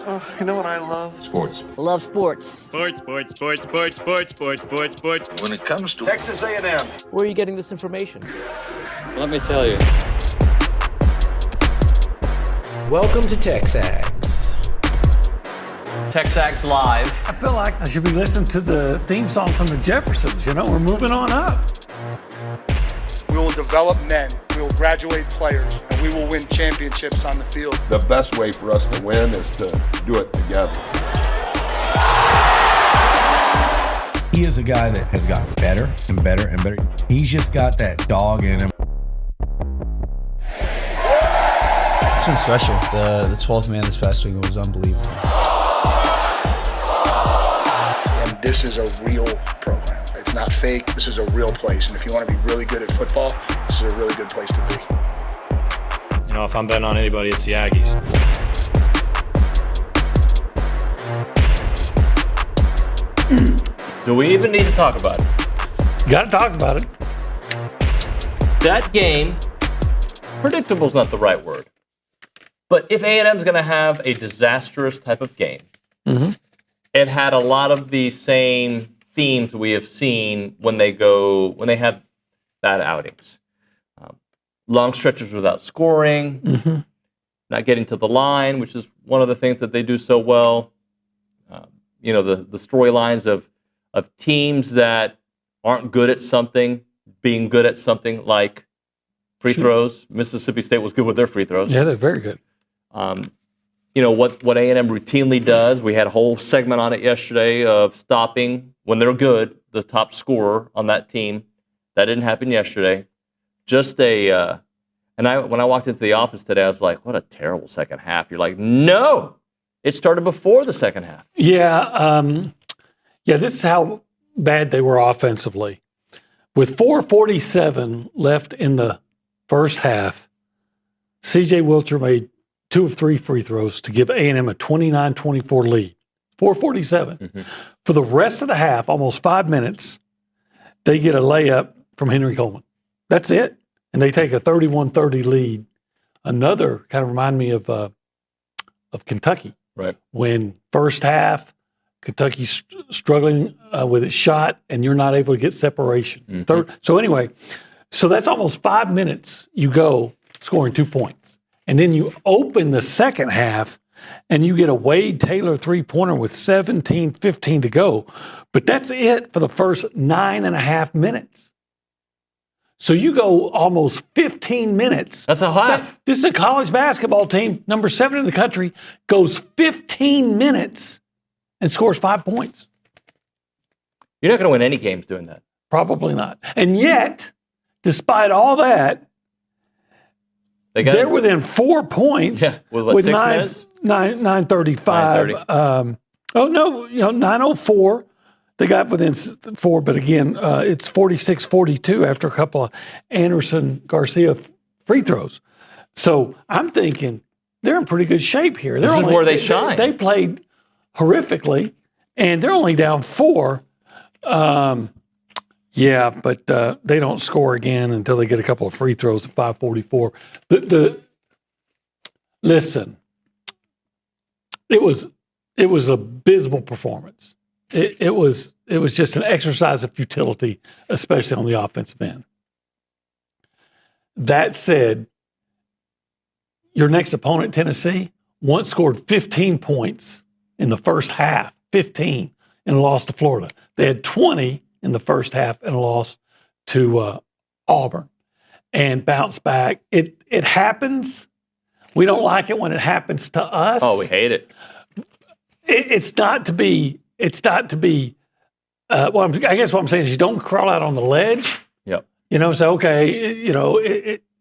Oh, you know what I love? Sports. Love sports. Sports. When it comes to Texas A&M. Where are you getting this information? Let me tell you. Welcome to TexAgs. TexAgs Live. I feel like I should be listening to the theme song from the Jeffersons. You know, we're moving on up. We will develop men, we will graduate players, and we will win championships on the field. The best way for us to win is to do it together. He is a guy that has gotten better and better and better. He's just got that dog in him. It's been special. The 12th man this past week was unbelievable. And this is a real program. It's not fake. This is a real place. And if you want to be really good at football, this is a really good place to be. You know, if I'm betting on anybody, it's the Aggies. Do we even need to talk about it? You got to talk about it. That game, predictable is not the right word. But if A&M is going to have a disastrous type of game, it had a lot of the same themes we have seen when they have bad outings. Long stretches without scoring, not getting to the line, which is one of the things that they do so well. You know, the storylines of teams that aren't good at something, being good at something like free throws. Mississippi State was good with their free throws. Yeah, they're very good. You know, what A&M routinely does, we had a whole segment on it yesterday of stopping, when they're good, the top scorer on that team. That didn't happen yesterday. Just when I walked into the office today, I was like, what a terrible second half. You're like, no, it started before the second half. Yeah, this is how bad they were offensively. With 4:47 left in the first half, C.J. Wilcher made 2 of 3 free throws to give A&M a 29-24 lead. 4:47. For the rest of the half, almost 5 minutes, they get a layup from Henry Coleman. That's it. And they take a 31-30 lead. Another kind of remind me of Kentucky. Right. When first half, Kentucky's struggling with its shot, and you're not able to get separation. So anyway, so that's almost 5 minutes you go scoring 2 points. And then you open the second half, and you get a Wade Taylor three-pointer with 17:15 to go. But that's it for the first 9.5 minutes. So you go almost 15 minutes. That's a half. This is a college basketball team, number 7 in the country, goes 15 minutes and scores 5 points. You're not going to win any games doing that. Probably not. And yet, despite all that, they're within 4 points with 6 minutes? 9:35. 9:04. They got within 4, but again, it's 46-42 after a couple of Anderson Garcia free throws. So I'm thinking they're in pretty good shape here. This is where they shine. They played horrifically, and they're only down 4. But they don't score again until they get a couple of free throws at 5:44. Listen, it was abysmal performance. It was just an exercise of futility, especially on the offensive end. That said, your next opponent, Tennessee, once scored 15 points in the first half, 15, and lost to Florida. They had 20 in the first half and lost to Auburn and bounced back. It happens. We don't like it when it happens to us. Oh, we hate it. It's not to be. I guess what I'm saying is you don't crawl out on the ledge. Yep. You know, say, okay,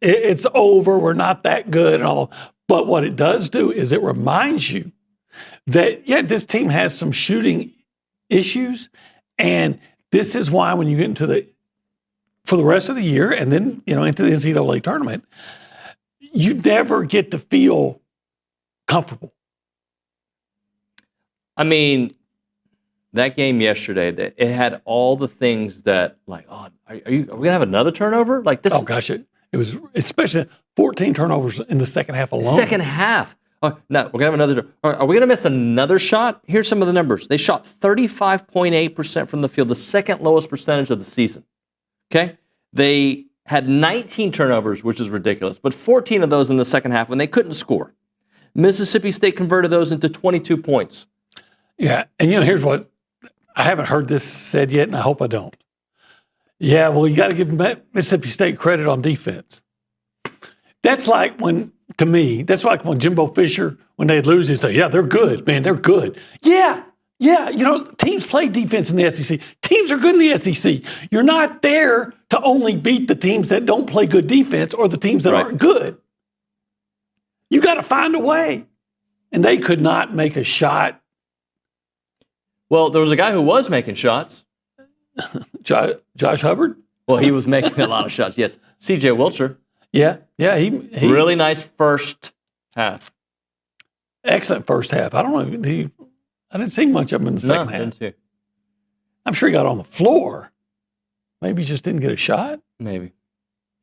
it's over. We're not that good and all. But what it does do is it reminds you that, this team has some shooting issues. And this is why when you get for the rest of the year and then, into the NCAA tournament, you never get to feel comfortable. I mean, that game yesterday, it had all the things that, like, are we gonna have another turnover? Like this? Oh gosh, it was especially 14 turnovers in the second half alone. Second half, Oh, no, we're going to have another. Are we going to miss another shot? Here's some of the numbers. They shot 35.8% from the field, the second lowest percentage of the season. Okay? They had 19 turnovers, which is ridiculous, but 14 of those in the second half when they couldn't score. Mississippi State converted those into 22 points. Yeah, and here's what, I haven't heard this said yet, and I hope I don't. Yeah, well, you got to give Mississippi State credit on defense. That's like when Jimbo Fisher, when they'd lose, he'd say, yeah, they're good, man, they're good. Yeah, teams play defense in the SEC. Teams are good in the SEC. You're not there to only beat the teams that don't play good defense or the teams that aren't good. You got to find a way. And they could not make a shot. Well, there was a guy who was making shots. Josh Hubbard? Well, he was making a lot of shots, yes. C.J. Wilcher. Yeah, he really nice first half. Excellent first half. I don't know. I didn't see much of him in the second half. Didn't see. I'm sure he got on the floor. Maybe he just didn't get a shot. Maybe.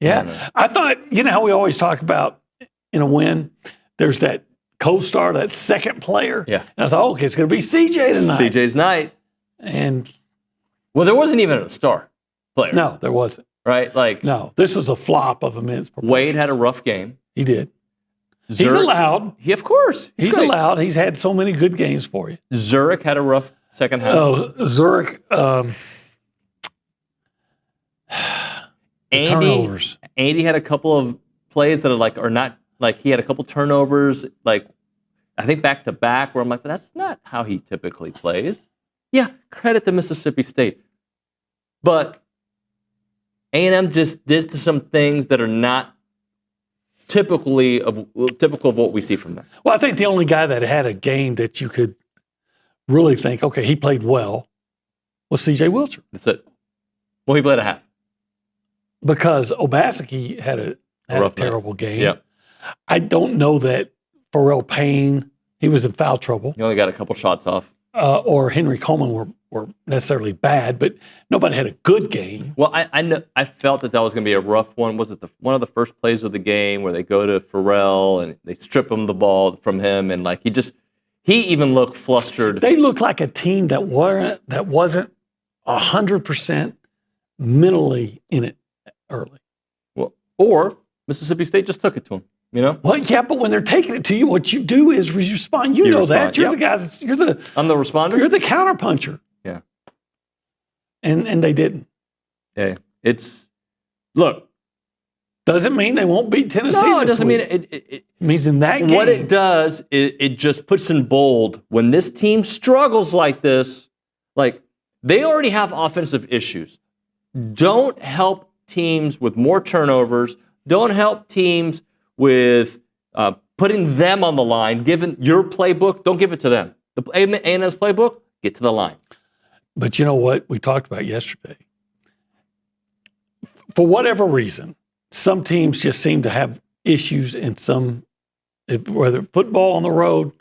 Yeah. I thought, how we always talk about in a win, there's that co-star, that second player. Yeah. And I thought, okay, it's going to be CJ tonight. CJ's night. And well, there wasn't even a star player. No, there wasn't. Right? No, this was a flop of immense proportion. Wade had a rough game. He did. Zurich, he's allowed. Of course. He's allowed. He's had so many good games for you. Zurich had a rough second half. Oh, Zurich. Turnovers. Andy had a couple of plays that are not he had a couple turnovers, I think back to back, where I'm like, but that's not how he typically plays. Yeah, credit to Mississippi State. But A&M just did some things that are not typical of what we see from them. Well, I think the only guy that had a game that you could really think, okay, he played well, was C.J. Wilcher. That's it. Well, he played a half. Because Obaseki had a terrible game. Yeah. I don't know that Pharrell Payne, he was in foul trouble. He only got a couple shots off. Or Henry Coleman were necessarily bad, but nobody had a good game. Well, I felt that was going to be a rough one. Was it one of the first plays of the game where they go to Pharrell and they strip him the ball from him, and he even looked flustered. They looked like a team that wasn't 100% mentally in it early. Well, or Mississippi State just took it to him. Well, yeah, but when they're taking it to you, what you do is respond. You know that. You're the guy I'm the responder? You're the counterpuncher. Yeah. And they didn't. Yeah. Look. Doesn't mean they won't beat Tennessee. No, it doesn't mean it means in that game. What it does, it just puts in bold when this team struggles like this, they already have offensive issues. Don't help teams with more turnovers. Don't help teams with putting them on the line. Given your playbook, don't give it to them. The A&M's playbook, get to the line. But you know what we talked about yesterday? For whatever reason, some teams just seem to have issues in whether football on the road,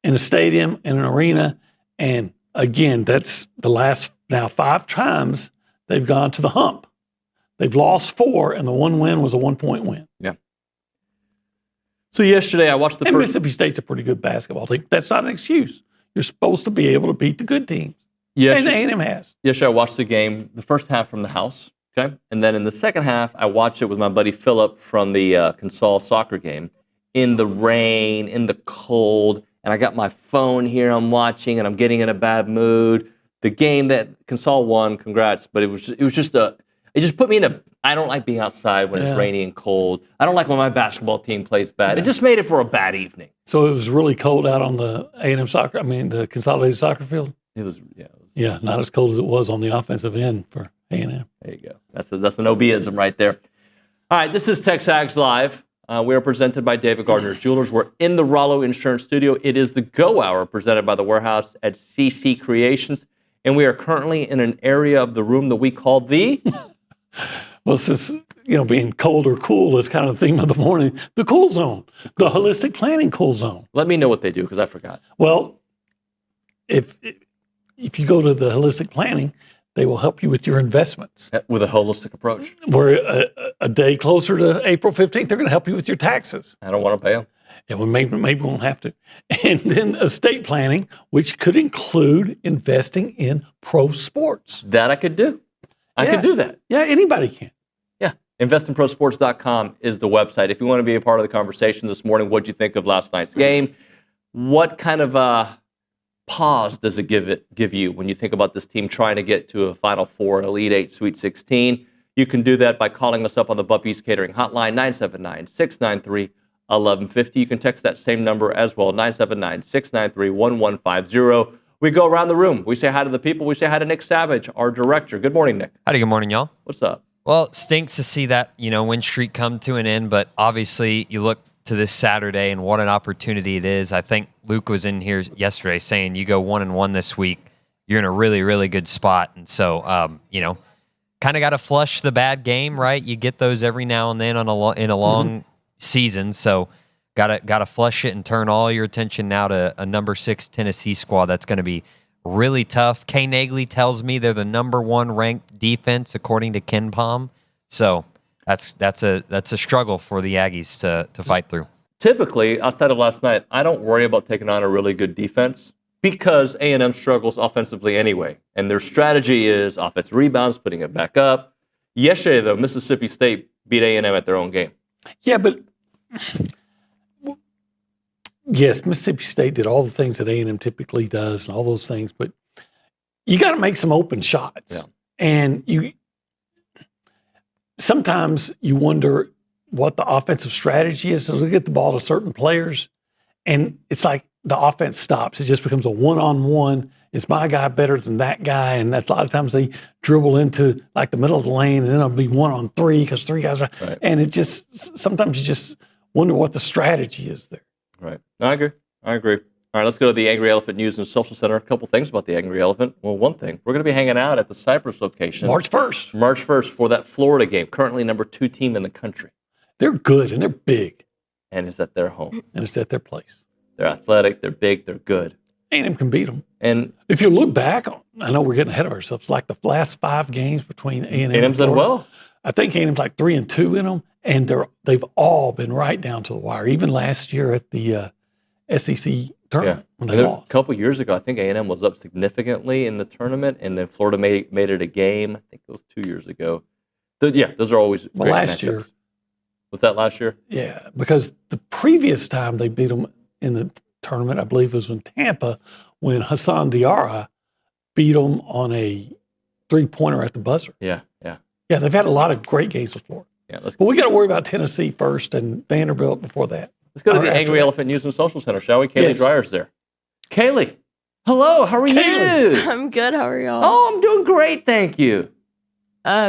in a stadium, in an arena. And again, that's the last now 5 times they've gone to the hump. They've lost 4, and the one win was a 1-point win. Yeah. So yesterday I watched the first... Mississippi State's a pretty good basketball team. That's not an excuse. You're supposed to be able to beat the good teams. Yes, and A&M has. Yesterday I watched the game, the first half from the house, okay? And then in the second half, I watched it with my buddy Philip from the Consol soccer game in the rain, in the cold, and I got my phone here, I'm watching, and I'm getting in a bad mood. The game that Consol won, congrats, but it just put me in I don't like being outside when it's rainy and cold. I don't like when my basketball team plays bad. It just made it for a bad evening. So it was really cold out on the A&M the consolidated soccer field? It was. Yeah, not as cold as it was on the offensive end for A&M. There you go. That's an OB-ism right there. All right, this is TexAgs Live. We are presented by David Gardner's Jewelers. We're in the Rollo Insurance Studio. It is the Go Hour presented by the Warehouse at CC Creations. And we are currently in an area of the room that we call the... Well, since, being cold or cool is kind of the theme of the morning, the cool zone, the holistic planning cool zone. Let me know what they do, because I forgot. Well, if you go to the holistic planning, they will help you with your investments. With a holistic approach. We're a day closer to April 15th. They're going to help you with your taxes. I don't want to pay them. Yeah, well, maybe we won't have to. And then estate planning, which could include investing in pro sports. That I could do. I could do that. Yeah, anybody can. Yeah. Investinprosports.com is the website. If you want to be a part of the conversation this morning, what'd you think of last night's game? What kind of pause does it give you when you think about this team trying to get to a Final Four, an Elite Eight, Sweet 16? You can do that by calling us up on the Buffy's Catering Hotline, 979-693-1150. You can text that same number as well, 979-693-1150. We go around the room. We say hi to the people. We say hi to Nick Savage, our director. Good morning, Nick. Howdy, good morning, y'all. What's up? Well, it stinks to see that, win streak come to an end, but obviously you look to this Saturday and what an opportunity it is. I think Luke was in here yesterday saying you go 1-1 this week, you're in a really, really good spot. And so, kind of got to flush the bad game, right? You get those every now and then in a long season. So got to flush it and turn all your attention now to a number 6 Tennessee squad that's going to be really tough. Kay Nagley tells me they're the number 1 ranked defense according to Ken Palm. So that's a struggle for the Aggies to fight through. Typically, outside of last night, I don't worry about taking on a really good defense because A&M struggles offensively anyway. And their strategy is offensive rebounds, putting it back up. Yesterday, though, Mississippi State beat A&M at their own game. Yeah, but yes, Mississippi State did all the things that A&M typically does and all those things, but you got to make some open shots. Yeah. And sometimes you wonder what the offensive strategy is. So they get the ball to certain players, and it's like the offense stops. It just becomes a one-on-one. Is my guy better than that guy? And that's a lot of times they dribble into like the middle of the lane, and then it'll be 1-on-3 because 3 guys are. Right. And it just sometimes you just wonder what the strategy is there. Right. No, I agree. All right, let's go to the Angry Elephant News and Social Center. A couple things about the Angry Elephant. Well, one thing, we're going to be hanging out at the Cypress location. March 1st. March 1st for that Florida game, currently number 2 team in the country. They're good, and they're big. And it's at their home. And it's at their place. They're athletic, they're big, they're good. A&M can beat them. And if you look back, I know we're getting ahead of ourselves, like the last 5 games between A&M and A&M's done well. I think A&M's like 3-2 in them, and they've all been right down to the wire. Even last year at the SEC tournament when they lost. A couple years ago, I think A&M was up significantly in the tournament, and then Florida made it a game. I think it was 2 years ago. Those are always great last matchups. year. Was that last year? Yeah, because the previous time they beat them in the tournament, I believe, was in Tampa when Hassan Diarra beat them on a 3-pointer at the buzzer. Yeah. Yeah, they've had a lot of great games with Florida. Yeah, but we got to worry about Tennessee first and Vanderbilt before that. Let's go to the Angry Elephant News and Social Center, shall we? Kaylee Dryer's there. Kaylee, hello, how are you? I'm good, how are y'all? Oh, I'm doing great, thank you.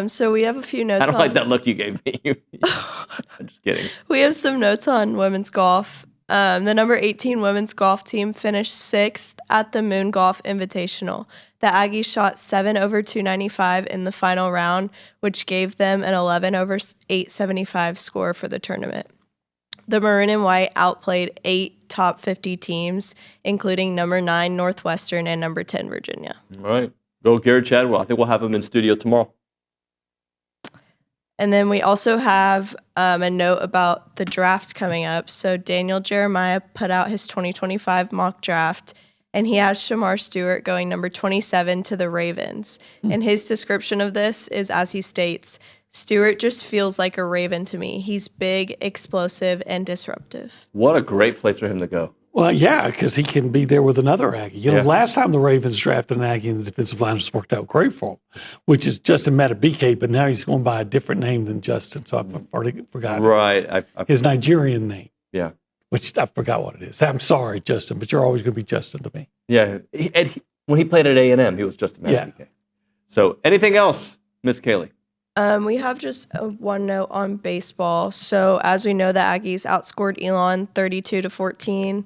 So we have a few notes I don't like that look you gave me. I'm just kidding. We have some notes on women's golf. The number 18 women's golf team finished 6th at the Moon Golf Invitational. The Aggies shot 7 over 295 in the final round, which gave them an 11 over 875 score for the tournament. The Maroon and White outplayed 8 top 50 teams, including number 9 Northwestern and number 10 Virginia. All right. Go Gary Chadwell. I think we'll have him in studio tomorrow. And then we also have a note about the draft coming up. So Daniel Jeremiah put out his 2025 mock draft, and he has Shamar Stewart going number 27 to the Ravens. And his description of this is, as he states, Stewart just feels like a Raven to me. He's big, explosive, and disruptive. What a great place for him to go. Well, yeah, because he can be there with another Aggie. Last time the Ravens drafted an Aggie in the defensive line, it's worked out great for him, which is Justin Matabike, but now he's going by a different name than Justin, so I've already forgotten. Right. His Nigerian name. Yeah. Which I forgot what it is. I'm sorry, Justin, but you're always going to be Justin to me. Yeah. When he played at A&M, he was Justin Matabike. Yeah. So anything else, Miss Kaylee? We have just one note on baseball. So as we know, the Aggies outscored Elon 32-14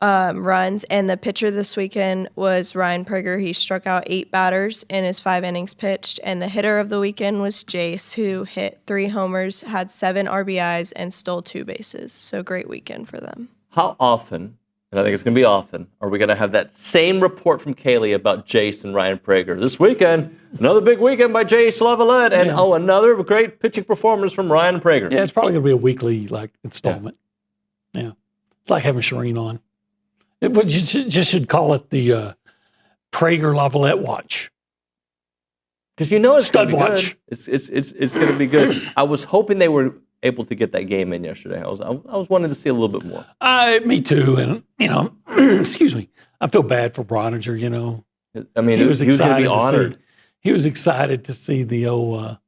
runs, and the pitcher this weekend was Ryan Prager. He struck out 8 batters in his 5 innings pitched, and the hitter of the weekend was Jace, who hit 3 homers, had 7 RBIs, and stole 2 bases. So great weekend for them. How often, and I think it's going to be often, are we going to have that same report from Kaylee about Jace and Ryan Prager? This weekend, another big weekend by Jace Lavalette, and another great pitching performance from Ryan Prager. Yeah, it's probably going to be a weekly installment. Yeah. It's like having Shireen on. It would just should call it the Prager Lavalette watch. Because it's going to be watch. good. It's going to be good. I was hoping they were able to get that game in yesterday. I was wanting to see a little bit more. Me too. And excuse me. I feel bad for Brauninger. I mean, he was going to be honored. He was excited to see the old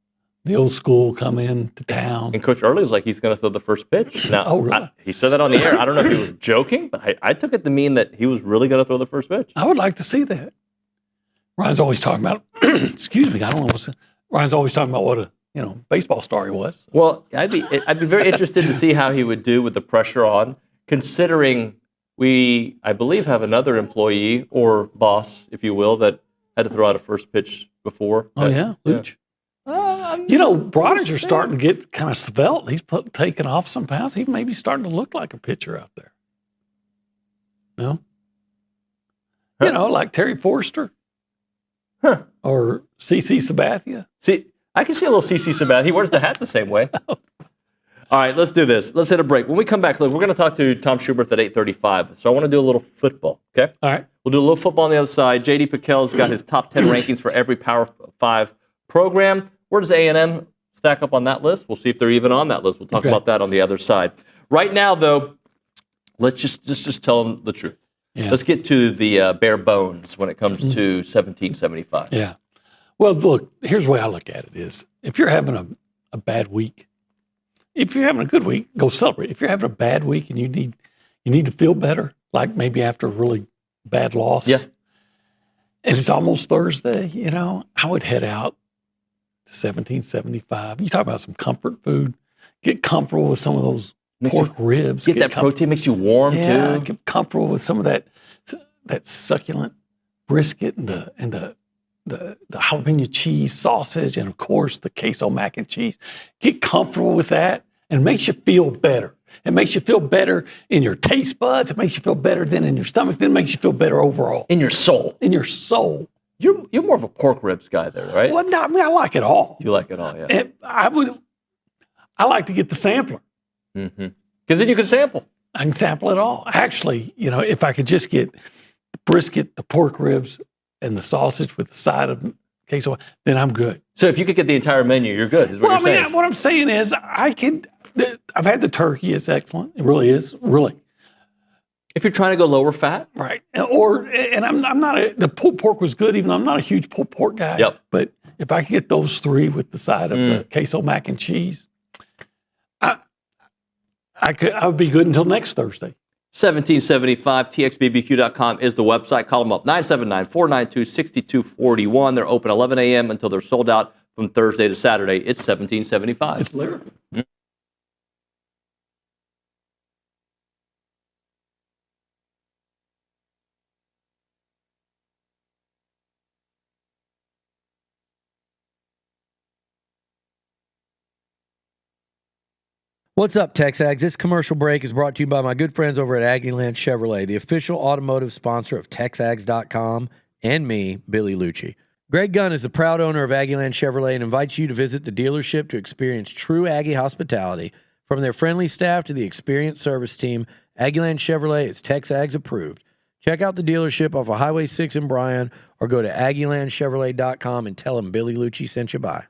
school come into town. And Coach Early was like, he's going to throw the first pitch. Now, really? He said that on the air. I don't know if he was joking, but I took it to mean that he was really going to throw the first pitch. I would like to see that. Ryan's always talking about. Excuse me. I don't know. Ryan's always talking about what a baseball star he was. Well, I'd be very interested to see how he would do with the pressure on, considering we, I believe, have another employee or boss, if you will, that had to throw out a first pitch before. Oh, yeah, Luch. Brauninger's starting to get kind of svelte. He's taking off some pounds. He may be starting to look like a pitcher out there. No? Like Terry Forster. Huh. Or CC Sabathia. See, I can see a little CC Sabathia. He wears the hat the same way. All right, let's do this. Let's hit a break. When we come back, look, we're going to talk to Tom Schuberth at 8:35. So I want to do a little football, okay? All right. We'll do a little football on the other side. J.D. Piquel's got his top 10 rankings for every Power 5 program. Where does A&M stack up on that list? We'll see if they're even on that list. We'll talk about that on the other side. Right now, though, let's just tell them the truth. Yeah. Let's get to the bare bones when it comes to 1775. Yeah. Well, look, here's the way I look at it is, if you're having a bad week, if you're having a good week, go celebrate. If you're having a bad week and you need to feel better, like maybe after a really bad loss, and it's almost Thursday, I would head out to 1775. You talk about some comfort food. Get comfortable with some of those pork ribs. Get that protein, makes you warm too. Get comfortable with some of that succulent brisket and the jalapeno cheese sausage, and of course the queso mac and cheese. Get comfortable with that, and it makes you feel better. It makes you feel better in your taste buds. It makes you feel better than in your stomach. Then it makes you feel better overall. In your soul. In your soul. You're more of a pork ribs guy there, right? Well, no, I mean, I like it all. You like it all, yeah. And I like to get the sampler. Mm-hmm. Because then you can sample. I can sample it all. Actually, if I could just get the brisket, the pork ribs, and the sausage with the side of queso, then I'm good. So if you could get the entire menu, you're good, is what you're saying. What I'm saying is I've had the turkey. It's excellent. It really is. Really. If you're trying to go lower fat. Right. And I'm not the pulled pork was good, even though I'm not a huge pulled pork guy. Yep. But if I could get those three with the side of the queso mac and cheese, I would be good until next Thursday. 1775, txbbq.com is the website. Call them up, 979-492-6241. They're open 11 a.m. until they're sold out from Thursday to Saturday. It's 1775. It's lyrical. What's up, TexAgs? This commercial break is brought to you by my good friends over at Aggieland Chevrolet, the official automotive sponsor of TexAgs.com and me, Billy Lucci. Greg Gunn is the proud owner of Aggieland Chevrolet and invites you to visit the dealership to experience true Aggie hospitality. From their friendly staff to the experienced service team, Aggieland Chevrolet is TexAgs approved. Check out the dealership off of Highway 6 in Bryan or go to AggielandChevrolet.com and tell them Billy Lucci sent you by.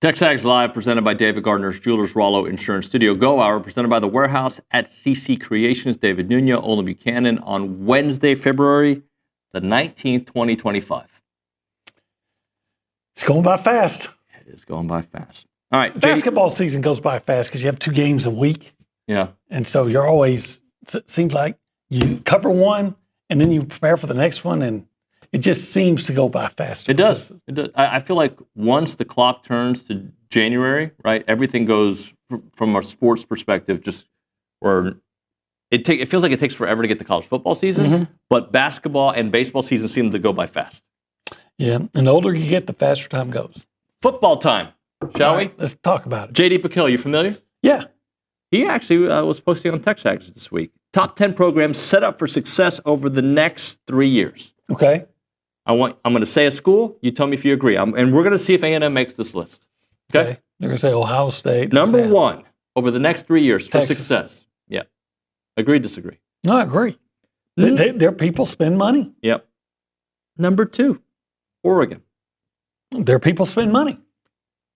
TexAgs Live, presented by David Gardner's Jewelers Rollo Insurance Studio. Go Hour, presented by The Warehouse at CC Creations. David Nuño, Olin Buchanan on Wednesday, February the 19th, 2025. It's going by fast. It is going by fast. All right. Basketball season goes by fast because you have 2 games a week. Yeah. And so you're always, it seems like you cover one and then you prepare for the next one, and it just seems to go by faster. It does. It does. I feel like once the clock turns to January, right, everything goes from a sports perspective just where it feels like it takes forever to get to college football season, but basketball and baseball season seem to go by fast. Yeah, and the older you get, the faster time goes. Football time, shall we? Let's talk about it. J.D. Paquille, you familiar? Yeah. He actually was posting on TexAgs this week. Top 10 programs set up for success over the next 3 years. Okay. I'm going to say a school. You tell me if you agree. And we're going to see if A&M makes this list. Okay? They're going to say Ohio State. Number 1 over the next 3 years for Texas. success. Yeah. Agree, disagree? No, I agree. Their people spend money. Yep. Number 2, Oregon. Their people spend money.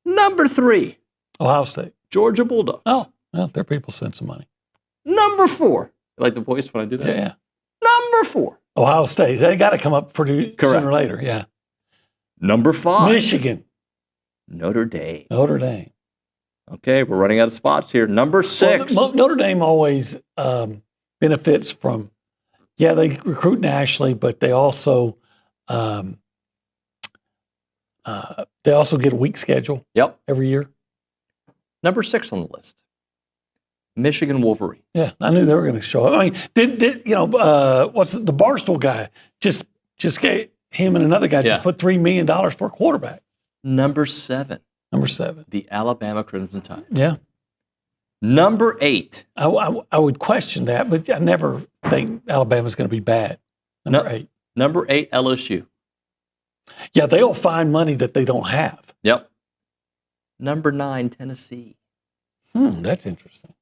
Number 3, Ohio State. Georgia Bulldogs. Oh, well, their people spend some money. Number 4. You like the voice when I do that? Yeah. Number 4. Ohio State. They got to come up pretty sooner or later. Yeah. Number 5. Michigan. Notre Dame. Notre Dame. Okay, we're running out of spots here. Number 6. Well, Notre Dame always benefits from, they recruit nationally, but they also get a week schedule. Yep. Every year. Number 6 on the list. Michigan Wolverines. Yeah, I knew they were going to show up. I mean, what's the Barstool guy just gave him and another guy just put $3 million for a quarterback. Number 7. Number 7. The Alabama Crimson Tide. Yeah. Number 8. I would question that, but I never think Alabama's going to be bad. Number 8. Number 8, LSU. Yeah, they'll find money that they don't have. Yep. Number 9, Tennessee. That's interesting.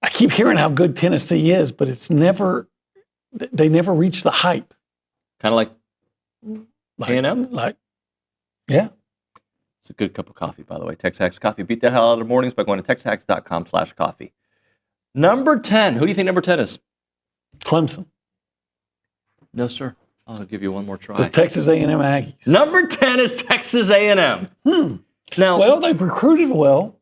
I keep hearing how good Tennessee is, but they never reach the hype. Kind of like A&M? Yeah. It's a good cup of coffee, by the way. TexAgs Coffee. Beat the hell out of the mornings by going to texags.com/coffee. Number 10. Who do you think number 10 is? Clemson. No, sir. I'll give you one more try. The Texas A&M Aggies. Number 10 is Texas A&M. Now, well, they've recruited well.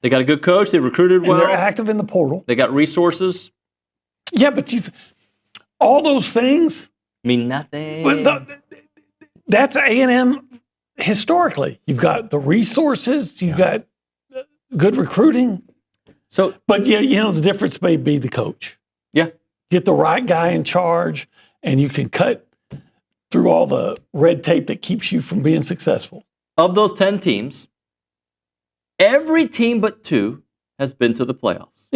They got a good coach. They recruited well. And they're active in the portal. They got resources. Yeah, but all those things mean nothing. That's A&M historically. You've got the resources. You've got good recruiting. So, but the difference may be the coach. Yeah. Get the right guy in charge, and you can cut through all the red tape that keeps you from being successful. Of those 10 teams, every team but 2 has been to the playoffs.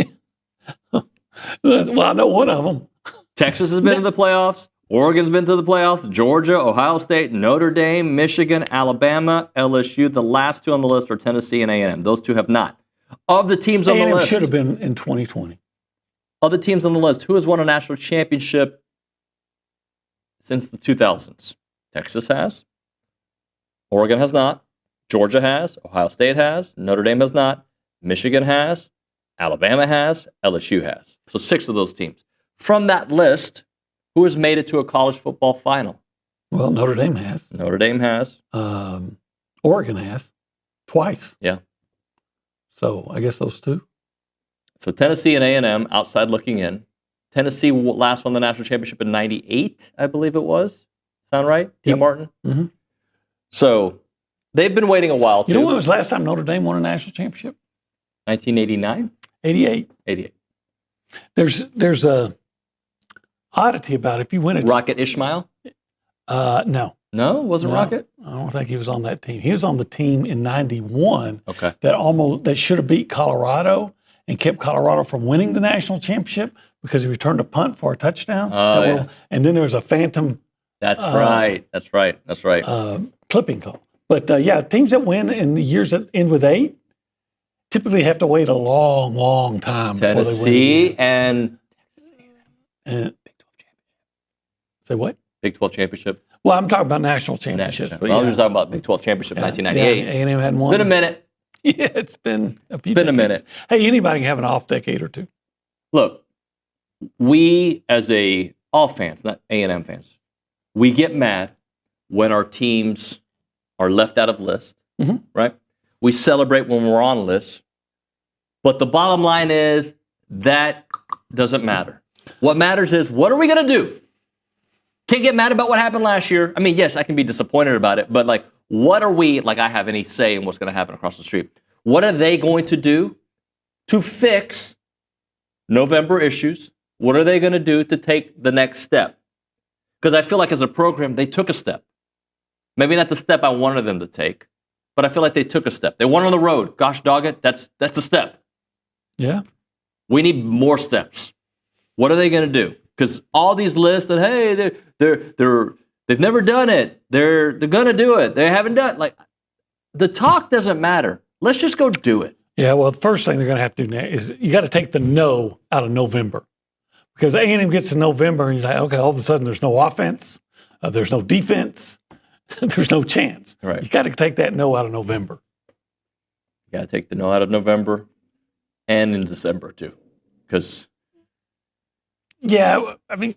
Well, I know one of them. Texas has been to the playoffs. Oregon's been to the playoffs. Georgia, Ohio State, Notre Dame, Michigan, Alabama, LSU. The last 2 on the list are Tennessee and A&M. Those 2 have not. Of the teams on the list. should have been in 2020. Of the teams on the list, who has won a national championship since the 2000s? Texas has. Oregon has not. Georgia has. Ohio State has. Notre Dame has not. Michigan has. Alabama has. LSU has. So 6 of those teams. From that list, who has made it to a college football final? Well, Notre Dame has. Notre Dame has. Oregon has. Twice. Yeah. So I guess those 2. So Tennessee and A&M, outside looking in. Tennessee last won the national championship in '98, I believe it was. Sound right? T. Martin? Mm-hmm. So they've been waiting a while, too. You know when was the last time Notre Dame won a national championship? 1989? 88. 88. There's a oddity about it. If you win it. Rocket Ishmael? No. No? Wasn't Rocket? I don't think he was on that team. He was on the team in 91 okay. that should have beat Colorado and kept Colorado from winning the national championship because he returned a punt for a touchdown. And then there was a phantom. That's right. Clipping call. But teams that win in the years that end with 8 typically have to wait a long, long time before they win. Tennessee and Big 12 championship. Say what? Big 12 championship. Well, I'm talking about national championships. Well, I was just talking about Big 12 championship 1998. Yeah, A&M hadn't won. It's been a minute. Yeah, it's been a few. It's been a minute. Hey, anybody can have an off decade or two. Look, we as all fans, not A&M fans, we get mad when our teams are left out of lists, right? We celebrate when we're on lists. But the bottom line is that doesn't matter. What matters is, what are we going to do? Can't get mad about what happened last year. I mean, yes, I can be disappointed about it, but like, what are we, like I have any say in what's going to happen across the street? What are they going to do to fix November issues? What are they going to do to take the next step? Because I feel like as a program, they took a step. Maybe not the step I wanted them to take, but I feel like they took a step. They went on the road. Gosh dog it, that's a step. Yeah. We need more steps. What are they going to do? Because all these lists that, hey, they've never done it. They're going to do it. They haven't done it. Like, the talk doesn't matter. Let's just go do it. Yeah, well, the first thing they're going to have to do now is you got to take the no out of November. Because A&M gets to November and you're like, okay, all of a sudden there's no offense, there's no defense, there's no chance. Right. You got to take that no out of November. You got to take the no out of November and in December too. Because yeah, I mean,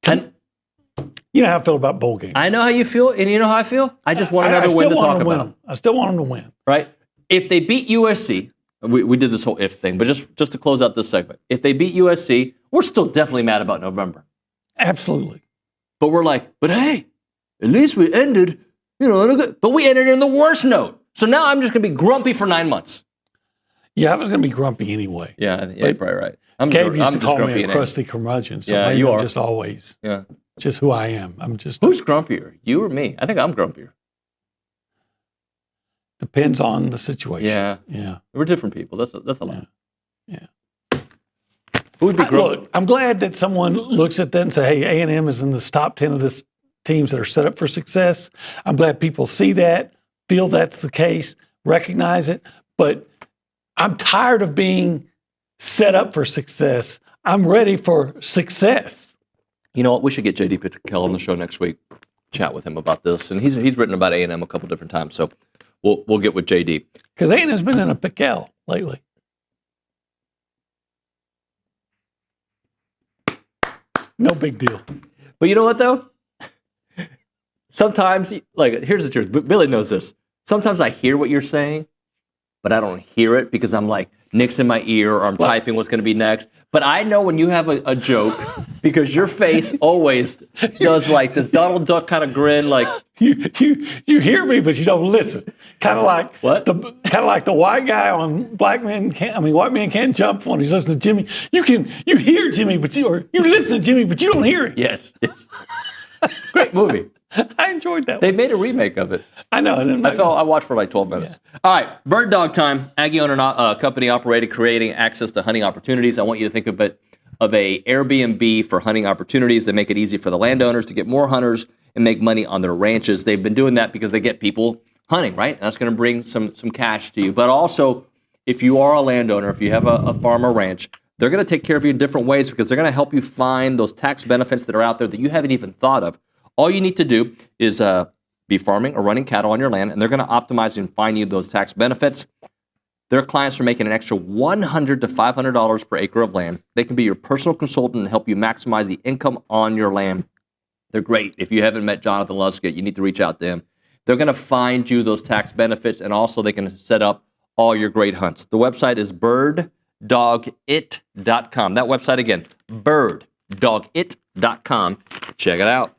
you know how I feel about bowl games. I know how you feel, and you know how I feel. I just want another win to talk about. I still want them to win. Right? If they beat USC, we did this whole if thing, but just to close out this segment, if they beat USC, we're still definitely mad about November. Absolutely. But we're like, but hey, at least we ended, but we ended in the worst note. So now I'm just going to be grumpy for 9 months. Yeah, I was going to be grumpy anyway. Yeah, you're probably right. Gabe used to call me a crusty curmudgeon. So yeah, maybe you I'm are. just always just who I am. I'm just. Who's grumpier, you or me? I think I'm grumpier. Depends on the situation. Yeah. We're different people. That's a lot. Yeah. Who would be grumpy? Look, I'm glad that someone looks at that and say, hey, A&M is in this top 10 of this teams that are set up for success. I'm glad people see that, feel that's the case, recognize it. But I'm tired of being set up for success. I'm ready for success. You know what? We should get J.D. Pitkell on the show next week, chat with him about this. And he's written about A&M a couple different times, so we'll get with J.D. Because A&M's been in a pickle lately. No big deal. But you know what, though? Sometimes, like, here's the truth. Billy knows this. Sometimes I hear what you're saying, but I don't hear it because I'm like, Nick's in my ear or I'm typing what's going to be next. But I know when you have a joke because your face always does like this Donald Duck kind of grin, like you hear me, but you don't listen. Kind of like what? Kind of like the white guy on White Man Can't Jump when he's listening to Jimmy. You hear Jimmy, but you listen to Jimmy, but you don't hear it. Yes. Great movie. I enjoyed that. They made a remake of it. I know. I watched for like 12 minutes. Yeah. All right, bird dog time. Aggie owner company operated, creating access to hunting opportunities. I want you to think of it of a Airbnb for hunting opportunities that make it easy for the landowners to get more hunters and make money on their ranches. They've been doing that because they get people hunting, right? That's going to bring some cash to you. But also, if you are a landowner, if you have a farm or ranch, they're going to take care of you in different ways because they're going to help you find those tax benefits that are out there that you haven't even thought of. All you need to do is be farming or running cattle on your land, and they're going to optimize and find you those tax benefits. Their clients are making an extra $100 to $500 per acre of land. They can be your personal consultant and help you maximize the income on your land. They're great. If you haven't met Jonathan Luskett, you need to reach out to him. They're going to find you those tax benefits, and also they can set up all your great hunts. The website is birddogit.com. That website again, birddogit.com. Check it out.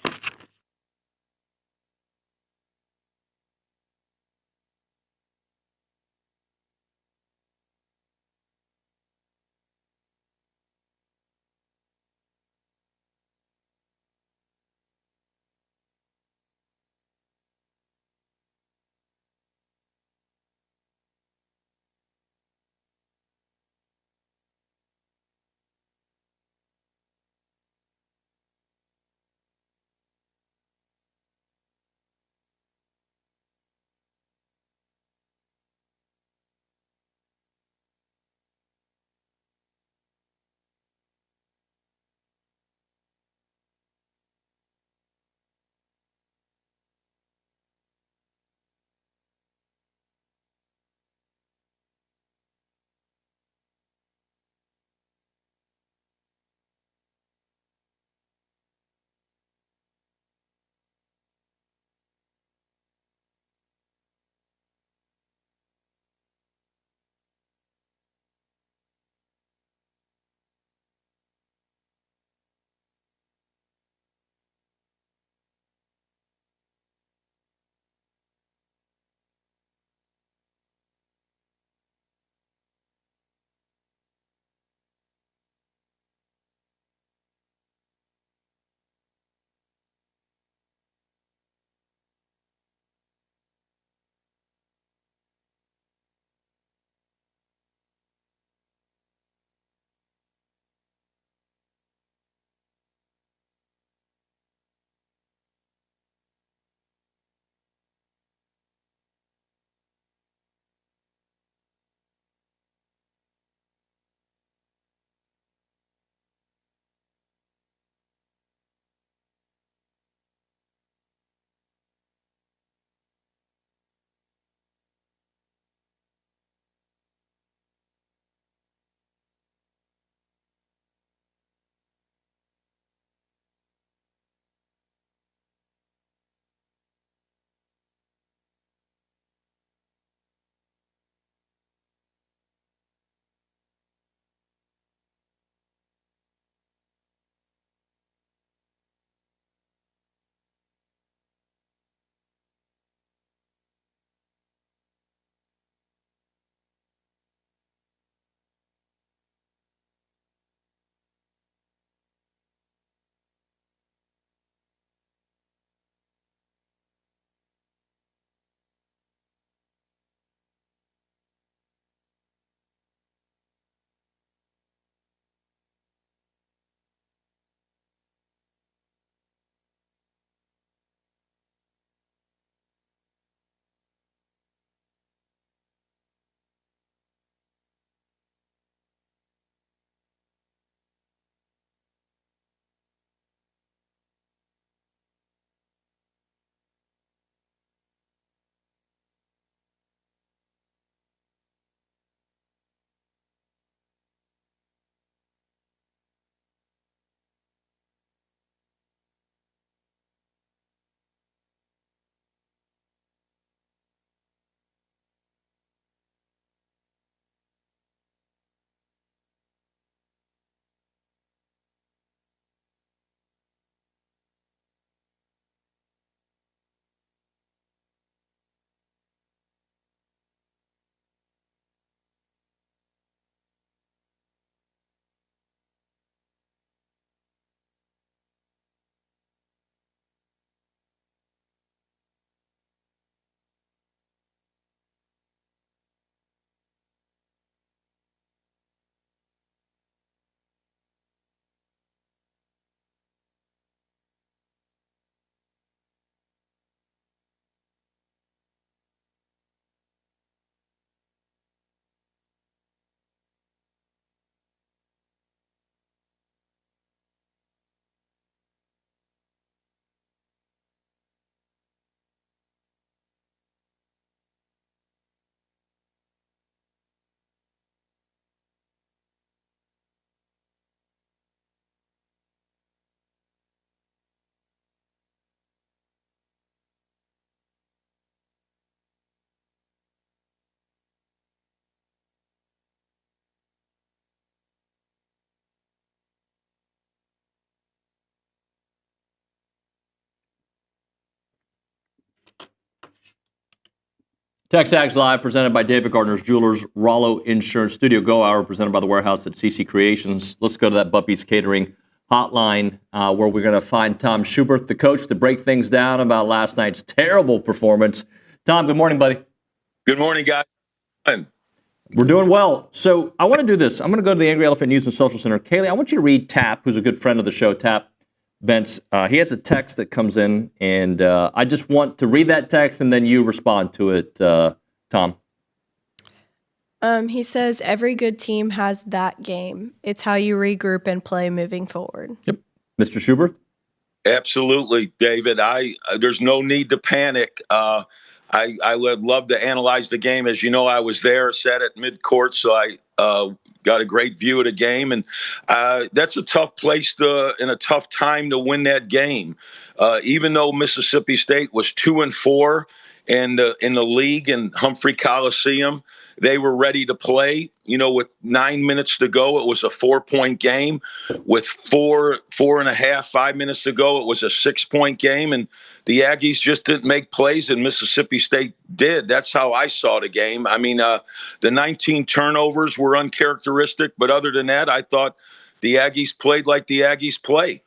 TexAgs Live, presented by David Gardner's Jewelers, Rollo Insurance, Studio Go Hour, presented by The Warehouse at CC Creations. Let's go to that Buppy's Catering hotline where we're going to find Tom Schuberth, the coach, to break things down about last night's terrible performance. Tom, good morning, buddy. Good morning, guys. We're doing well. So I want to do this. I'm going to go to the Angry Elephant News and Social Center. Kaylee, I want you to read Tap, who's a good friend of the show, Tap Vents. He has a text that comes in, and I just want to read that text, and then you respond to it, Tom. He says, every good team has that game. It's how you regroup and play moving forward. Yep. Mr. Schuberth? Absolutely, David. There's no need to panic. I would love to analyze the game. As you know, I was there, sat at midcourt, so I got a great view of the game. And that's a tough place and a tough time to win that game. Even though Mississippi State was 2-4 in the league in Humphrey Coliseum, they were ready to play. You know, with 9 minutes to go, it was a 4-point game. With 5 minutes to go, it was a 6-point game. And the Aggies just didn't make plays, and Mississippi State did. That's how I saw the game. I mean, the 19 turnovers were uncharacteristic, but other than that, I thought the Aggies played like the Aggies play.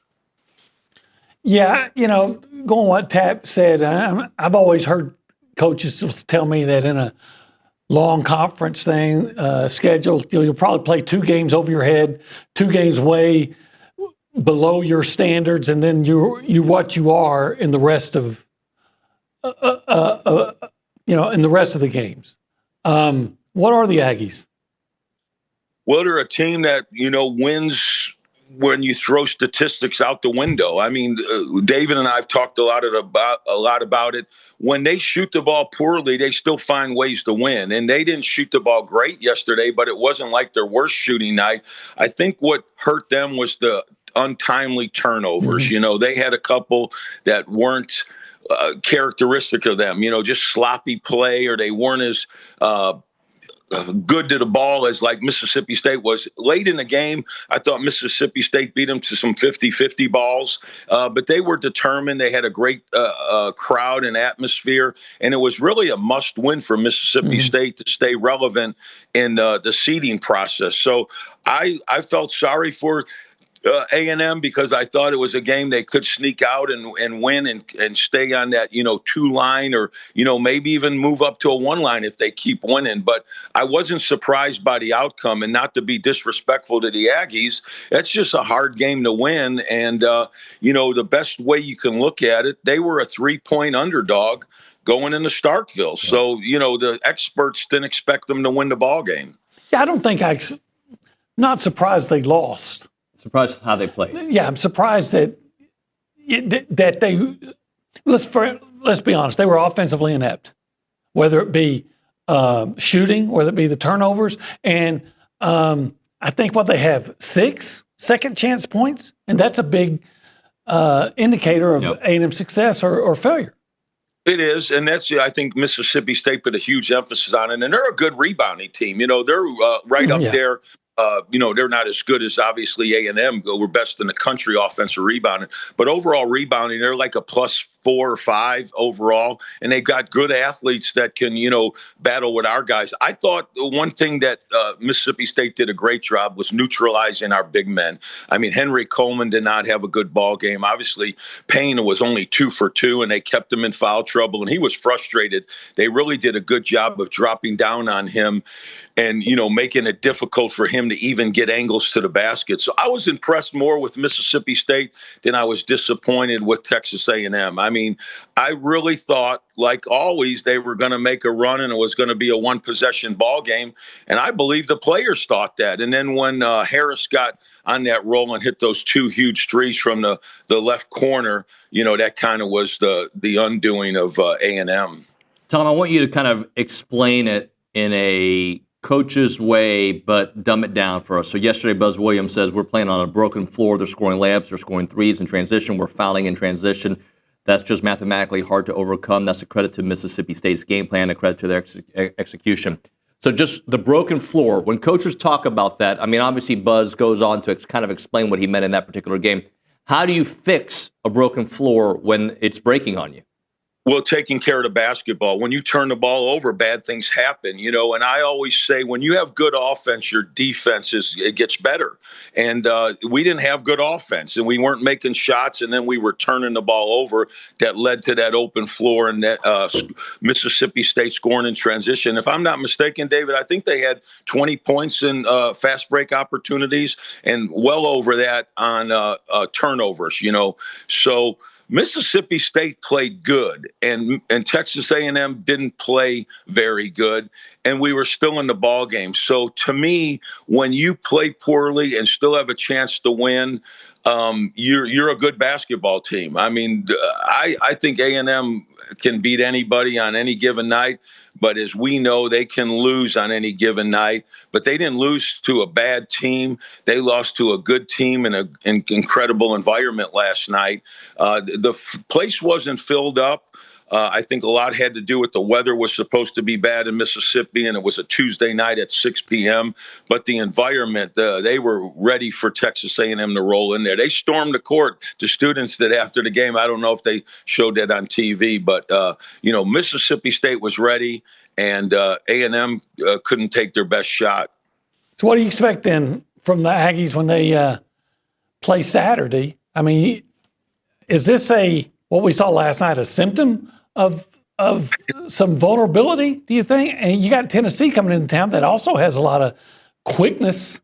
Yeah, you know, going what Tap said, I've always heard coaches tell me that in a long conference thing schedule, you'll probably play 2 games over your head, 2 games way below your standards, and then you what you are in the rest of in the rest of the games. What are the Aggies? Well, they're a team that wins when you throw statistics out the window. I mean, David and I have talked a lot about it. When they shoot the ball poorly, they still find ways to win. And they didn't shoot the ball great yesterday, but it wasn't like their worst shooting night. I think what hurt them was the untimely turnovers. Mm-hmm. You know, they had a couple that weren't characteristic of them, just sloppy play, or they weren't as good to the ball as like Mississippi State was. Late in the game, I thought Mississippi State beat them to some 50-50 balls, but they were determined. They had a great crowd and atmosphere, and it was really a must-win for Mississippi State to stay relevant in the seeding process. So I felt sorry for A&M because I thought it was a game they could sneak out and win and stay on that 2 line, or maybe even move up to a 1 line if they keep winning. But I wasn't surprised by the outcome, and not to be disrespectful to the Aggies, that's just a hard game to win. And the best way you can look at it, they were a 3-point underdog going into Starkville. Yeah. So the experts didn't expect them to win the ball game. Yeah, I don't think not surprised they lost. Surprised how they played. Yeah, I'm surprised that they. Let's be honest. They were offensively inept, whether it be shooting, whether it be the turnovers, and I think they have 6 second chance points, and that's a big indicator of A&M success or failure. It is, and I think Mississippi State put a huge emphasis on it, and they're a good rebounding team. They're right up there. They're not as good as obviously A&M. We're best in the country offensive rebounding, but overall rebounding, they're like a +4 or 5 overall, and they've got good athletes that can, battle with our guys. I thought the one thing that Mississippi State did a great job was neutralizing our big men. I mean, Henry Coleman did not have a good ball game. Obviously, Payne was only 2 for 2, and they kept him in foul trouble, and he was frustrated. They really did a good job of dropping down on him and, making it difficult for him to even get angles to the basket. So I was impressed more with Mississippi State than I was disappointed with Texas A&M. I mean, I really thought, like always, they were going to make a run and it was going to be a 1-possession ball game. And I believe the players thought that. And then when Harris got on that roll and hit those 2 huge threes from the left corner, that kind of was the undoing of A&M. Tom, I want you to kind of explain it in a coach's way, but dumb it down for us. So yesterday, Buzz Williams says we're playing on a broken floor. They're scoring layups. They're scoring threes in transition. We're fouling in transition. That's just mathematically hard to overcome. That's a credit to Mississippi State's game plan, a credit to their execution. So just the broken floor, when coaches talk about that, I mean, obviously Buzz goes on to kind of explain what he meant in that particular game. How do you fix a broken floor when it's breaking on you? Well, taking care of the basketball. When you turn the ball over, bad things happen, and I always say when you have good offense, your defense it gets better. And we didn't have good offense, and we weren't making shots, and then we were turning the ball over that led to that open floor and that Mississippi State scoring in transition. If I'm not mistaken, David, I think they had 20 points in fast break opportunities and well over that on turnovers, So Mississippi State played good, and Texas A&M didn't play very good, and we were still in the ball game. So to me, when you play poorly and still have a chance to win, you're a good basketball team. I mean, I think A&M can beat anybody on any given night. But as we know, they can lose on any given night. But they didn't lose to a bad team. They lost to a good team in an incredible environment last night. The place wasn't filled up. I think a lot had to do with the weather was supposed to be bad in Mississippi, and it was a Tuesday night at 6 p.m. But the environment, they were ready for Texas A&M to roll in there. They stormed the court. The students that after the game, I don't know if they showed that on TV, but, Mississippi State was ready, and A&M couldn't take their best shot. So what do you expect then from the Aggies when they play Saturday? I mean, is this what we saw last night, a symptom of some vulnerability, do you think? And you got Tennessee coming into town that also has a lot of quickness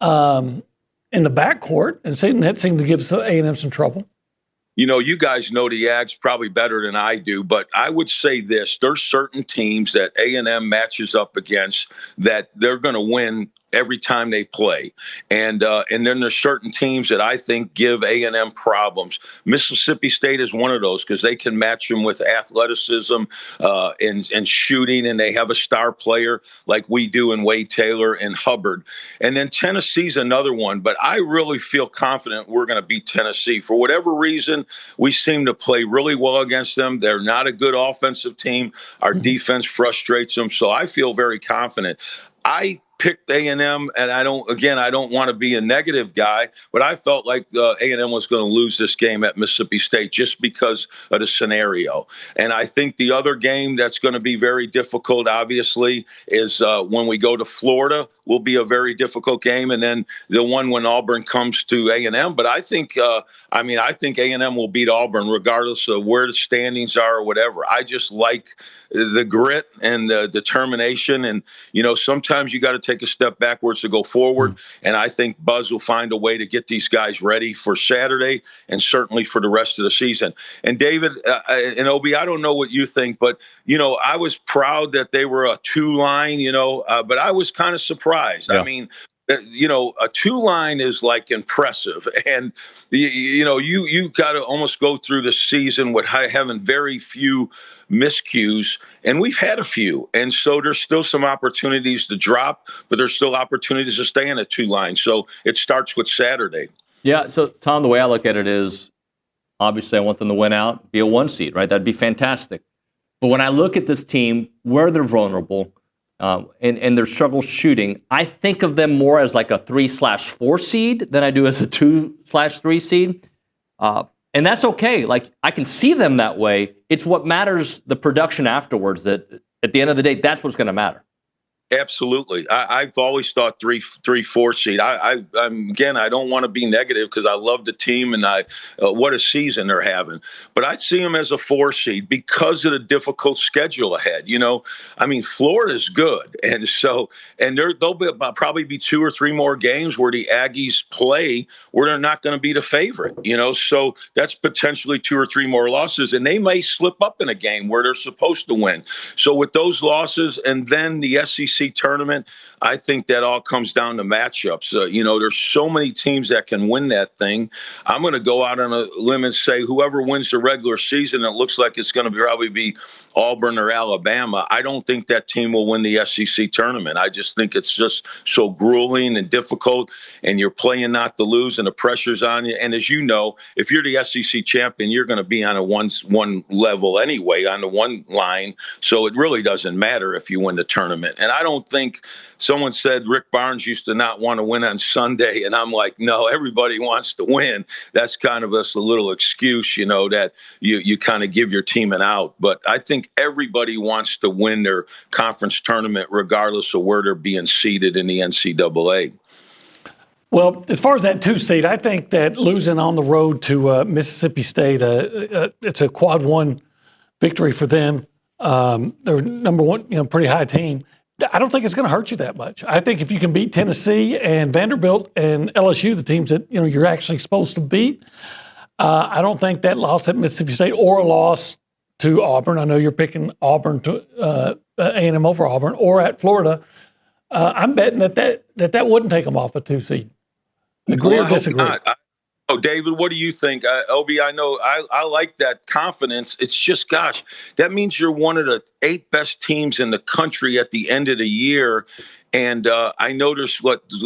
in the backcourt, and that seemed to give A&M some trouble. You guys know the Ags probably better than I do, but I would say this. There's certain teams that A&M matches up against that they're going to win every time they play. And then there's certain teams that I think give A&M problems. Mississippi State is one of those because they can match them with athleticism and shooting, and they have a star player like we do in Wade Taylor and Hubbard. And then Tennessee's another one, but I really feel confident we're going to beat Tennessee. For whatever reason, we seem to play really well against them. They're not a good offensive team. Our defense frustrates them, so I feel very confident. I picked A&M, and I don't want to be a negative guy, but I felt like A&M was going to lose this game at Mississippi State just because of the scenario. And I think the other game that's going to be very difficult, obviously, is when we go to Florida will be a very difficult game, and then the one when Auburn comes to A&M. But I think A&M will beat Auburn regardless of where the standings are or whatever. I just like the grit and the determination, and sometimes you got to take a step backwards to go forward. And I think Buzz will find a way to get these guys ready for Saturday and certainly for the rest of the season. And David and Obi, I don't know what you think, but I was proud that they were a two-line, but I was kind of surprised. Yeah. I mean, a two-line is like impressive, and you got to almost go through the season with having very few miscues, and we've had a few, and so there's still some opportunities to drop, but there's still opportunities to stay in a two-line. So it starts with Saturday. Yeah. So Tom, the way I look at it is, obviously, I want them to win out, be a 1 seed, right? That'd be fantastic. But when I look at this team, where they're vulnerable and their struggle shooting, I think of them more as like a 3/4 seed than I do as a 2/3 seed. And that's okay. Like, I can see them that way. It's what matters, the production afterwards, that at the end of the day, that's what's going to matter. Absolutely. I've always thought 3/4 seed. Again, I don't want to be negative because I love the team and what a season they're having. But I see them as a 4 seed because of the difficult schedule ahead. Florida's good, and there'll probably be 2 or 3 more games where the Aggies play where they're not going to be the favorite. So that's potentially 2 or 3 more losses, and they may slip up in a game where they're supposed to win. So with those losses, and then the SEC tournament, I think that all comes down to matchups. There's so many teams that can win that thing. I'm going to go out on a limb and say whoever wins the regular season, it looks like it's going to probably be Auburn or Alabama, I don't think that team will win the SEC tournament. I just think it's just so grueling and difficult, and you're playing not to lose, and the pressure's on you. And as you know, if you're the SEC champion, you're going to be on a one level anyway, on the one line. So it really doesn't matter if you win the tournament. And I don't think someone said Rick Barnes used to not want to win on Sunday, and I'm like, no, everybody wants to win. That's kind of a little excuse, that you kind of give your team an out. But I think everybody wants to win their conference tournament regardless of where they're being seeded in the NCAA. Well, as far as that 2 seed, I think that losing on the road to Mississippi State, it's a quad 1 victory for them. They're number 1, pretty high team. I don't think it's going to hurt you that much. I think if you can beat Tennessee and Vanderbilt and LSU, the teams that you're actually supposed to beat, I don't think that loss at Mississippi State or a loss to Auburn. I know you're picking Auburn to A&M over Auburn, or at Florida. I'm betting that wouldn't take them off a 2 seed. Agree or disagree? Oh, David, what do you think? Obi, I know I like that confidence. It's just, gosh, that means you're one of the 8 best teams in the country at the end of the year. And I know there's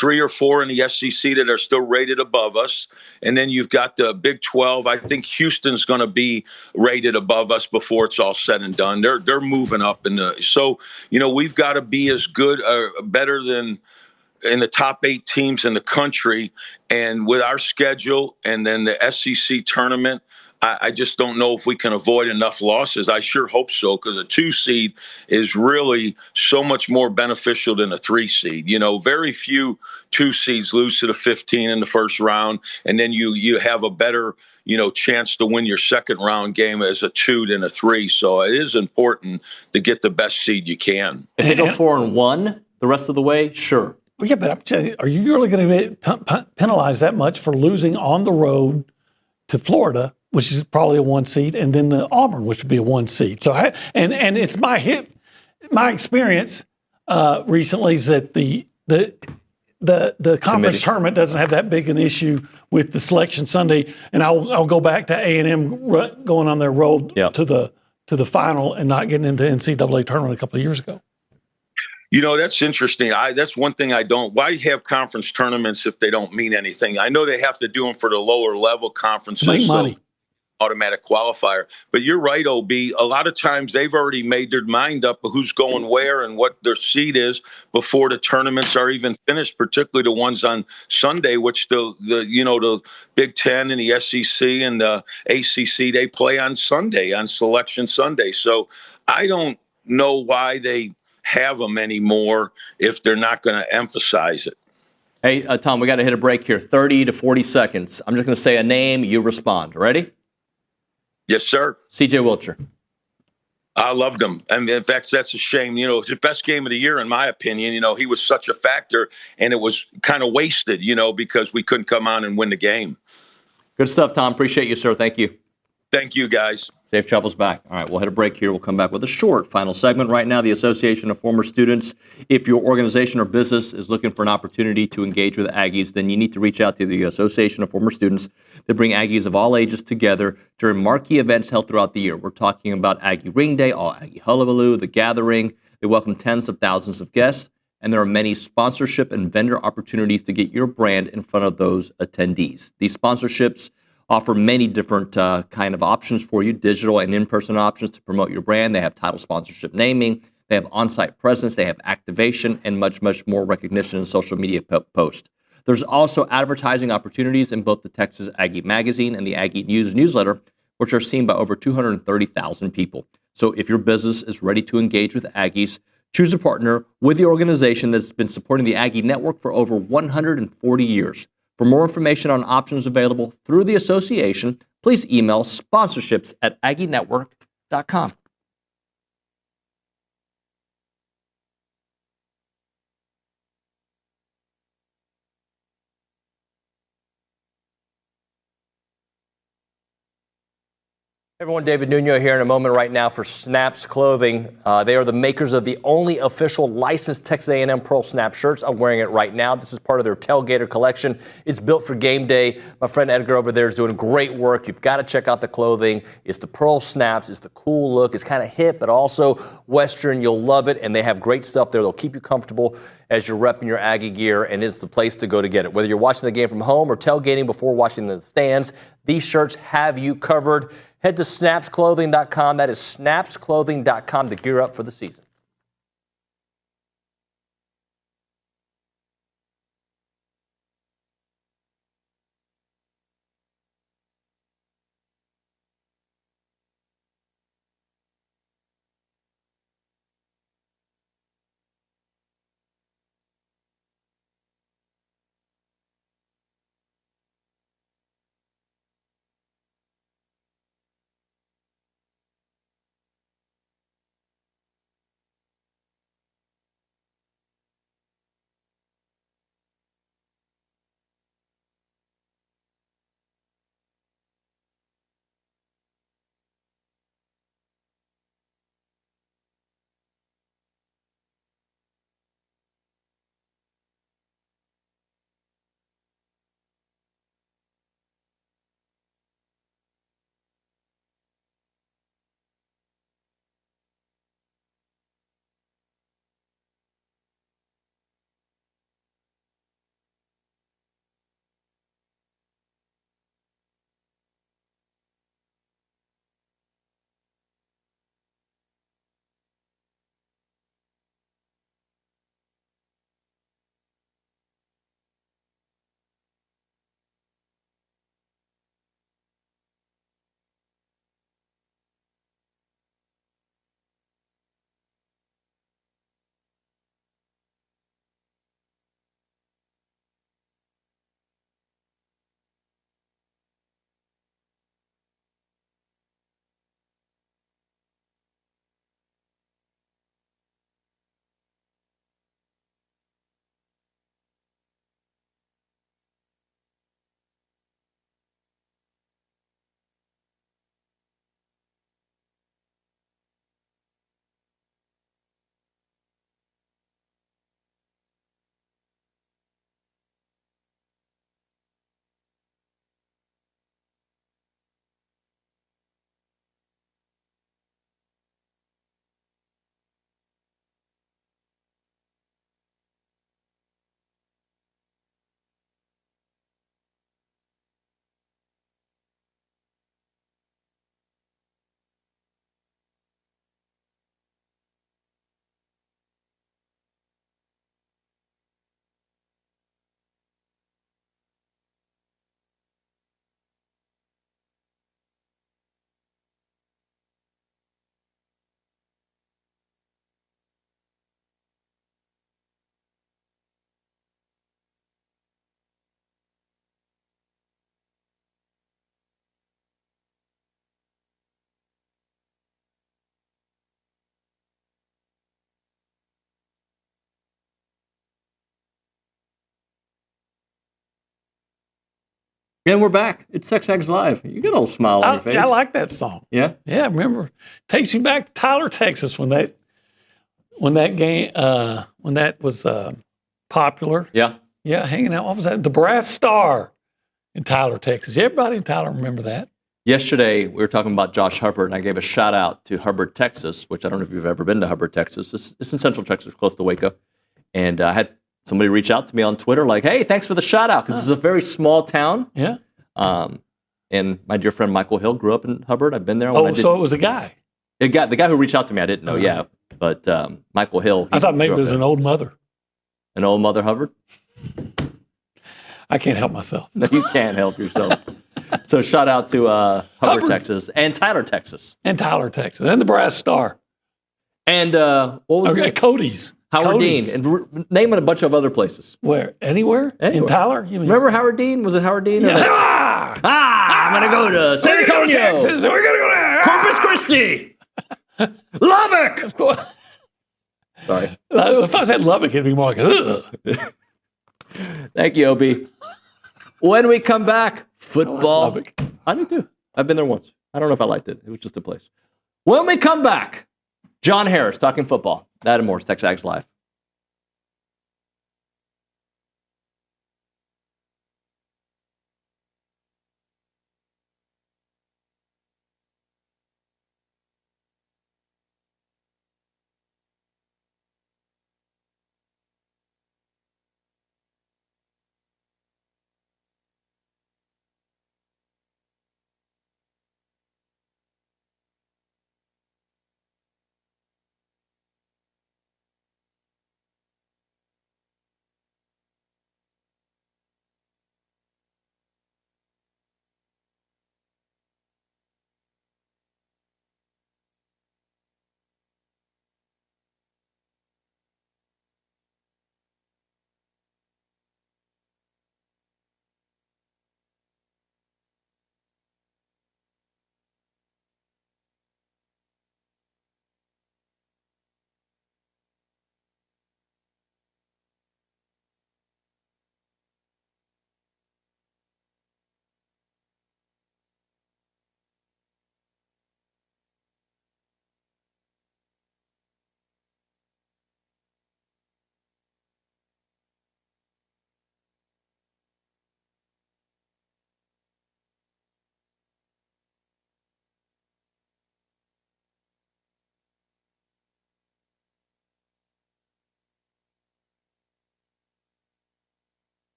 3 or 4 in the SEC that are still rated above us. And then you've got the Big 12. I think Houston's going to be rated above us before it's all said and done. They're moving up. So, we've got to be as good or better than in the top 8 teams in the country. And with our schedule and then the SEC tournament, I just don't know if we can avoid enough losses. I sure hope so, because a 2 seed is really so much more beneficial than a 3 seed. Very few 2 seeds lose to the 15 in the first round, and then you have a better chance to win your second round game as a 2 than a 3. So it is important to get the best seed you can. If they go 4-1 the rest of the way, sure. Well, yeah, but I'm telling you, are you really going to be penalized that much for losing on the road to Florida, which is probably a 1 seed, and then the Auburn, which would be a 1 seed? So and it's my experience recently is that the conference tournament doesn't have that big an issue with the selection Sunday. And I'll go back to A&M going on their road to the final and not getting into NCAA tournament a couple of years ago. That's interesting. That's one thing I don't. Why have conference tournaments if they don't mean anything? I know they have to do them for the lower level conferences. Make money. Automatic qualifier. But you're right, OB. A lot of times they've already made their mind up of who's going where and what their seed is before the tournaments are even finished, particularly the ones on Sunday, which the Big Ten and the SEC and the ACC, they play on Sunday, on Selection Sunday. So I don't know why they have them anymore if they're not going to emphasize it. Hey, Tom, we got to hit a break here. 30 to 40 seconds. I'm just going to say a name. You respond. Ready? Yes, sir. C.J. Wilcher. I loved him. And in fact, that's a shame. It's the best game of the year, in my opinion. He was such a factor, and it was kind of wasted, because we couldn't come on and win the game. Good stuff, Tom. Appreciate you, sir. Thank you. Thank you, guys. Safe travels back. All right, we'll hit a break here. We'll come back with a short final segment. Right now, the Association of Former Students. If your organization or business is looking for an opportunity to engage with Aggies, then you need to reach out to the Association of Former Students. They bring Aggies of all ages together during marquee events held throughout the year. We're talking about Aggie Ring Day, All Aggie Hullabaloo, The Gathering. They welcome tens of thousands of guests, and there are many sponsorship and vendor opportunities to get your brand in front of those attendees. These sponsorships offer many different kind of options for you, digital and in-person options to promote your brand. They have title sponsorship naming, they have on-site presence, they have activation, and much, much more recognition in social media posts. There's also advertising opportunities in both the Texas Aggie Magazine and the Aggie News newsletter, which are seen by over 230,000 people. So if your business is ready to engage with Aggies, choose a partner with the organization that's been supporting the Aggie Network for over 140 years. For more information on options available through the association, please email sponsorships@aggienetwork.com. Everyone, David Nuño here in a moment right now for Snaps Clothing. They are the makers of the only official licensed Texas A&M Pearl Snap shirts. I'm wearing it right now. This is part of their Tailgater collection. It's built for game day. My friend Edgar over there is doing great work. You've got to check out the clothing. It's the Pearl Snaps. It's the cool look. It's kind of hip, but also Western. You'll love it, and they have great stuff there. They'll keep you comfortable as you're repping your Aggie gear, and it's the place to go to get it. Whether you're watching the game from home or tailgating before watching the stands, these shirts have you covered. Head to snapsclothing.com. That is snapsclothing.com to gear up for the season. And we're back. It's TexAgs Live. You got a little smile on your face. I like that song. Yeah? Yeah, remember. Takes me back to Tyler, Texas when that game when that was popular. Yeah. Yeah, hanging out. What was that? The Brass Star in Tyler, Texas. Everybody in Tyler remember that. Yesterday, we were talking about Josh Hubbard, and I gave a shout out to Hubbard, Texas, which I don't know if you've ever been to Hubbard, Texas. It's in Central Texas, close to Waco. And I had somebody reach out to me on Twitter like, hey, thanks for the shout out, because this is a very small town. Yeah. And my dear friend Michael Hill grew up in Hubbard. I've been there. So it was a guy. The guy who reached out to me, I didn't know, yeah. But Michael Hill. I thought maybe it was an old mother. An old mother Hubbard? I can't help myself. No, you can't help yourself. So shout out to Hubbard, Texas, and Tyler, Texas. And Tyler, Texas. And the Brass Star. And what was it? Cody's. Howard Dean. And naming a bunch of other places. Where? Anywhere? In Tyler? You mean? Remember Howard Dean? Was it Howard Dean? Yeah. I'm going to go to San Antonio. Texas. We're going to go to Corpus Christi. Lubbock. Of course. Sorry. If I said Lubbock, it'd be more like, ugh. Thank you, Obi. When we come back, football. I do too. I've been there once. I don't know if I liked it. It was just a place. When we come back, John Harris talking football. That and more. It's TexAgs Live.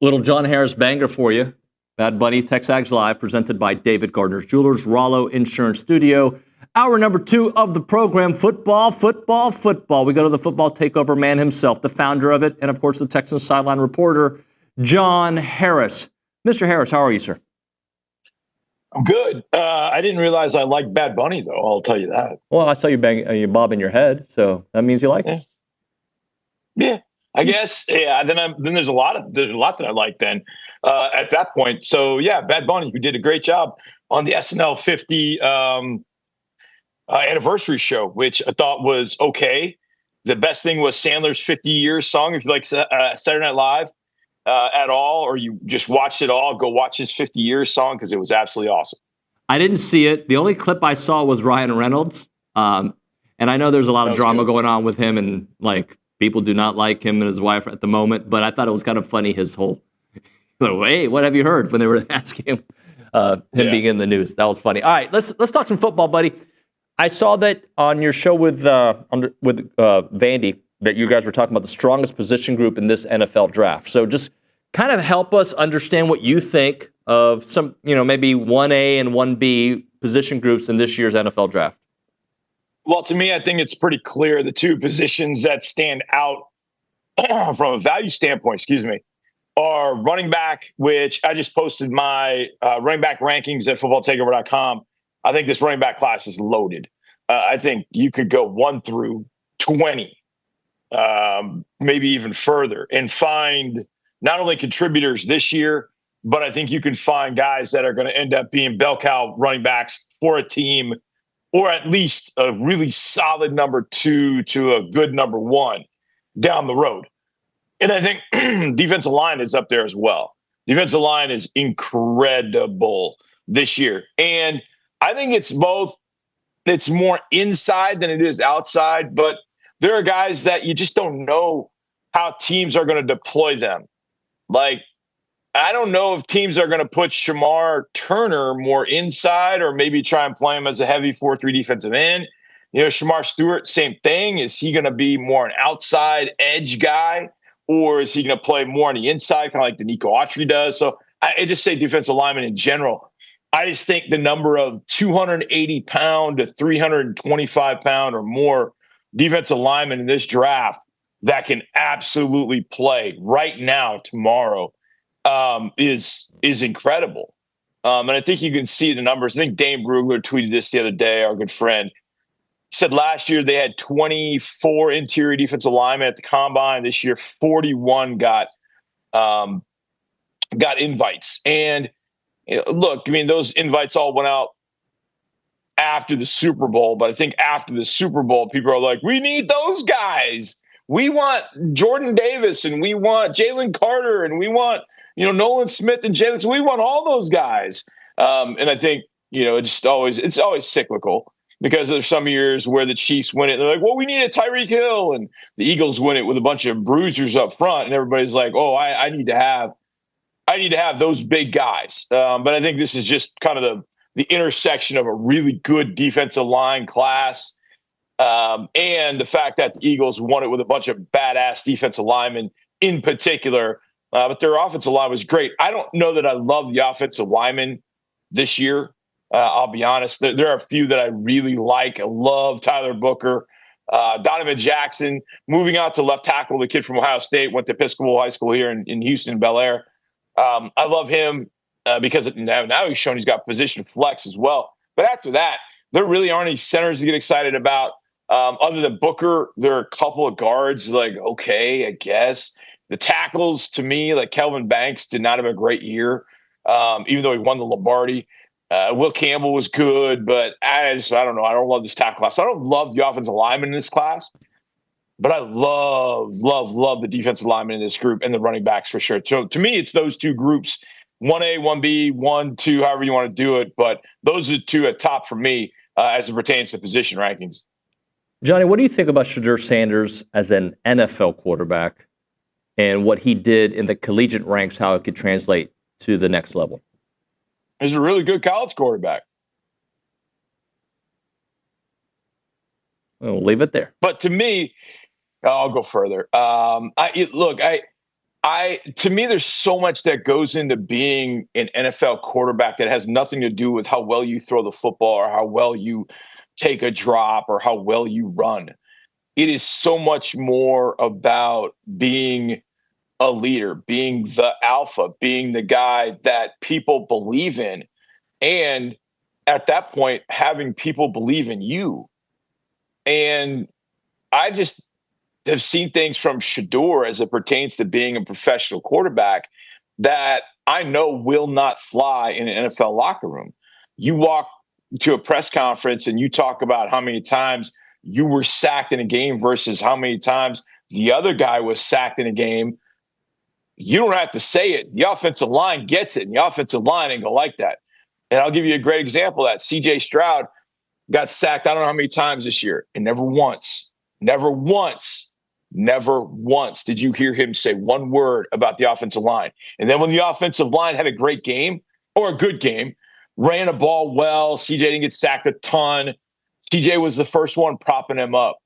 Little John Harris banger for you. Bad Bunny, TexAgs Live, presented by David Gardner's Jewelers, Rollo Insurance Studio. Hour number 2 of the program, football, football, football. We go to the football takeover man himself, the founder of it, and of course the Texans sideline reporter, John Harris. Mr. Harris, how are you, sir? I'm good. I didn't realize I liked Bad Bunny, though. I'll tell you that. Well, I saw you you bobbing your head, so that means you like it. Yeah, I guess. Yeah. Then there's a lot that I like then at that point. So yeah, Bad Bunny, who did a great job on the SNL 50 anniversary show, which I thought was okay. The best thing was Sandler's 50 years song. If you like Saturday Night Live at all, or you just watched it all, go watch his 50 years song because it was absolutely awesome. I didn't see it. The only clip I saw was Ryan Reynolds. And I know there's a lot of drama going on with him, and like people do not like him and his wife at the moment, but I thought it was kind of funny, his whole, hey, what have you heard, when they were asking him being in the news. That was funny. All right, let's talk some football, buddy. I saw that on your show with Vandy that you guys were talking about the strongest position group in this NFL draft. So just kind of help us understand what you think of some, maybe 1A and 1B position groups in this year's NFL draft? Well, to me, I think it's pretty clear the two positions that stand out from a value standpoint, are running back, which I just posted my running back rankings at footballtakeover.com. I think this running back class is loaded. I think you could go 1 through 20, maybe even further, and find not only contributors this year, but I think you can find guys that are going to end up being bell cow running backs for a team, or at least a really solid number 2 to a good number 1 down the road. And I think defensive line is up there as well. Defensive line is incredible this year. And I think it's both. It's more inside than it is outside, but there are guys that you just don't know how teams are going to deploy them. Like, I don't know if teams are going to put Shamar Turner more inside or maybe try and play him as a heavy 4-3 defensive end. Shamar Stewart, same thing. Is he going to be more an outside edge guy, or is he going to play more on the inside, kind of like the Nico Autry does? So I just say defensive lineman in general. I just think the number of 280-pound to 325-pound or more defensive linemen in this draft that can absolutely play right now, tomorrow, is incredible. And I think you can see the numbers. I think Dane Brugler tweeted this the other day, our good friend. He said last year they had 24 interior defensive linemen at the combine. This year, 41 got invites. And look, I mean, those invites all went out after the Super Bowl, but I think after the Super Bowl, people are like, we need those guys. We want Jordan Davis, and we want Jalen Carter, and we want, Nolan Smith and Jalen. We want all those guys. And I think, it's always cyclical, because there's some years where the Chiefs win it and they're like, well, we need a Tyreek Hill, and the Eagles win it with a bunch of bruisers up front, and everybody's like, oh, I need to have those big guys. But I think this is just kind of the intersection of a really good defensive line class and the fact that the Eagles won it with a bunch of badass defensive linemen in particular. But their offensive line was great. I don't know that I love the offensive linemen this year. I'll be honest. There are a few that I really like. I love Tyler Booker. Donovan Jackson, moving out to left tackle, the kid from Ohio State, went to Episcopal High School here in Houston, Bel Air. I love him because now he's shown he's got position flex as well. But after that, there really aren't any centers to get excited about. Other than Booker, there are a couple of guards, like, okay, I guess. The tackles, to me, like Kelvin Banks, did not have a great year, even though he won the Lombardi. Will Campbell was good, but I don't know. I don't love this tackle class. I don't love the offensive lineman in this class. But I love the defensive linemen in this group and the running backs for sure. So to me, it's those two groups, 1A, 1B, 1, 2, however you want to do it. But those are the two at top for me as it pertains to position rankings. Johnny, what do you think about Shedeur Sanders as an NFL quarterback and what he did in the collegiate ranks, how it could translate to the next level? He's a really good college quarterback. We'll leave it there. But to me, I'll go further. To me, there's so much that goes into being an NFL quarterback that has nothing to do with how well you throw the football or how well you take a drop or how well you run. It is so much more about being a leader, being the alpha, being the guy that people believe in. And at that point, having people believe in you. And I just have seen things from Shedeur as it pertains to being a professional quarterback that I know will not fly in an NFL locker room. You walk to a press conference and you talk about how many times you were sacked in a game versus how many times the other guy was sacked in a game. You don't have to say it. The offensive line gets it, and the offensive line ain't gonna like that. And I'll give you a great example of that. CJ Stroud got sacked I don't know how many times this year, and never once did you hear him say one word about the offensive line. And then when the offensive line had a great game or a good game, ran a ball well, CJ didn't get sacked a ton, CJ was the first one propping him up.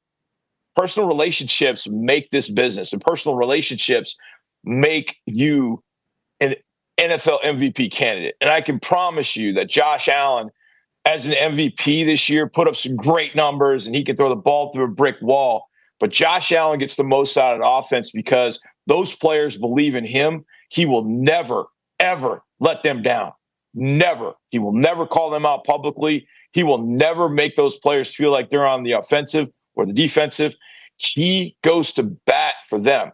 Personal relationships make this business, and personal relationships make you an NFL MVP candidate. And I can promise you that Josh Allen as an MVP this year, put up some great numbers, and he can throw the ball through a brick wall. But Josh Allen gets the most out of the offense because those players believe in him. He will never, ever let them down. Never. He will never call them out publicly. He will never make those players feel like they're on the offensive or the defensive. He goes to bat for them.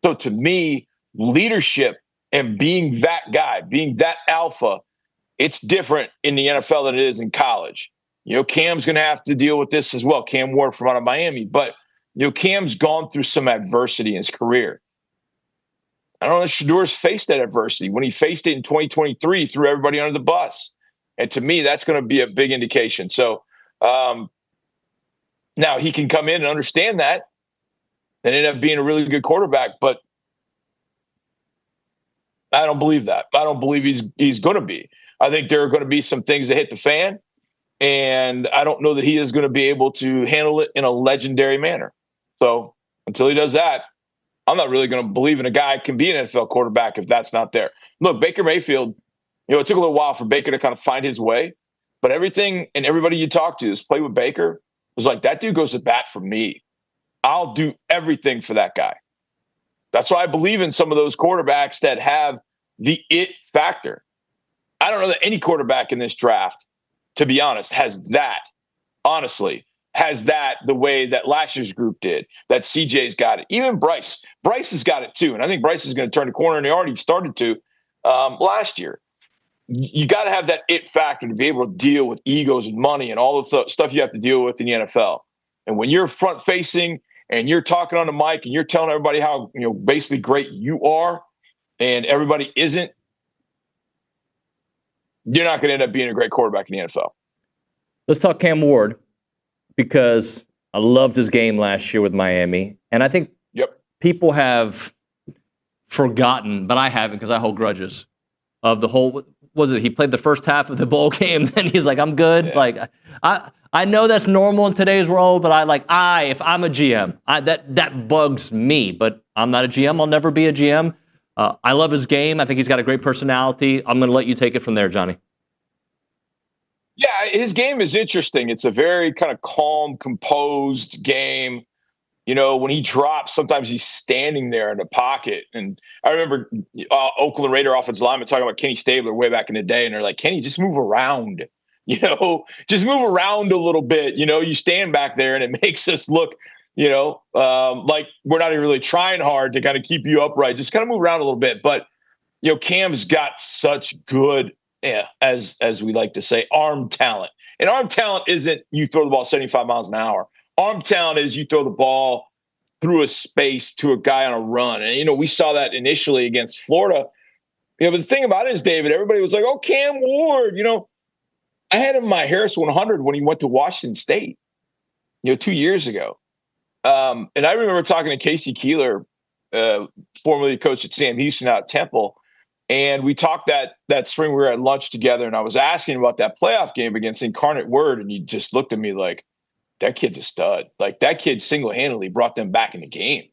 So to me, leadership and being that guy, being that alpha, it's different in the NFL than it is in college. Cam's going to have to deal with this as well. Cam Ward from out of Miami. But, Cam's gone through some adversity in his career. I don't know if Shedur's faced that adversity. When he faced it in 2023, threw everybody under the bus. And to me, that's going to be a big indication. So now he can come in and understand that and end up being a really good quarterback. But I don't believe that. I don't believe he's going to be. I think there are going to be some things that hit the fan, and I don't know that he is going to be able to handle it in a legendary manner. So until he does that, I'm not really going to believe in a guy can be an NFL quarterback if that's not there. Look, Baker Mayfield, it took a little while for Baker to kind of find his way, but everything and everybody you talk to that's played with Baker was like, that dude goes to bat for me. I'll do everything for that guy. That's why I believe in some of those quarterbacks that have the it factor. I don't know that any quarterback in this draft, to be honest, has that the way that last year's group did, that CJ's got it. Even Bryce has got it too. And I think Bryce is going to turn the corner, and he already started to last year. You got to have that it factor to be able to deal with egos and money and all the stuff you have to deal with in the NFL. And when you're front facing and you're talking on the mic and you're telling everybody how, basically great you are and everybody isn't, you're not going to end up being a great quarterback in the NFL. Let's talk Cam Ward, because I loved his game last year with Miami. And I think people have forgotten, but I haven't because I hold grudges, of the whole, he played the first half of the bowl game and he's like, I'm good. Yeah. Like, I know that's normal in today's world, but if I'm a GM, that bugs me, but I'm not a GM. I'll never be a GM. I love his game. I think he's got a great personality. I'm going to let you take it from there, Johnny. Yeah, his game is interesting. It's a very kind of calm, composed game. When he drops, sometimes he's standing there in the pocket. And I remember Oakland Raider offensive lineman talking about Kenny Stabler way back in the day, and they're like, Kenny, just move around. Just move around a little bit. You stand back there, and it makes us look, like we're not even really trying hard to kind of keep you upright. Just kind of move around a little bit. But, Cam's got such good, as we like to say, arm talent. And arm talent isn't you throw the ball 75 miles an hour. Arm talent is you throw the ball through a space to a guy on a run. And, we saw that initially against Florida. But the thing about it is, David, everybody was like, oh, Cam Ward, I had him in my Harris 100 when he went to Washington State, 2 years ago. And I remember talking to Casey Keeler, formerly coach at Sam Houston out at Temple. And we talked that spring. We were at lunch together, and I was asking about that playoff game against Incarnate Word. And he just looked at me like, that kid's a stud. Like, that kid single-handedly brought them back in the game.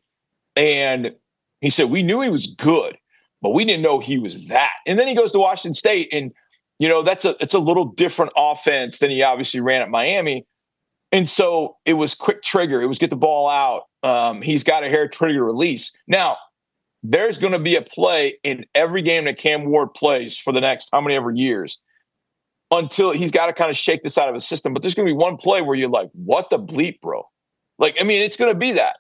And he said, we knew he was good, but we didn't know he was that. And then he goes to Washington State, and, it's a little different offense than he obviously ran at Miami. And so it was quick trigger. It was get the ball out. He's got a hair trigger release. Now, there's going to be a play in every game that Cam Ward plays for the next how many ever years until he's got to kind of shake this out of his system. But there's going to be one play where you're like, what the bleep, bro? It's going to be that.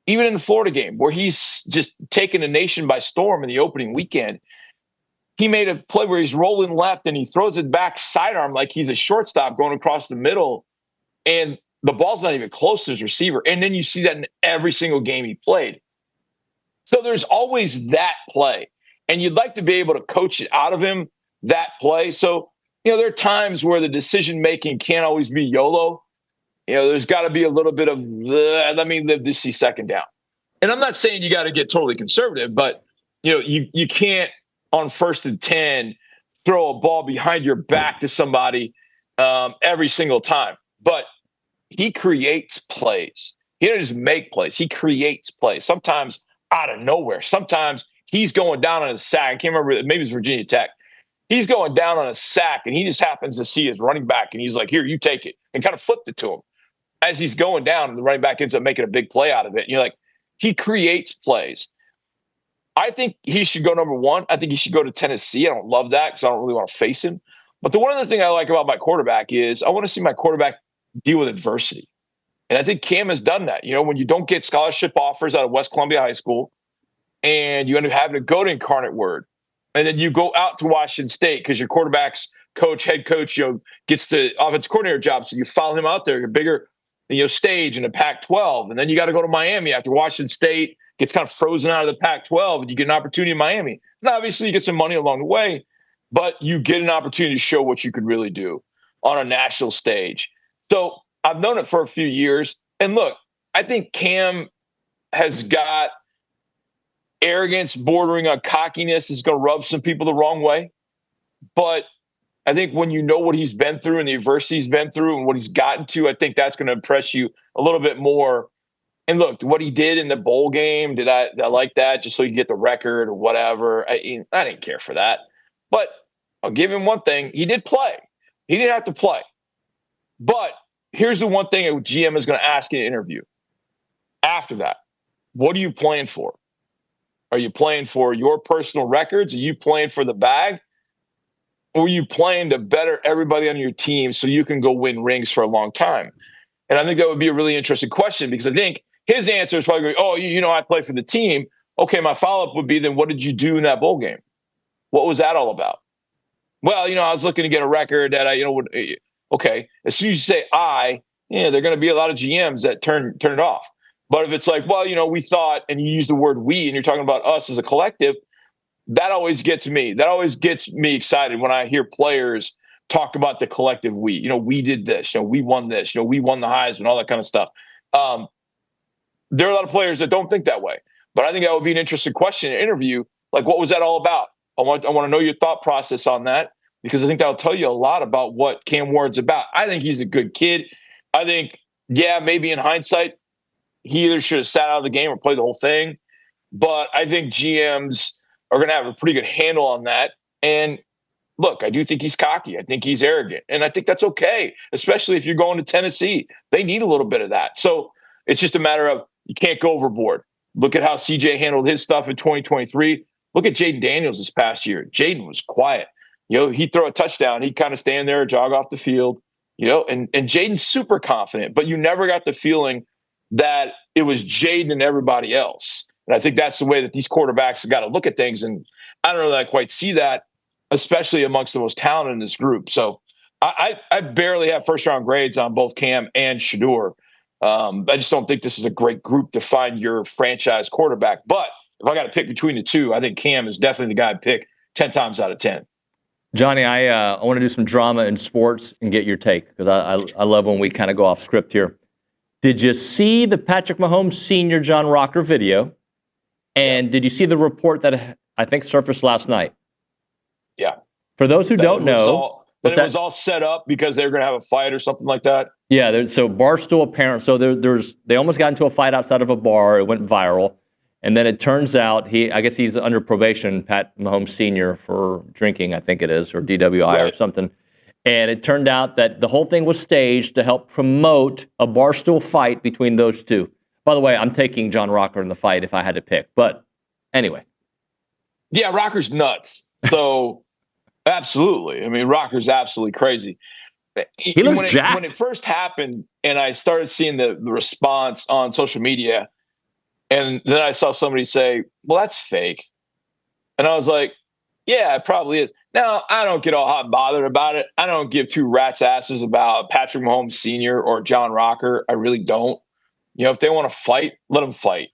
Even in the Florida game where he's just taken the nation by storm in the opening weekend, he made a play where he's rolling left and he throws it back sidearm like he's a shortstop going across the middle. And the ball's not even close to his receiver. And then you see that in every single game he played. So there's always that play. And you'd like to be able to coach it out of him, that play. So, there are times where the decision-making can't always be YOLO. There's got to be a little bit of, let me live to see second down. And I'm not saying you got to get totally conservative, but, you can't on 1st and 10 throw a ball behind your back to somebody every single time. But he creates plays. He doesn't just make plays. He creates plays. Sometimes out of nowhere. Sometimes he's going down on a sack. I can't remember. Maybe it's Virginia Tech. He's going down on a sack, and he just happens to see his running back, and he's like, here, you take it, and kind of flipped it to him. As he's going down, and the running back ends up making a big play out of it. And you're like, he creates plays. I think he should go number 1. I think he should go to Tennessee. I don't love that because I don't really want to face him. But the one other thing I like about my quarterback is I want to see my quarterback deal with adversity. And I think Cam has done that. You know, when you don't get scholarship offers out of West Columbia High School and you end up having to go to Incarnate Word, and then you go out to Washington State because your quarterback's head coach, gets the offensive coordinator job. So you follow him out there, your bigger, stage in the Pac-12. And then you got to go to Miami after Washington State gets kind of frozen out of the Pac-12, and you get an opportunity in Miami. And obviously you get some money along the way, but you get an opportunity to show what you could really do on a national stage. So I've known it for a few years. And look, I think Cam has got arrogance bordering on cockiness is going to rub some people the wrong way. But I think when you know what he's been through and the adversity he's been through and what he's gotten to, I think that's going to impress you a little bit more. And look, what he did in the bowl game, did I like that just so you get the record or whatever? I didn't care for that. But I'll give him one thing. He did play. He didn't have to play. But here's the one thing a GM is going to ask in an interview. After that, what are you playing for? Are you playing for your personal records? Are you playing for the bag? Or are you playing to better everybody on your team so you can go win rings for a long time? And I think that would be a really interesting question, because I think his answer is probably, I play for the team. Okay, my follow-up would be, then what did you do in that bowl game? What was that all about? Well, I was looking to get a record that okay. As soon as you say there are going to be a lot of GMs that turn it off. But if it's like, we thought, and you use the word we, and you're talking about us as a collective, that always gets me. That always gets me excited when I hear players talk about the collective we. We did this. We won this. We won the Heisman, all that kind of stuff. There are a lot of players that don't think that way. But I think that would be an interesting question in an interview. Like, what was that all about? I want to know your thought process on that, because I think that'll tell you a lot about what Cam Ward's about. I think he's a good kid. I think, maybe in hindsight, he either should have sat out of the game or played the whole thing. But I think GMs are going to have a pretty good handle on that. And look, I do think he's cocky. I think he's arrogant. And I think that's okay, especially if you're going to Tennessee. They need a little bit of that. So it's just a matter of you can't go overboard. Look at how CJ handled his stuff in 2023. Look at Jaden Daniels this past year. Jaden was quiet. He'd throw a touchdown. He'd kind of stand there, jog off the field, and Jaden's super confident, but you never got the feeling that it was Jaden and everybody else. And I think that's the way that these quarterbacks have got to look at things. And I don't know that I quite see that, especially amongst the most talented in this group. So I barely have first-round grades on both Cam and Shedeur. I just don't think this is a great group to find your franchise quarterback. But if I got to pick between the two, I think Cam is definitely the guy I'd pick 10 times out of 10. Johnny, I want to do some drama in sports and get your take, because I love when we kind of go off script here. Did you see the Patrick Mahomes Sr. John Rocker video? And did you see the report that I think surfaced last night? Yeah. For those who don't know, it was all set up because they were going to have a fight or something like that. Yeah. So Barstool apparent. So they almost got into a fight outside of a bar. It went viral. And then it turns out I guess he's under probation, Pat Mahomes Sr., for drinking, I think it is, or DWI or something. And it turned out that the whole thing was staged to help promote a Barstool fight between those two. By the way, I'm taking John Rocker in the fight if I had to pick. But anyway. Yeah, Rocker's nuts. So absolutely. I mean, Rocker's absolutely crazy. He looks jacked. When it first happened and I started seeing the response on social media, and then I saw somebody say, well, that's fake. And I was like, yeah, it probably is. Now, I don't get all hot and bothered about it. I don't give two rat's asses about Patrick Mahomes Sr. or John Rocker. I really don't. If they want to fight, let them fight.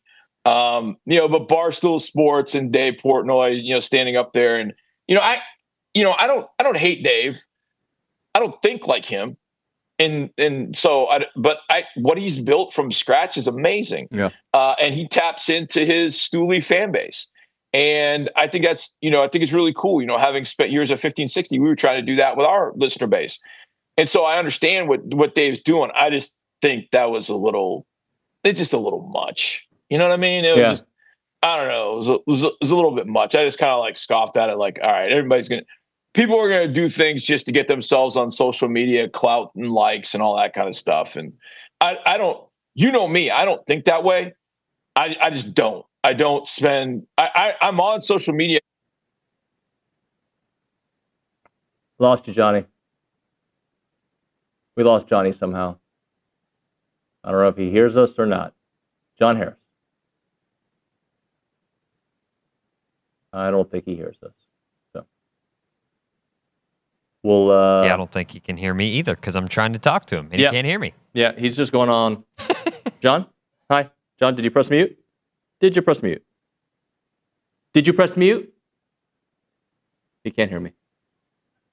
But Barstool Sports and Dave Portnoy, standing up there, and I don't hate Dave. I don't think like him, and so what he's built from scratch is amazing. Yeah, and he taps into his Stooley fan base, and I think that's I think it's really cool. Having spent years at 1560, we were trying to do that with our listener base, and so I understand what Dave's doing. I just think that was a little much. You know what I mean? It was just, I don't know. It was a little bit much. I just kind of scoffed at it. Like, all right, everybody's going to, people are going to do things just to get themselves on social media, clout and likes and all that kind of stuff. And I don't, you know me, I don't think that way. I just don't. I don't spend, I'm on social media. Lost you, Johnny. We lost Johnny somehow. I don't know if he hears us or not. John Harris. I don't think he hears us. So we'll. Yeah, I don't think he can hear me either because I'm trying to talk to him and he can't hear me. Yeah, he's just going on. John? Hi. John, did you press mute? Did you press mute? Did you press mute? He can't hear me.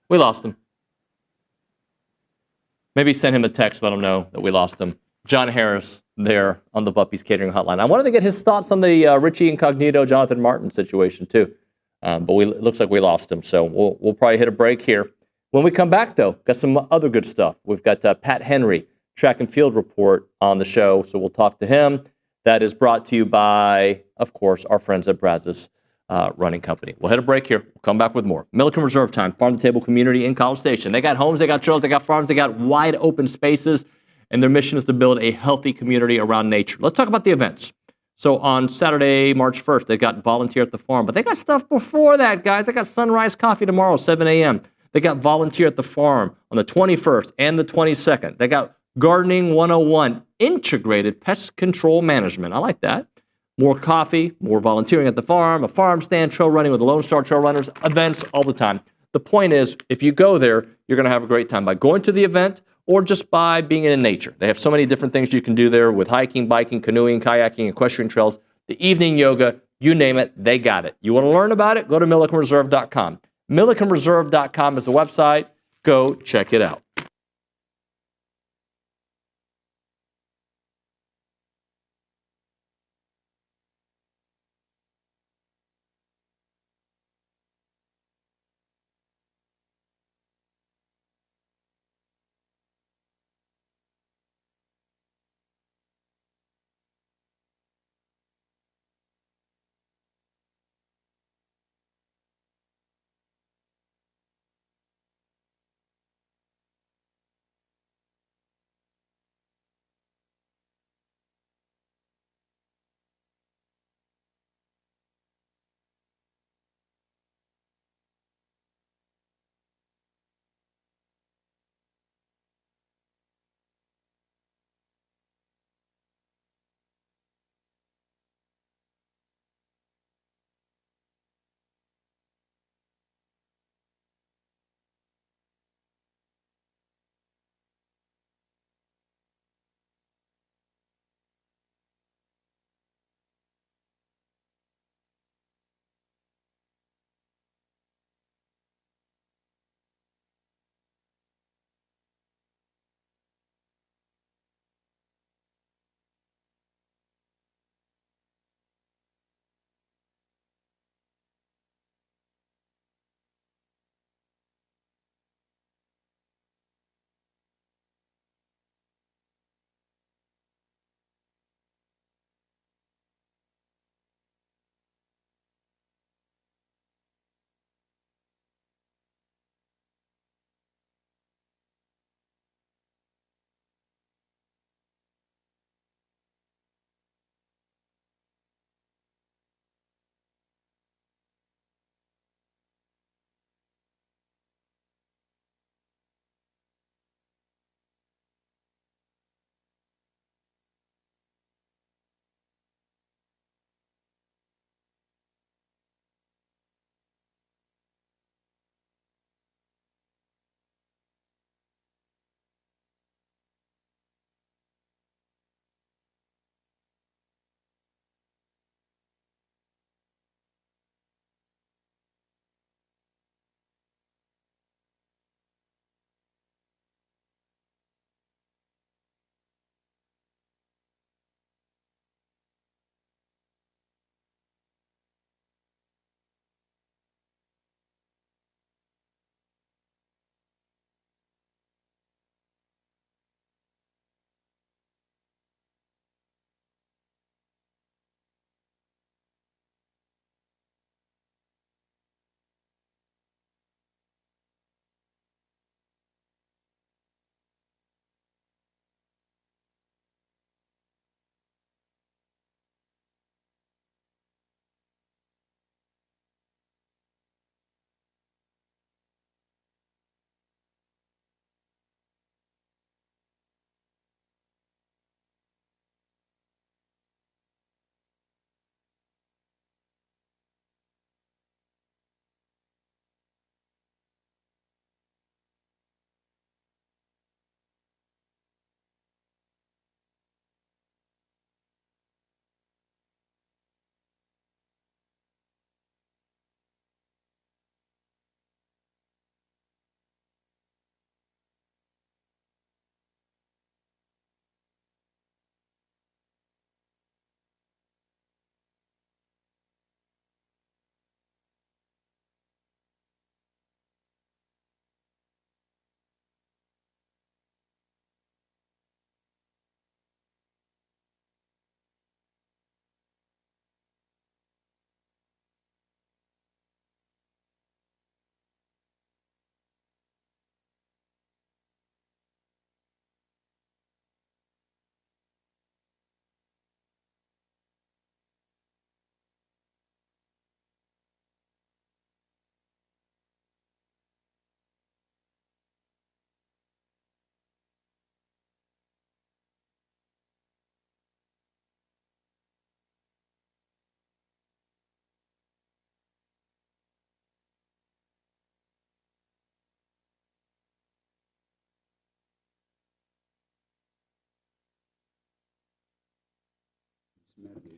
We lost him. Maybe send him a text, let him know that we lost him. John Harris there on the Buppy's Catering Hotline. I wanted to get his thoughts on the Richie Incognito, Jonathan Martin situation too. But it looks like we lost him. So we'll probably hit a break here. When we come back, though, got some other good stuff. We've got Pat Henry, track and field report on the show. So we'll talk to him. That is brought to you by, of course, our friends at Brazos Running Company. We'll hit a break here. We'll come back with more. Milliken Reserve Time, farm to table community in College Station. They got homes, they got trails, they got farms, they got wide open spaces, and their mission is to build a healthy community around nature. Let's talk about the events. So on Saturday, March 1st, they got Volunteer at the Farm, but they got stuff before that, guys. They got Sunrise Coffee tomorrow, 7 a.m. They got Volunteer at the Farm on the 21st and the 22nd. They got Gardening 101, integrated pest control management. I like that. More coffee, more volunteering at the farm, a farm stand, trail running with the Lone Star Trail Runners, events all the time. The point is, if you go there, you're going to have a great time by going to the event or just by being in nature. They have so many different things you can do there with hiking, biking, canoeing, kayaking, equestrian trails, the evening yoga, you name it, they got it. You want to learn about it? Go to millikenreserve.com. Millikenreserve.com is the website. Go check it out.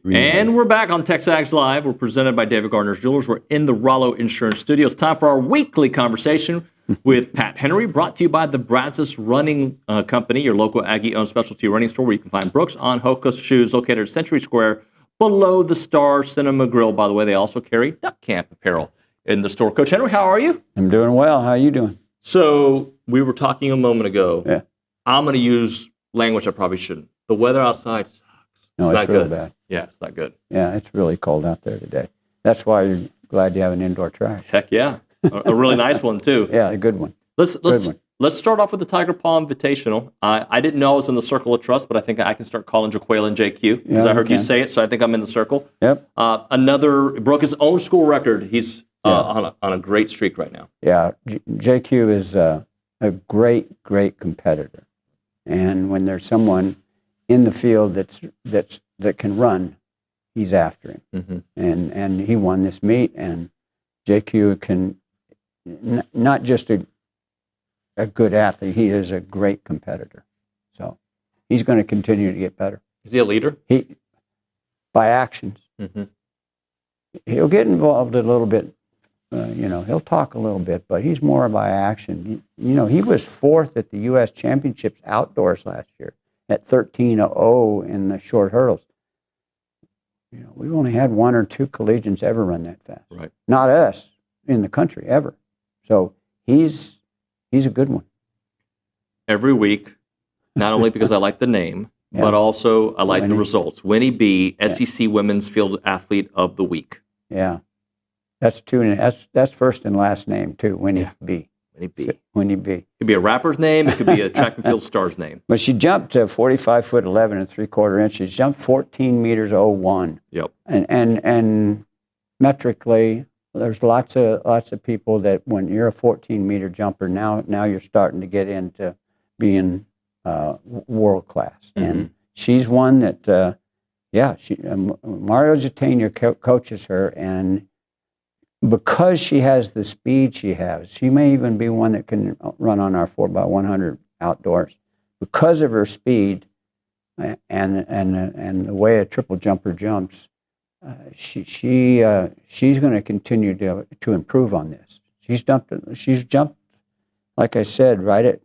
And we're back on TexAgs Live. We're presented by David Gardner's Jewelers. We're in the Rollo Insurance Studios. Time for our weekly conversation with Pat Henry, brought to you by the Brazos Running Company, your local Aggie-owned specialty running store where you can find Brooks on Hoka shoes located at Century Square below the Star Cinema Grill. By the way, they also carry Duck Camp apparel in the store. Coach Henry, how are you? I'm doing well. How are you doing? So we were talking a moment ago. Yeah. I'm going to use language I probably shouldn't. The weather outside sucks. No, it's not real good. bad. Yeah, it's not good. Yeah, it's really cold out there today. That's why you're glad you have an indoor track. Heck yeah. A really nice one, too. Yeah, a good one. Let's start off with the Tiger Paw Invitational. I didn't know I was in the circle of trust, but I think I can start calling Jaqualine JQ because Yeah, I heard you you can. say it, so I think I'm in the circle. Yep. Broke his own school record. He's on a great streak right now. Yeah, JQ is a great competitor, and when there's someone in the field that can run, he's after him. Mm-hmm. And he won this meet, and JQ can not just a good athlete, he is a great competitor. So he's going to continue to get better. Is he a leader? By actions. Mm-hmm. He'll get involved a little bit. He'll talk a little bit, but he's more by action. He was fourth at the U.S. Championships outdoors last year at 13:00 in the short hurdles. We've only had one or two collegians ever run that fast. Right. Not us in the country ever. So he's a good one. Every week, not only because I like the name, but also I like the results. Winnie B, SEC Women's Field Athlete of the Week. Yeah. That's that's first and last name too, Winnie B. Winnie B. Winnie B. It could be a rapper's name. It could be a track and field star's name. But she jumped 45 foot 11 3/4 inches. She jumped 14 meters 01. Yep. And metrically, there's lots of people that when you're a 14 meter jumper, now you're starting to get into being world class. Mm-hmm. And she's one that, Mario Jatania coaches her, and because she has the speed she has, she may even be one that can run on our 4x100 outdoors. Because of her speed and the way a triple jumper jumps, she's going to continue to improve on this. She's jumped, like I said, right at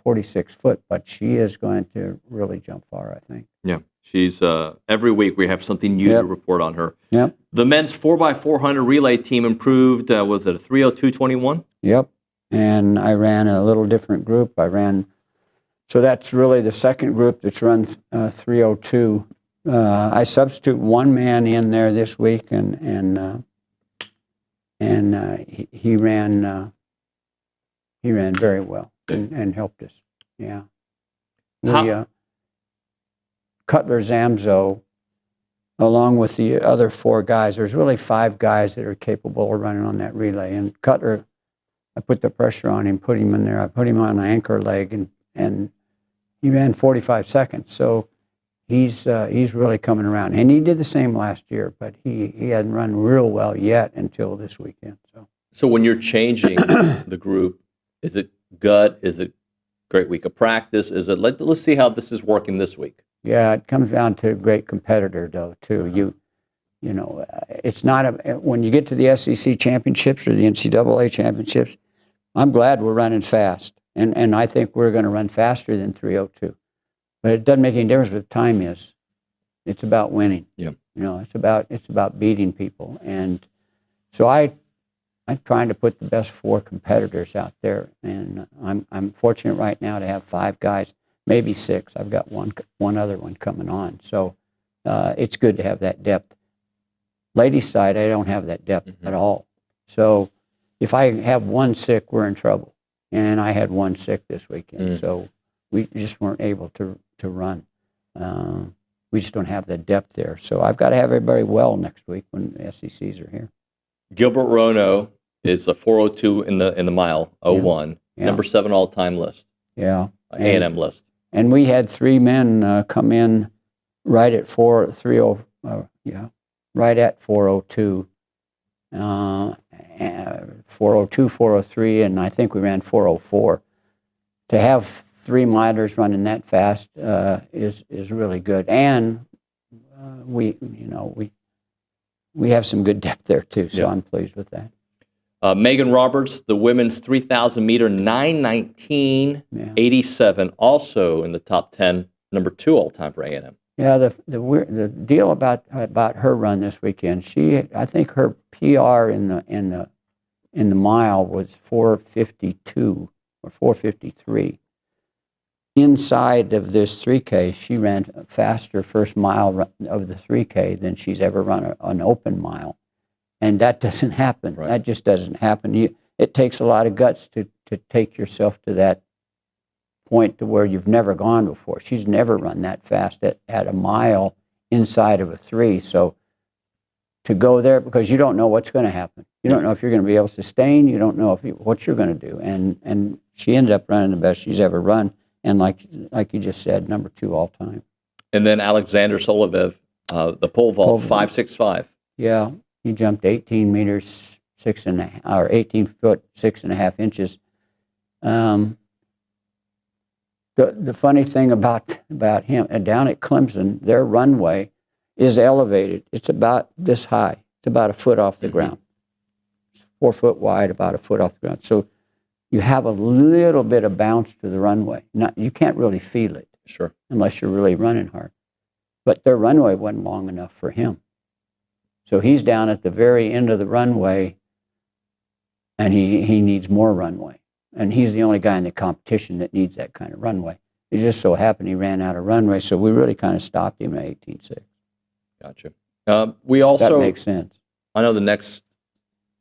46 foot, but she is going to really jump far, I think. Yeah. She's every week we have something new to report on her. Yep. The men's 4x400 relay team improved. Was it a 3:02:21? Yep. And I ran a little different group. So that's really the second group that's run 3:02. I substitute one man in there this week, and he ran very well and helped us. Yeah. Cutler Zamzo, along with the other four guys, there's really five guys that are capable of running on that relay. And Cutler, I put the pressure on him, put him in there. I put him on an anchor leg, and he ran 45 seconds. So he's really coming around. And he did the same last year, but he hadn't run real well yet until this weekend. So when you're changing the group, is it gut? Is it great week of practice? Is it let's see how this is working this week? Yeah, it comes down to a great competitor, though, too. It's not when you get to the SEC championships or the NCAA championships, I'm glad we're running fast. And I think we're going to run faster than 3:02. But it doesn't make any difference what the time is. It's about winning. Yeah. It's about beating people. And so I'm trying to put the best four competitors out there. And I'm fortunate right now to have five guys. Maybe six. I've got one other one coming on. So it's good to have that depth. Ladies' side, I don't have that depth at all. So if I have one sick, we're in trouble. And I had one sick this weekend. So we just weren't able to run. We just don't have the depth there. So I've got to have everybody well next week when the SECs are here. Gilbert Rono is a 4:02 in the mile, 01, number 7 all-time list. Yeah. A&M list. And we had three men come in right at 4:02, uh, 4:02, 4:03, and I think we ran 4:04. To have three milers running that fast is really good. And we have some good depth there too. So I'm pleased with that. Megan Roberts, the women's 3,000 meter, 9:19.87, also in the top 10, number 2 all time for A&M. Yeah, the deal about her run this weekend, I think her PR in the mile was 4:52 or 4:53. Inside of this 3K, she ran faster first mile of the 3K than she's ever run an open mile. And that doesn't happen. Right. That just doesn't happen. It takes a lot of guts to take yourself to that point to where you've never gone before. She's never run that fast at a mile inside of a 3. So to go there, because you don't know what's going to happen. You don't know if you're going to be able to sustain. You don't know what you're going to do. And she ended up running the best she's ever run. And like you just said, number 2 all time. And then Alexander Solovev, the pole vault, 5.65. Yeah, he jumped 18 meters, 6.5, or 18 foot, 6.5 inches. The funny thing about him, down at Clemson, their runway is elevated. It's about this high. It's about a foot off the ground. It's 4 foot wide, about a foot off the ground. So you have a little bit of bounce to the runway. You can't really feel it. Sure. Unless you're really running hard. But their runway wasn't long enough for him. So he's down at the very end of the runway, and he needs more runway. And he's the only guy in the competition that needs that kind of runway. It just so happened he ran out of runway, so we really kind of stopped him at 18.6. Gotcha. We also, that makes sense. I know the next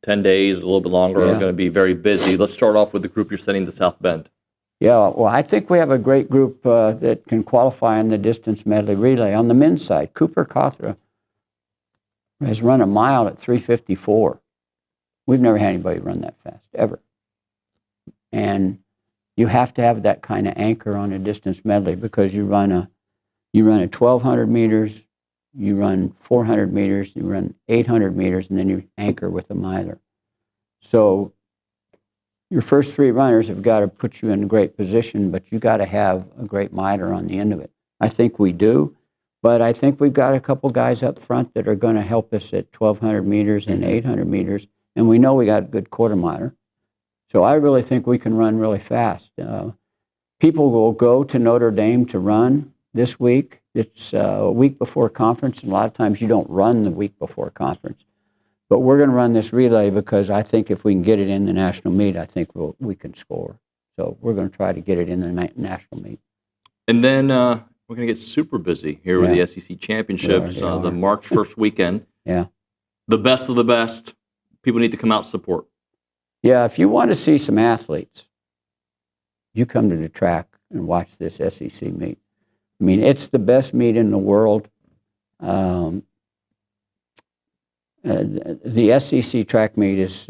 10 days, a little bit longer, are going to be very busy. Let's start off with the group you're sending to South Bend. Yeah, well, I think we have a great group that can qualify in the distance medley relay. On the men's side, Cooper Cothra has run a mile at 3:54. We've never had anybody run that fast, ever. And you have to have that kind of anchor on a distance medley because you run a 1,200 meters, you run 400 meters, you run 800 meters, and then you anchor with a miler. So your first 3 runners have got to put you in a great position, but you got to have a great miler on the end of it. I think we do, but I think we've got a couple guys up front that are going to help us at 1,200 meters and 800 meters, and we know we got a good quarter miler. So I really think we can run really fast. People will go to Notre Dame to run this week. It's a week before conference, and a lot of times you don't run the week before conference. But we're going to run this relay because I think if we can get it in the national meet, I think we can score. So we're going to try to get it in the national meet. And then we're going to get super busy here with the SEC Championships, the March 1st weekend. Yeah. The best of the best. People need to come out and support. Yeah, if you want to see some athletes, you come to the track and watch this SEC meet. I mean, it's the best meet in the world. The SEC track meet is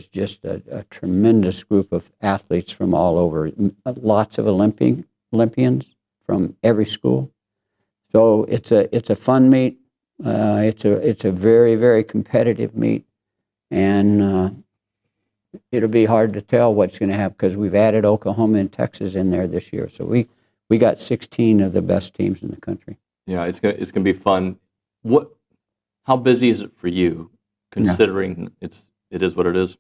just a tremendous group of athletes from all over. Lots of Olympians from every school. So it's a fun meet. It's a very, very competitive meet, and it'll be hard to tell what's going to happen because we've added Oklahoma and Texas in there this year. So we got 16 of the best teams in the country. Yeah, it's gonna be fun. How busy is it for you, considering it is what it is?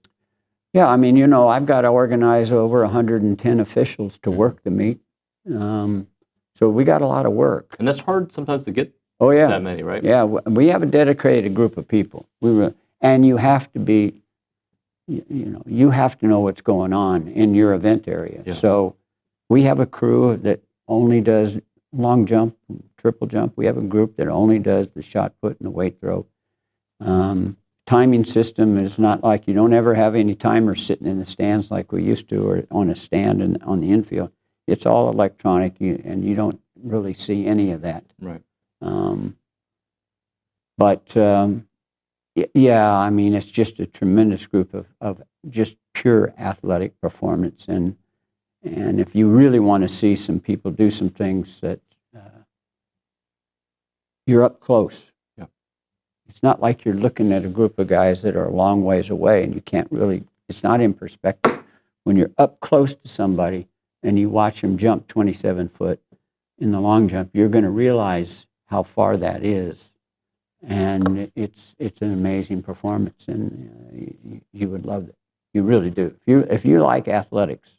Yeah, I mean, I've got to organize over 110 officials to work the meet. So we got a lot of work. And that's hard sometimes to get that many, right? Yeah, we have a dedicated group of people. And you have to be, you have to know what's going on in your event area. Yeah. So we have a crew that only does long jump, triple jump. We have a group that only does the shot put and the weight throw. Timing system is not like you don't ever have any timers sitting in the stands like we used to or on a stand on the infield. It's all electronic, and you don't really see any of that. Right. Yeah, I mean, it's just a tremendous group of just pure athletic performance. And if you really want to see some people do some things that you're up close. Yeah. It's not like you're looking at a group of guys that are a long ways away and you can't really, it's not in perspective. When you're up close to somebody and you watch them jump 27 foot in the long jump, you're going to realize how far that is. And it's an amazing performance, and you would love it. You really do. If you like athletics,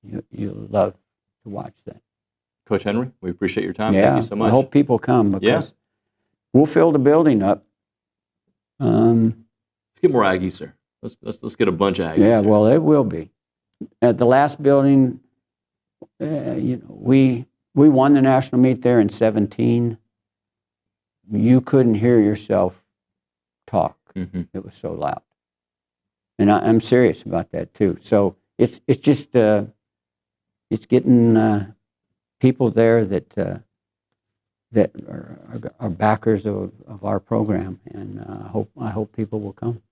you love to watch that. Coach Henry, we appreciate your time. Yeah, Thank you so much. I hope people come because we'll fill the building up. Let's get more Aggies, sir. Let's get a bunch of Aggies. Yeah, here. well, it will be. At the last building, we won the national meet there in 2017. You couldn't hear yourself talk. Mm-hmm. It was so loud. And I'm serious about that too. So it's just it's getting people there that are backers of our program, and I hope people will come.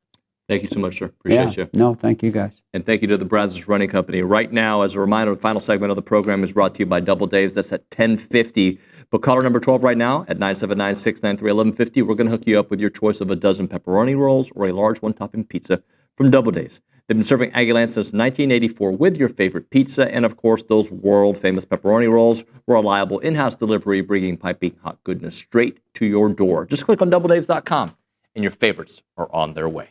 Thank you so much, sir. Appreciate you. No, thank you guys. And thank you to the Brazos Running Company. Right now, as a reminder, the final segment of the program is brought to you by Double Dave's. That's at 10:50. But caller number 12 right now at 979-693-1150. We're going to hook you up with your choice of a dozen pepperoni rolls or a large one-topping pizza from Double Dave's. They've been serving Aggieland since 1984 with your favorite pizza and, of course, those world-famous pepperoni rolls. Reliable in-house delivery, bringing piping hot goodness straight to your door. Just click on doubledaves.com and your favorites are on their way.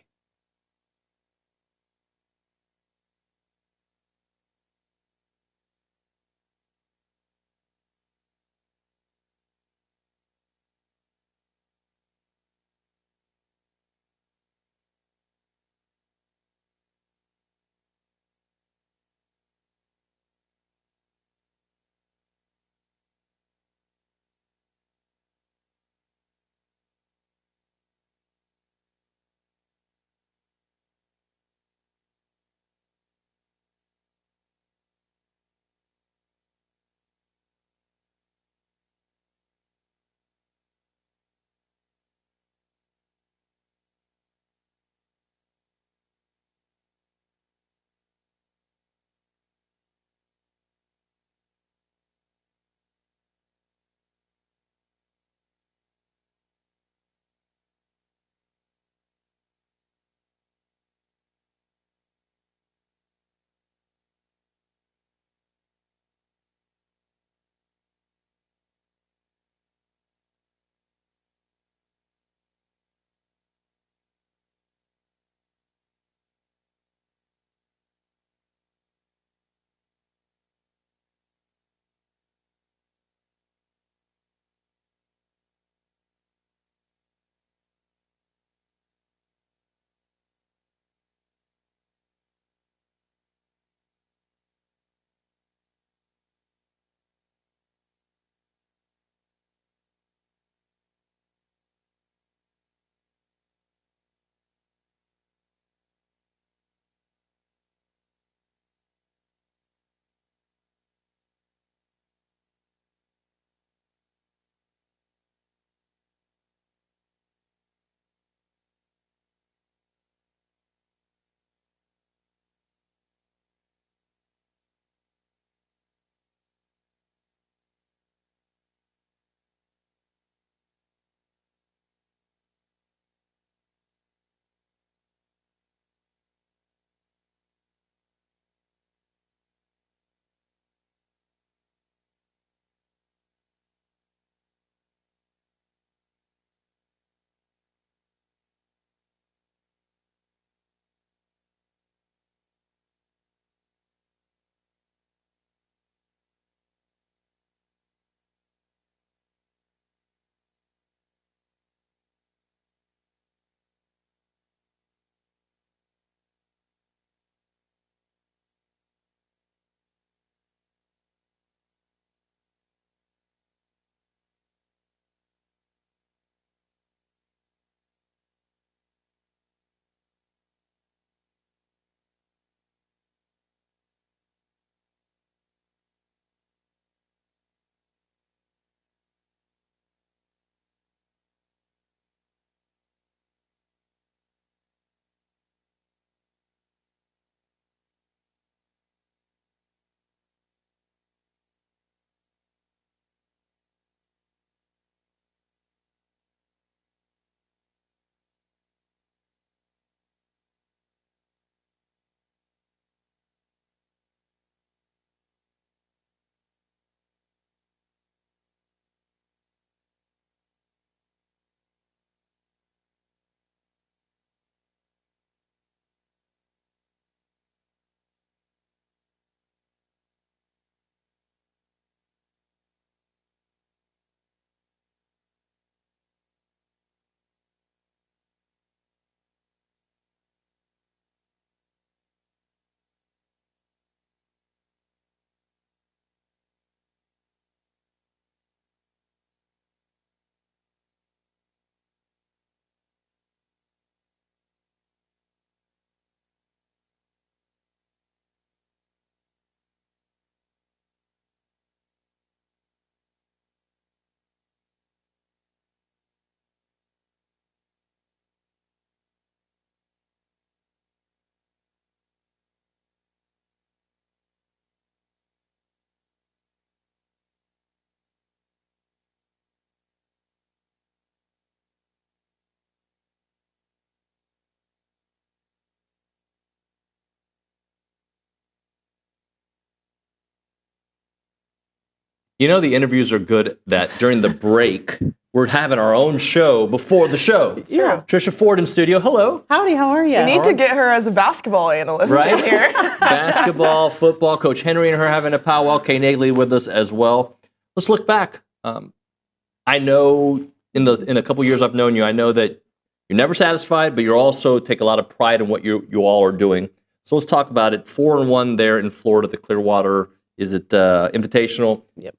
You know, the interviews are good that during the break, we're having our own show before the show. Yeah. Trisha Ford in studio. Hello. Howdy, how are you? We need to get her as a basketball analyst Right? in here. Basketball, football, Coach Henry and her having a powwow. Kay Nagley with us as well. Let's look back. I know in a couple years I've known you, I know that you're never satisfied, but you also take a lot of pride in what you all are doing. So let's talk about it. 4-1 there in Florida, the Clearwater. Is it Invitational? Yep.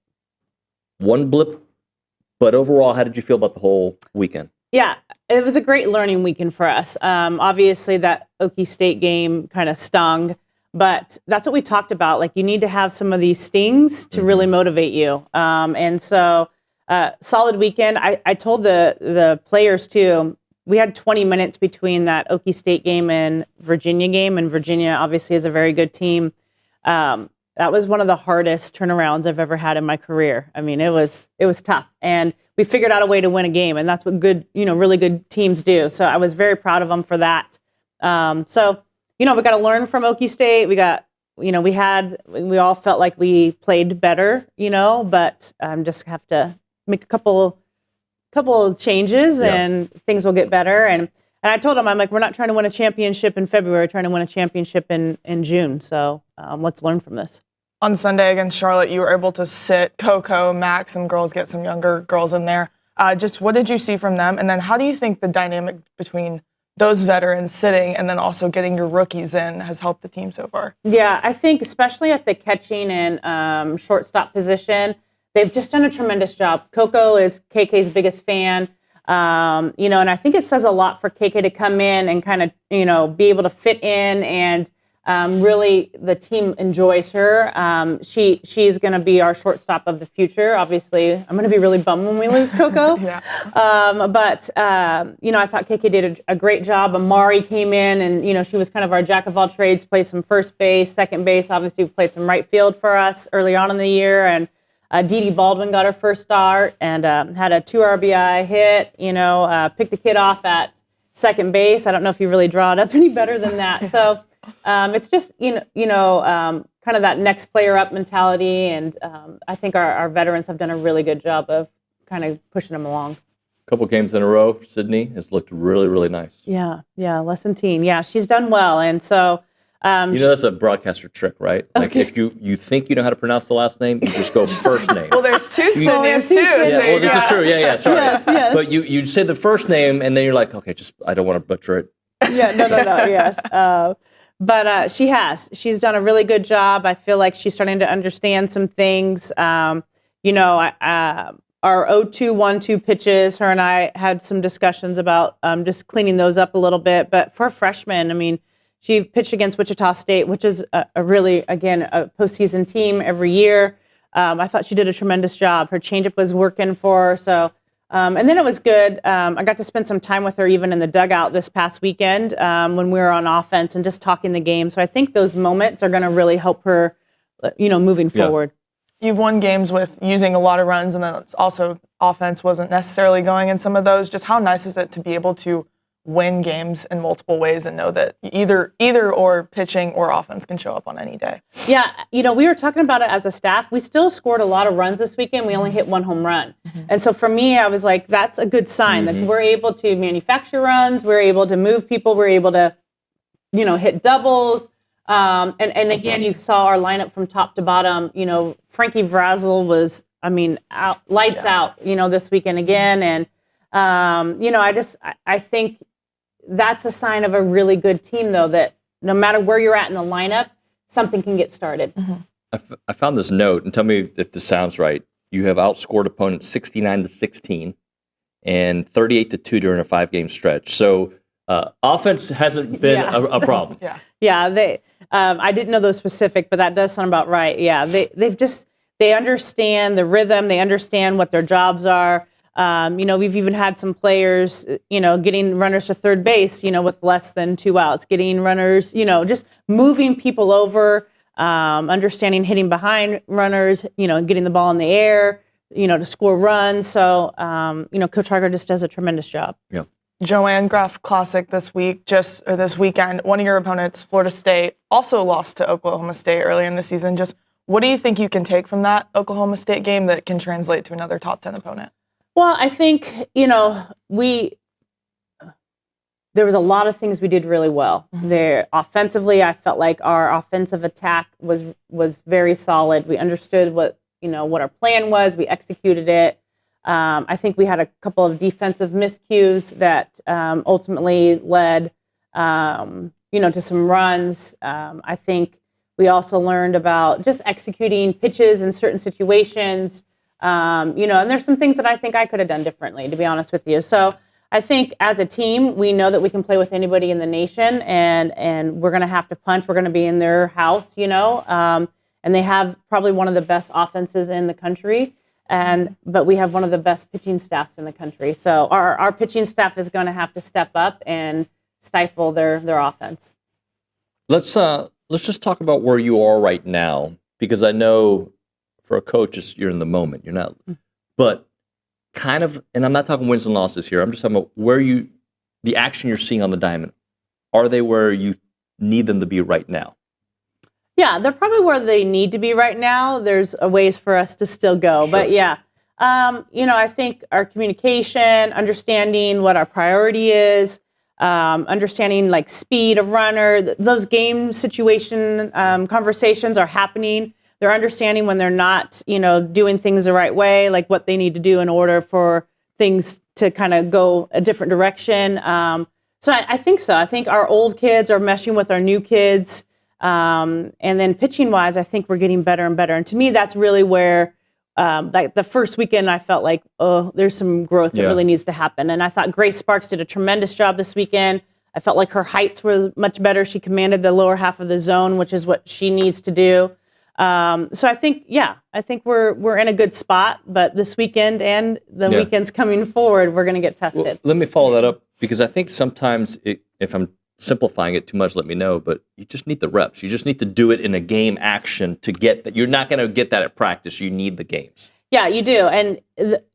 One blip, but overall, how did you feel about the whole weekend? Yeah, it was a great learning weekend for us. Obviously, that Okie State game kind of stung, but that's what we talked about. Like, you need to have some of these stings to really motivate you. And so, solid weekend. I told the players, too, we had 20 minutes between that Okie State game and Virginia game, and Virginia obviously is a very good team. That was one of the hardest turnarounds I've ever had in my career. I mean, it was tough, and we figured out a way to win a game, and that's what really good teams do. So I was very proud of them for that. So, we got to learn from Okie State. We all felt like we played better, but just have to make a couple changes and things will get better. And I told them, I'm like, we're not trying to win a championship in February, we're trying to win a championship in June. So let's learn from this. On Sunday against Charlotte, you were able to sit Coco, Max, some girls, get some younger girls in there. Just what did you see from them? And then how do you think the dynamic between those veterans sitting and then also getting your rookies in has helped the team so far? Yeah, I think especially at the catching and shortstop position, they've just done a tremendous job. Coco is KK's biggest fan. And I think it says a lot for KK to come in and kind of, be able to fit in and really the team enjoys her. She's going to be our shortstop of the future. Obviously, I'm going to be really bummed when we lose Coco. Yeah. But I thought KK did a great job. Amari came in and, she was kind of our jack of all trades, played some first base, second base. Obviously, played some right field for us early on in the year. And Dee Baldwin got her first start and had a 2 RBI hit, picked the kid off at second base. I don't know if you really draw it up any better than that. So it's just, kind of that next player up mentality. And I think our veterans have done a really good job of kind of pushing them along. A couple games in a row, Sydney has looked really, really nice. Yeah, lesson teen. Yeah, she's done well. And so... that's a broadcaster trick, right? Like if you think you know how to pronounce the last name, you just go first name. Well, there's two Sydneys too. Yeah, this is true. Yeah, sorry. Yes. But you say the first name and then you're like, okay, I don't want to butcher it. Yeah, no, yes. But she's done a really good job. I feel like she's starting to understand some things. Our 0-2, 1-2 pitches, her and I had some discussions about just cleaning those up a little bit. But for freshmen, I mean, she pitched against Wichita State, which is a really, again, a postseason team every year. I thought she did a tremendous job. Her changeup was working for her. So, and then it was good. I got to spend some time with her even in the dugout this past weekend when we were on offense and just talking the game. So I think those moments are going to really help her, moving forward. You've won games with using a lot of runs, and then it's also offense wasn't necessarily going in some of those. Just how nice is it to be able to win games in multiple ways and know that either or pitching or offense can show up on any day? Yeah, we were talking about it as a staff. We still scored a lot of runs this weekend. We only hit 1 home run. And so for me, I was like, that's a good sign that we're able to manufacture runs, we're able to move people, we're able to, hit doubles. And again, you saw our lineup from top to bottom. Frankie Vrazel was, lights out, this weekend again. And, I think that's a sign of a really good team, though, that no matter where you're at in the lineup, something can get started. I found this note, and tell me if this sounds right. You have outscored opponents 69-16 and 38-2 during a 5-game stretch. So offense hasn't been a problem. Yeah, I didn't know those specific, but that does sound about right. Yeah, they understand the rhythm. They understand what their jobs are. We've even had some players, getting runners to third base, with less than 2 outs, getting runners, just moving people over, understanding hitting behind runners, getting the ball in the air, to score runs. So, Coach Harger just does a tremendous job. Yeah. Joanne Graf Classic this weekend. One of your opponents, Florida State, also lost to Oklahoma State early in the season. Just What do you think you can take from that Oklahoma State game that can translate to another top 10 opponent? Well, I think, there was a lot of things we did really well. There, offensively, I felt like our offensive attack was very solid. We understood what our plan was. We executed it. I think we had a couple of defensive miscues that ultimately led, to some runs. I think we also learned about just executing pitches in certain situations. And there's some things that I think I could have done differently, to be honest with you. So I think as a team, we know that we can play with anybody in the nation, and we're going to have to punch. We're going to be in their house, and they have probably one of the best offenses in the country, but we have one of the best pitching staffs in the country. So our pitching staff is going to have to step up and stifle their offense. Let's just talk about where you are right now, because I know for a coach, you're in the moment. You're not, but kind of, and I'm not talking wins and losses here. I'm just talking about the action you're seeing on the diamond. Are they where you need them to be right now? Yeah, they're probably where they need to be right now. There's a ways for us to still go, sure. But yeah, I think our communication, understanding what our priority is, understanding like speed of runner, those game situation conversations are happening. They're understanding when they're not, doing things the right way, like what they need to do in order for things to kind of go a different direction. So I think so. I think our old kids are meshing with our new kids. And then pitching wise, I think we're getting better and better. And to me, that's really where, like the first weekend, I felt like, there's some growth that really needs to happen. And I thought Grace Sparks did a tremendous job this weekend. I felt like her heights were much better. She commanded the lower half of the zone, which is what she needs to do. So I think we're in a good spot, but this weekend and the weekends coming forward, we're going to get tested. Well, let me follow that up, because I think sometimes if I'm simplifying it too much, let me know, but you just need the reps. You just need to do it in a game action to get that. You're not going to get that at practice. You need the games. Yeah, you do. And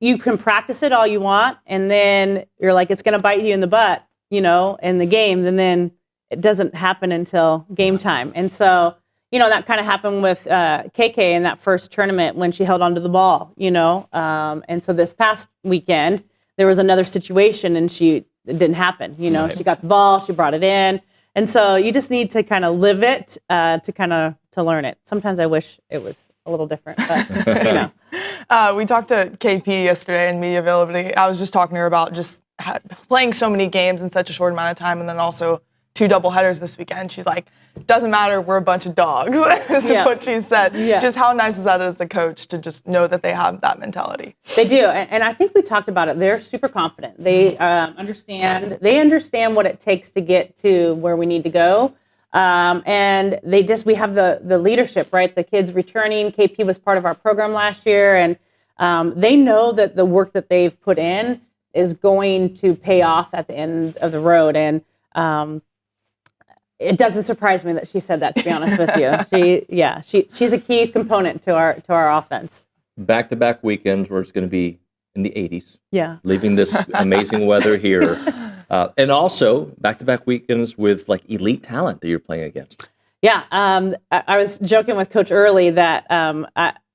you can practice it all you want. And then you're like, it's going to bite you in the butt, in the game. And then it doesn't happen until game time. And so, that kind of happened with KK in that first tournament when she held onto the ball, and so this past weekend, there was another situation and it didn't happen. Right. She got the ball, she brought it in. And so you just need to kind of live it to learn it. Sometimes I wish it was a little different, but we talked to KP yesterday in media availability. I was just talking to her about just playing so many games in such a short amount of time, and then also 2 doubleheaders this weekend. She's like, doesn't matter, we're a bunch of dogs, is what she said. Yeah. Just how nice is that as a coach to just know that they have that mentality? They do, and I think we talked about it. They're super confident. They understand what it takes to get to where we need to go. And we have the leadership, right? The kids returning. KP was part of our program last year, and they know that the work that they've put in is going to pay off at the end of the road. And it doesn't surprise me that she said that, to be honest with you. She's a key component to our offense. Back-to-back weekends where it's going to be in the 80s. Yeah. Leaving this amazing weather here. And also back-to-back weekends with like elite talent that you're playing against. Yeah. I was joking with Coach Early that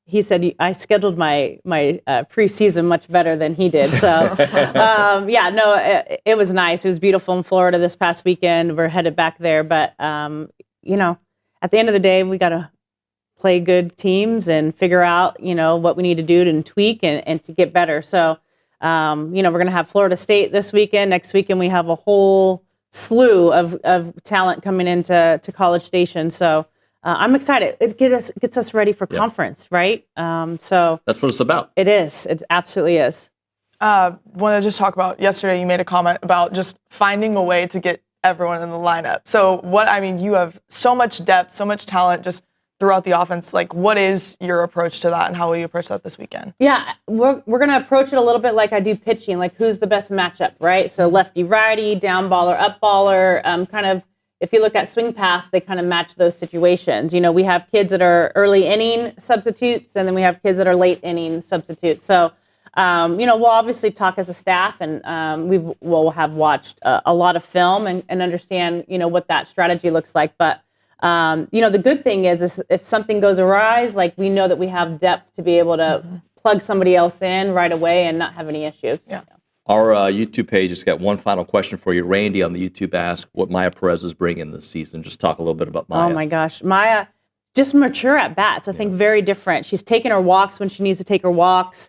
he said I scheduled my preseason much better than he did. So, it was nice. It was beautiful in Florida this past weekend. We're headed back there. But, at the end of the day, we got to play good teams and figure out, what we need to do and tweak and to get better. So, we're going to have Florida State this weekend. Next weekend, we have a whole slew of talent coming into College Station. So, I'm excited. It gets us ready for conference, right? So that's what it's about. It is. It absolutely is. Want to just talk about yesterday? You made a comment about just finding a way to get everyone in the lineup. So you have so much depth, so much talent, just throughout the offense. Like, what is your approach to that, and how will you approach that this weekend? Yeah, we're going to approach it a little bit like I do pitching. Like, who's the best matchup, right? So lefty, righty, down baller, up baller, kind of. If you look at swing pass, they kind of match those situations. We have kids that are early inning substitutes, and then we have kids that are late inning substitutes. So, we'll obviously talk as a staff, and we'll have watched a lot of film and understand, what that strategy looks like. But The good thing is if something goes awry, like we know that we have depth to be able to plug somebody else in right away and not have any issues. Yeah. Our YouTube page has got one final question for you. Randy on the YouTube asked what Maya Perez is bringing this season. Just talk a little bit about Maya. Oh my gosh. Maya, just mature at bats. I think very different. She's taken her walks when she needs to take her walks.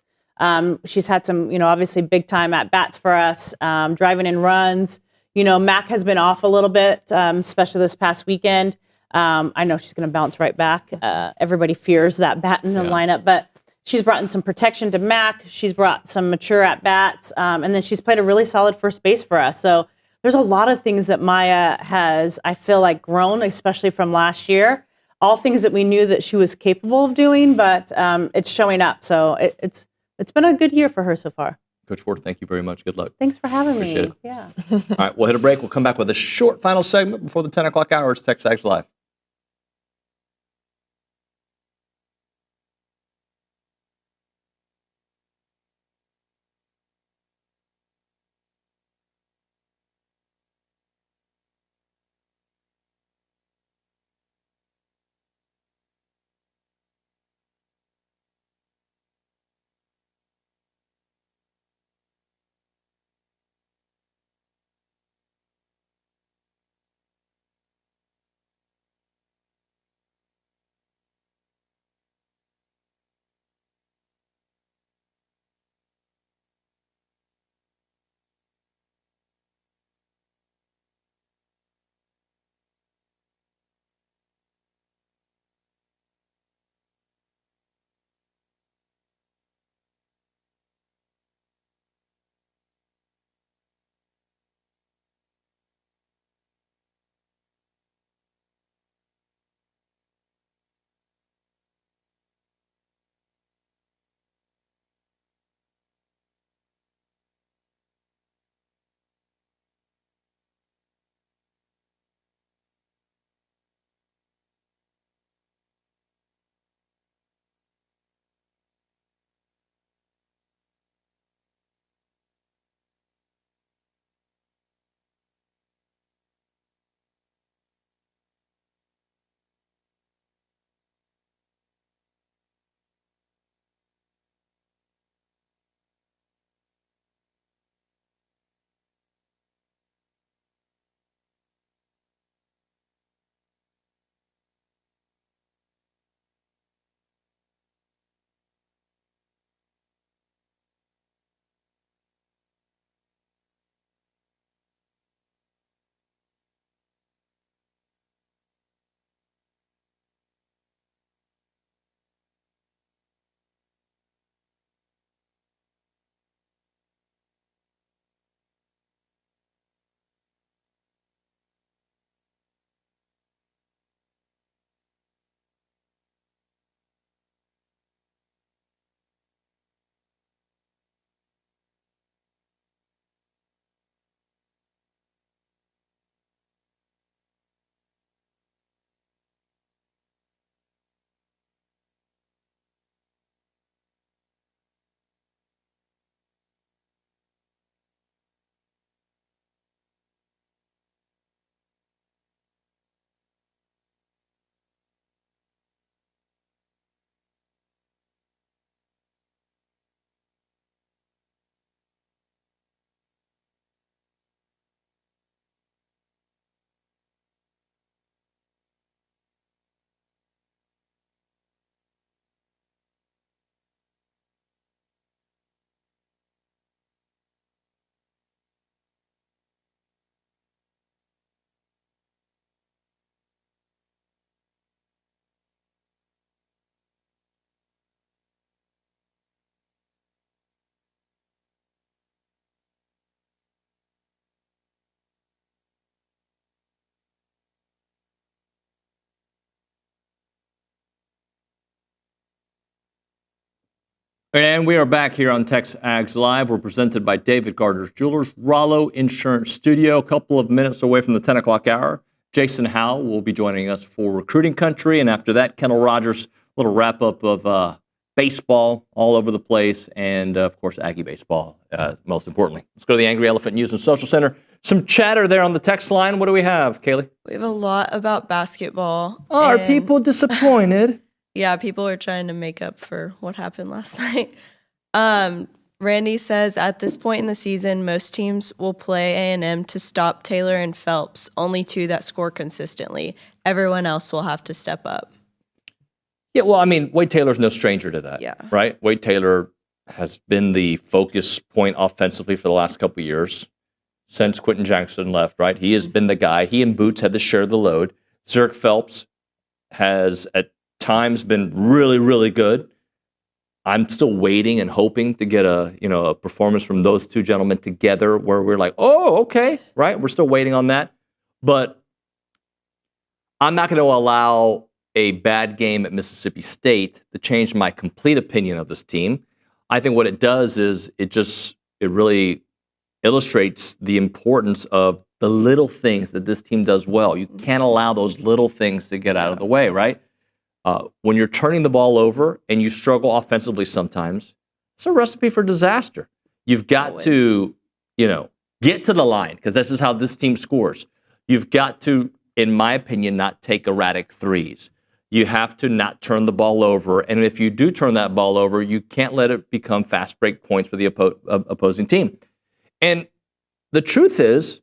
She's had some, obviously big time at bats for us, driving in runs. Mac has been off a little bit, especially this past weekend. I know she's going to bounce right back. Everybody fears that bat in the lineup, but she's brought in some protection to Mac. She's brought some mature at-bats, and then she's played a really solid first base for us. So there's a lot of things that Maya has, I feel like, grown, especially from last year. All things that we knew that she was capable of doing, but it's showing up. So it's been a good year for her so far. Coach Ford, thank you very much. Good luck. Thanks for having Appreciate me. it. Yeah. All right, we'll hit a break. We'll come back with a short final segment before the 10 o'clock hour. It's TexAgs Live. And we are back here on TexAgs Live. We're presented by David Gardner's Jewelers, Rollo Insurance Studio. A couple of minutes away from the 10 o'clock hour, Jason Howell will be joining us for Recruiting Country. And after that, Kendall Rogers, little wrap-up of baseball all over the place, and of course, Aggie baseball, most importantly. Let's go to the Angry Elephant News and Social Center. Some chatter there on the text line. What do we have, Kaylee? We have a lot about basketball. Oh, are people disappointed? Yeah, people are trying to make up for what happened last night. Randy says, at this point in the season, most teams will play A&M to stop Taylor and Phelps, only two that score consistently. Everyone else will have to step up. Yeah, well, I mean, Wade Taylor's no stranger to that, Yeah. right? Wade Taylor has been the focus point offensively for the last couple of years since Quentin Jackson left, right? He has been the guy. He and Boots had to share the load. Zurich Phelps has at times been really, really good. I'm still waiting and hoping to get a performance from those two gentlemen together where we're like, oh, okay, right? We're still waiting on that. But I'm not going to allow a bad game at Mississippi State to change my complete opinion of this team. I think what it does is it really illustrates the importance of the little things that this team does well. You can't allow those little things to get out of the way, right? When you're turning the ball over and you struggle offensively sometimes, it's a recipe for disaster. You've got to, get to the line because this is how this team scores. You've got to, in my opinion, not take erratic threes. You have to not turn the ball over. And if you do turn that ball over, you can't let it become fast break points for the opposing team. And the truth is,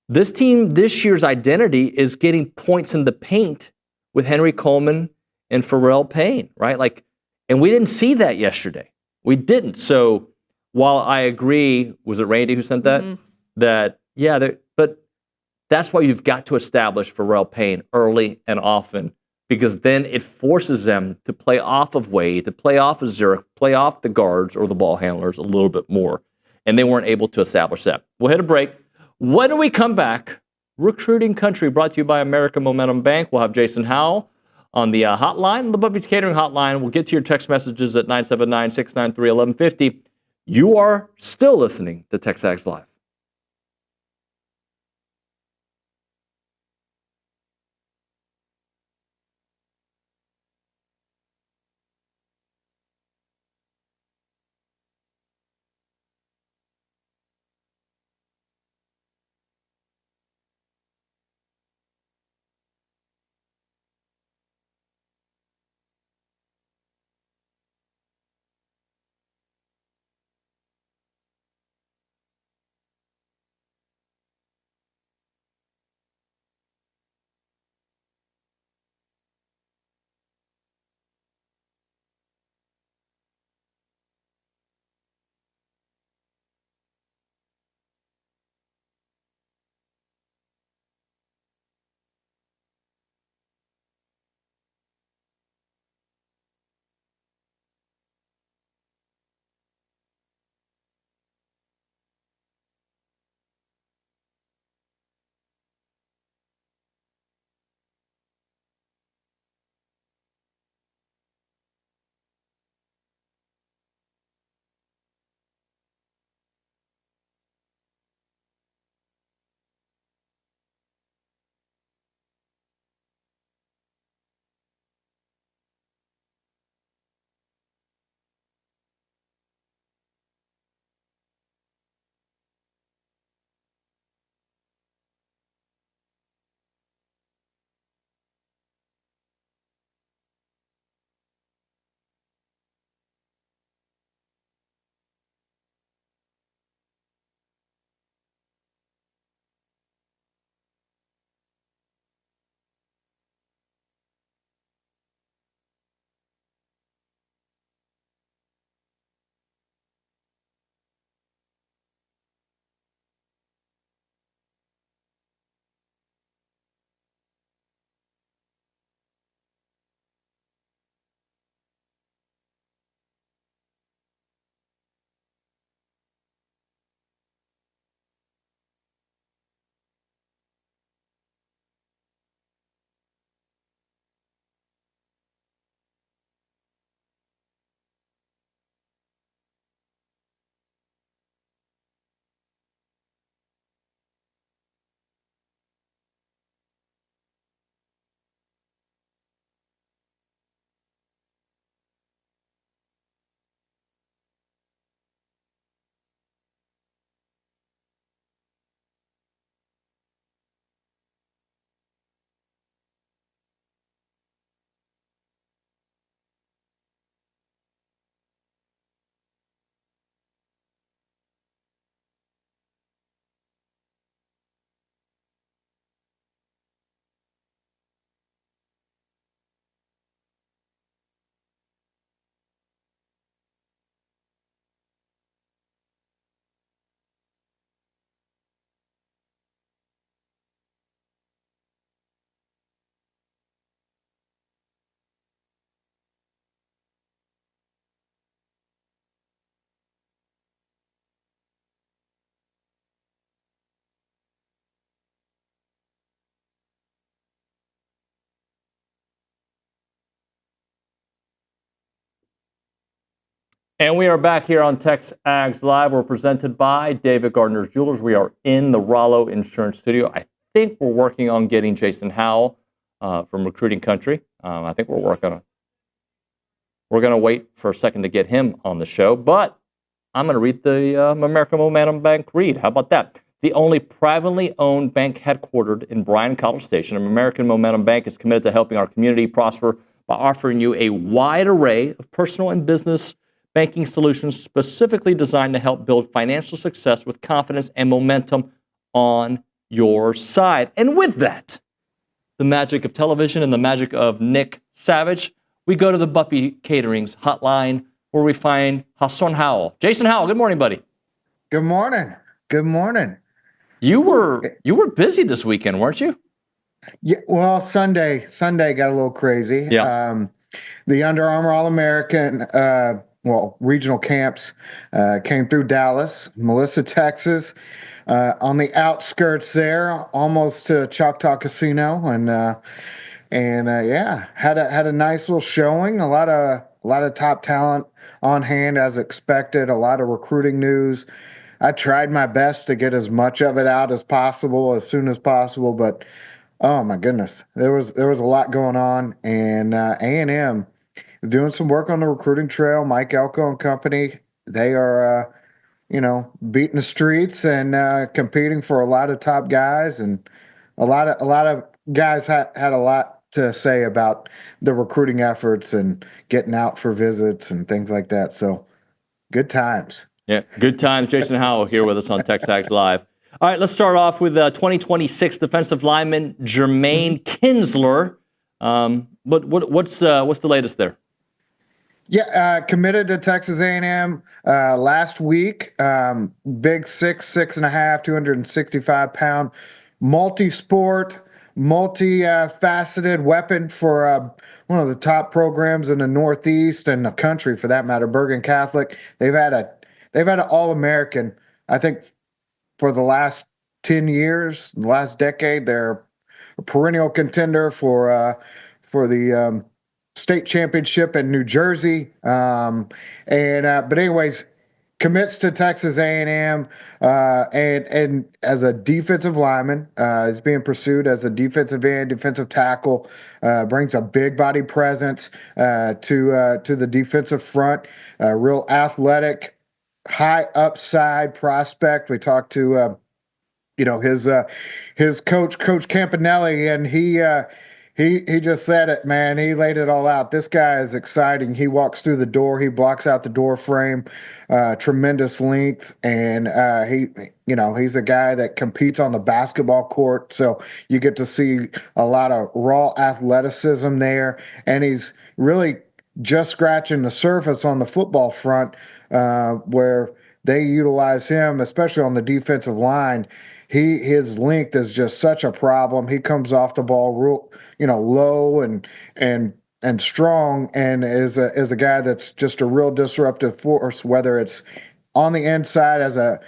this team, this year's identity is getting points in the paint with Henry Coleman and Pharrell Payne, right? And we didn't see that yesterday. We didn't. So while I agree, was it Randy who sent that? Mm-hmm. But that's why you've got to establish Pharrell Payne early and often, because then it forces them to play off of Wade, to play off of Zurich, play off the guards or the ball handlers a little bit more. And they weren't able to establish that. We'll hit a break. When we come back, Recruiting Country brought to you by American Momentum Bank. We'll have Jason Howell on the hotline, the Buffy's Catering hotline. We'll get to your text messages at 979-693-1150. You are still listening to TexAgs Live. And we are back here on TexAgs Live. We're presented by David Gardner's Jewelers. We are in the Rollo Insurance Studio. I think we're working on getting Jason Howell from Recruiting Country. I think we're working on it. We're going to wait for a second to get him on the show, but I'm going to read the American Momentum Bank read. How about that? The only privately owned bank headquartered in Bryan, College Station, American Momentum Bank is committed to helping our community prosper by offering you a wide array of personal and business banking solutions specifically designed to help build financial success with confidence and momentum on your side. And with that, the magic of television and the magic of Nick Savage, we go to the Buppy Caterings hotline where we find Jason Howell. Jason Howell, good morning, buddy. Good morning. Good morning. You were busy this weekend, weren't you? Yeah, well, Sunday got a little crazy. Yeah. The Under Armour All-American regional camps came through Dallas, Melissa, Texas, on the outskirts there, almost to Choctaw Casino, and had a nice little showing. A lot of top talent on hand as expected. A lot of recruiting news. I tried my best to get as much of it out as possible, as soon as possible, but oh my goodness, there was a lot going on, and A&M is doing some work on the recruiting trail. Mike Elko and company, they are beating the streets and competing for a lot of top guys, and a lot of guys had a lot to say about the recruiting efforts and getting out for visits and things like that. So good times. Yeah, good times. Jason Howell here with us on TexAgs Live. All right, let's start off with 2026 defensive lineman Jermaine Kinsler. What's the latest there? Yeah, committed to Texas A&M last week. Big 6'5", 265-pound, multi-sport, multi-faceted weapon for one of the top programs in the Northeast and the country, for that matter, Bergen Catholic. They've had an All-American, I think, for the last 10 years, the last decade. They're a perennial contender for the state championship in New Jersey. But anyways, commits to Texas A&M and as a defensive lineman, is being pursued as a defensive end, defensive tackle, brings a big body presence to the defensive front, real athletic, high upside prospect. We talked to his coach Campanelli, and he just said it, man. He laid it all out. This guy is exciting. He walks through the door, he blocks out the door frame, tremendous length, and he's a guy that competes on the basketball court, so you get to see a lot of raw athleticism there, and he's really just scratching the surface on the football front, where they utilize him, especially on the defensive line. His length is just such a problem. He comes off the ball real, low and strong, and is a guy that's just a real disruptive force, whether it's on the inside as an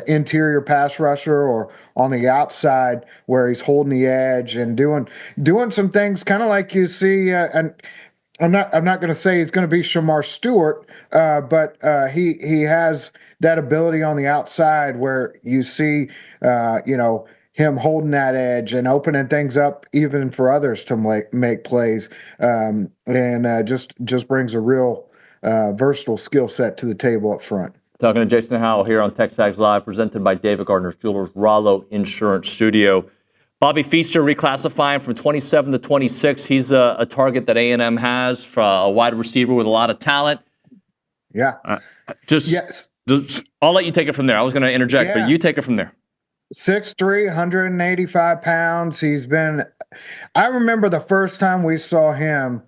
interior pass rusher, or on the outside where he's holding the edge and doing some things kind of like you see. And I'm not going to say he's going to be Shamar Stewart, but he has that ability on the outside where you see him holding that edge and opening things up even for others to make plays, and just brings a real versatile skill set to the table up front. Talking to Jason Howell here on TexAgs Live, presented by David Gardner's Jewelers, Rollo Insurance Studio. Bobby Feaster reclassifying from 27 to 26. He's a target that A&M has for a wide receiver with a lot of talent. Yeah. I'll let you take it from there. I was going to interject, but you take it from there. 6'3", 185 pounds. I remember the first time we saw him,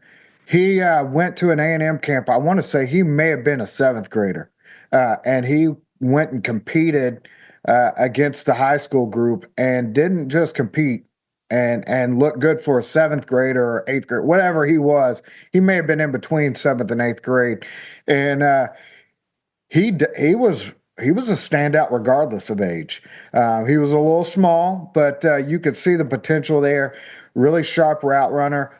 he went to an A&M camp. I want to say he may have been a 7th grader. And he went and competed against the high school group, and didn't just compete and look good for a 7th grader or 8th grade, whatever he was. He may have been in between 7th and 8th grade. And he was a standout regardless of age. He was a little small, but you could see the potential there. Really sharp route runner.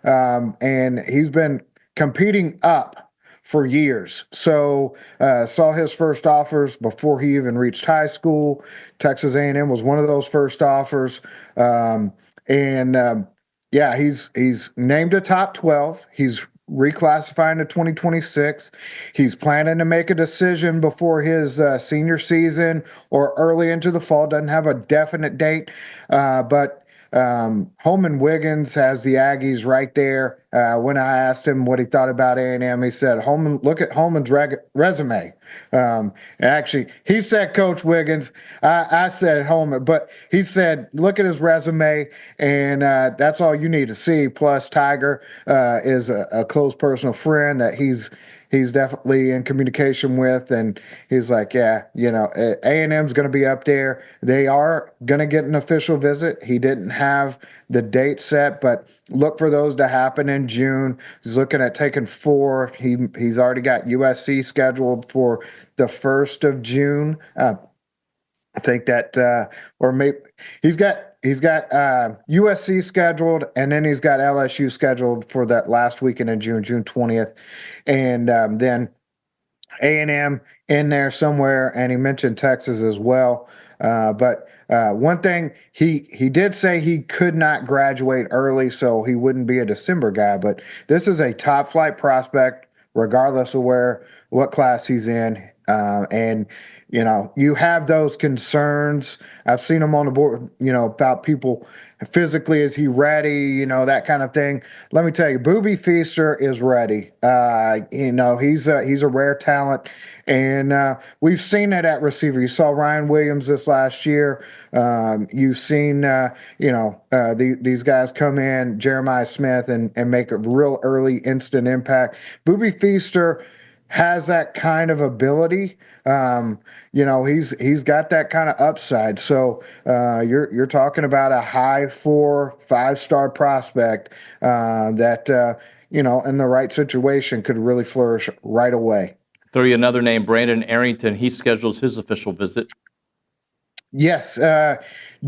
And he's been competing up for years. So saw his first offers before he even reached high school. Texas A&M was one of those first offers. Yeah, he's named a top 12. He's reclassifying to 2026. He's planning to make a decision before his senior season or early into the fall. Doesn't have a definite date, but Holman Wiggins has the Aggies right there. When I asked him what he thought about A&M, he said, "Holman, look at Holman's resume." And actually, he said Coach Wiggins. I said Holman, but he said, "Look at his resume, and that's all you need to see." Plus, Tiger is a close personal friend that he's definitely in communication with, and he's like, yeah, A&M's going to be up there. They are going to get an official visit. He didn't have the date set, but look for those to happen in June. He's looking at taking 4. He's already got USC scheduled for the 1st of June. I think that, or maybe he's got USC scheduled, and then he's got LSU scheduled for that last weekend in June 20th, and then A&M in there somewhere, and he mentioned Texas as well. But one thing, he did say he could not graduate early, so he wouldn't be a December guy. But this is a top flight prospect, regardless of what class he's in, and you have those concerns. I've seen him on the board, about people physically, is he ready, that kind of thing. Let me tell you, Booby Feaster is ready. He's a rare talent, and we've seen it at receiver. You saw Ryan Williams this last year. You've seen, these guys come in, Jeremiah Smith, and make a real early instant impact. Booby Feaster has that kind of ability. He's got that kind of upside. So you're talking about a high 4-5-star prospect that in the right situation could really flourish right away. Throw you another name, Brandon Arrington. He schedules his official visit. Yes,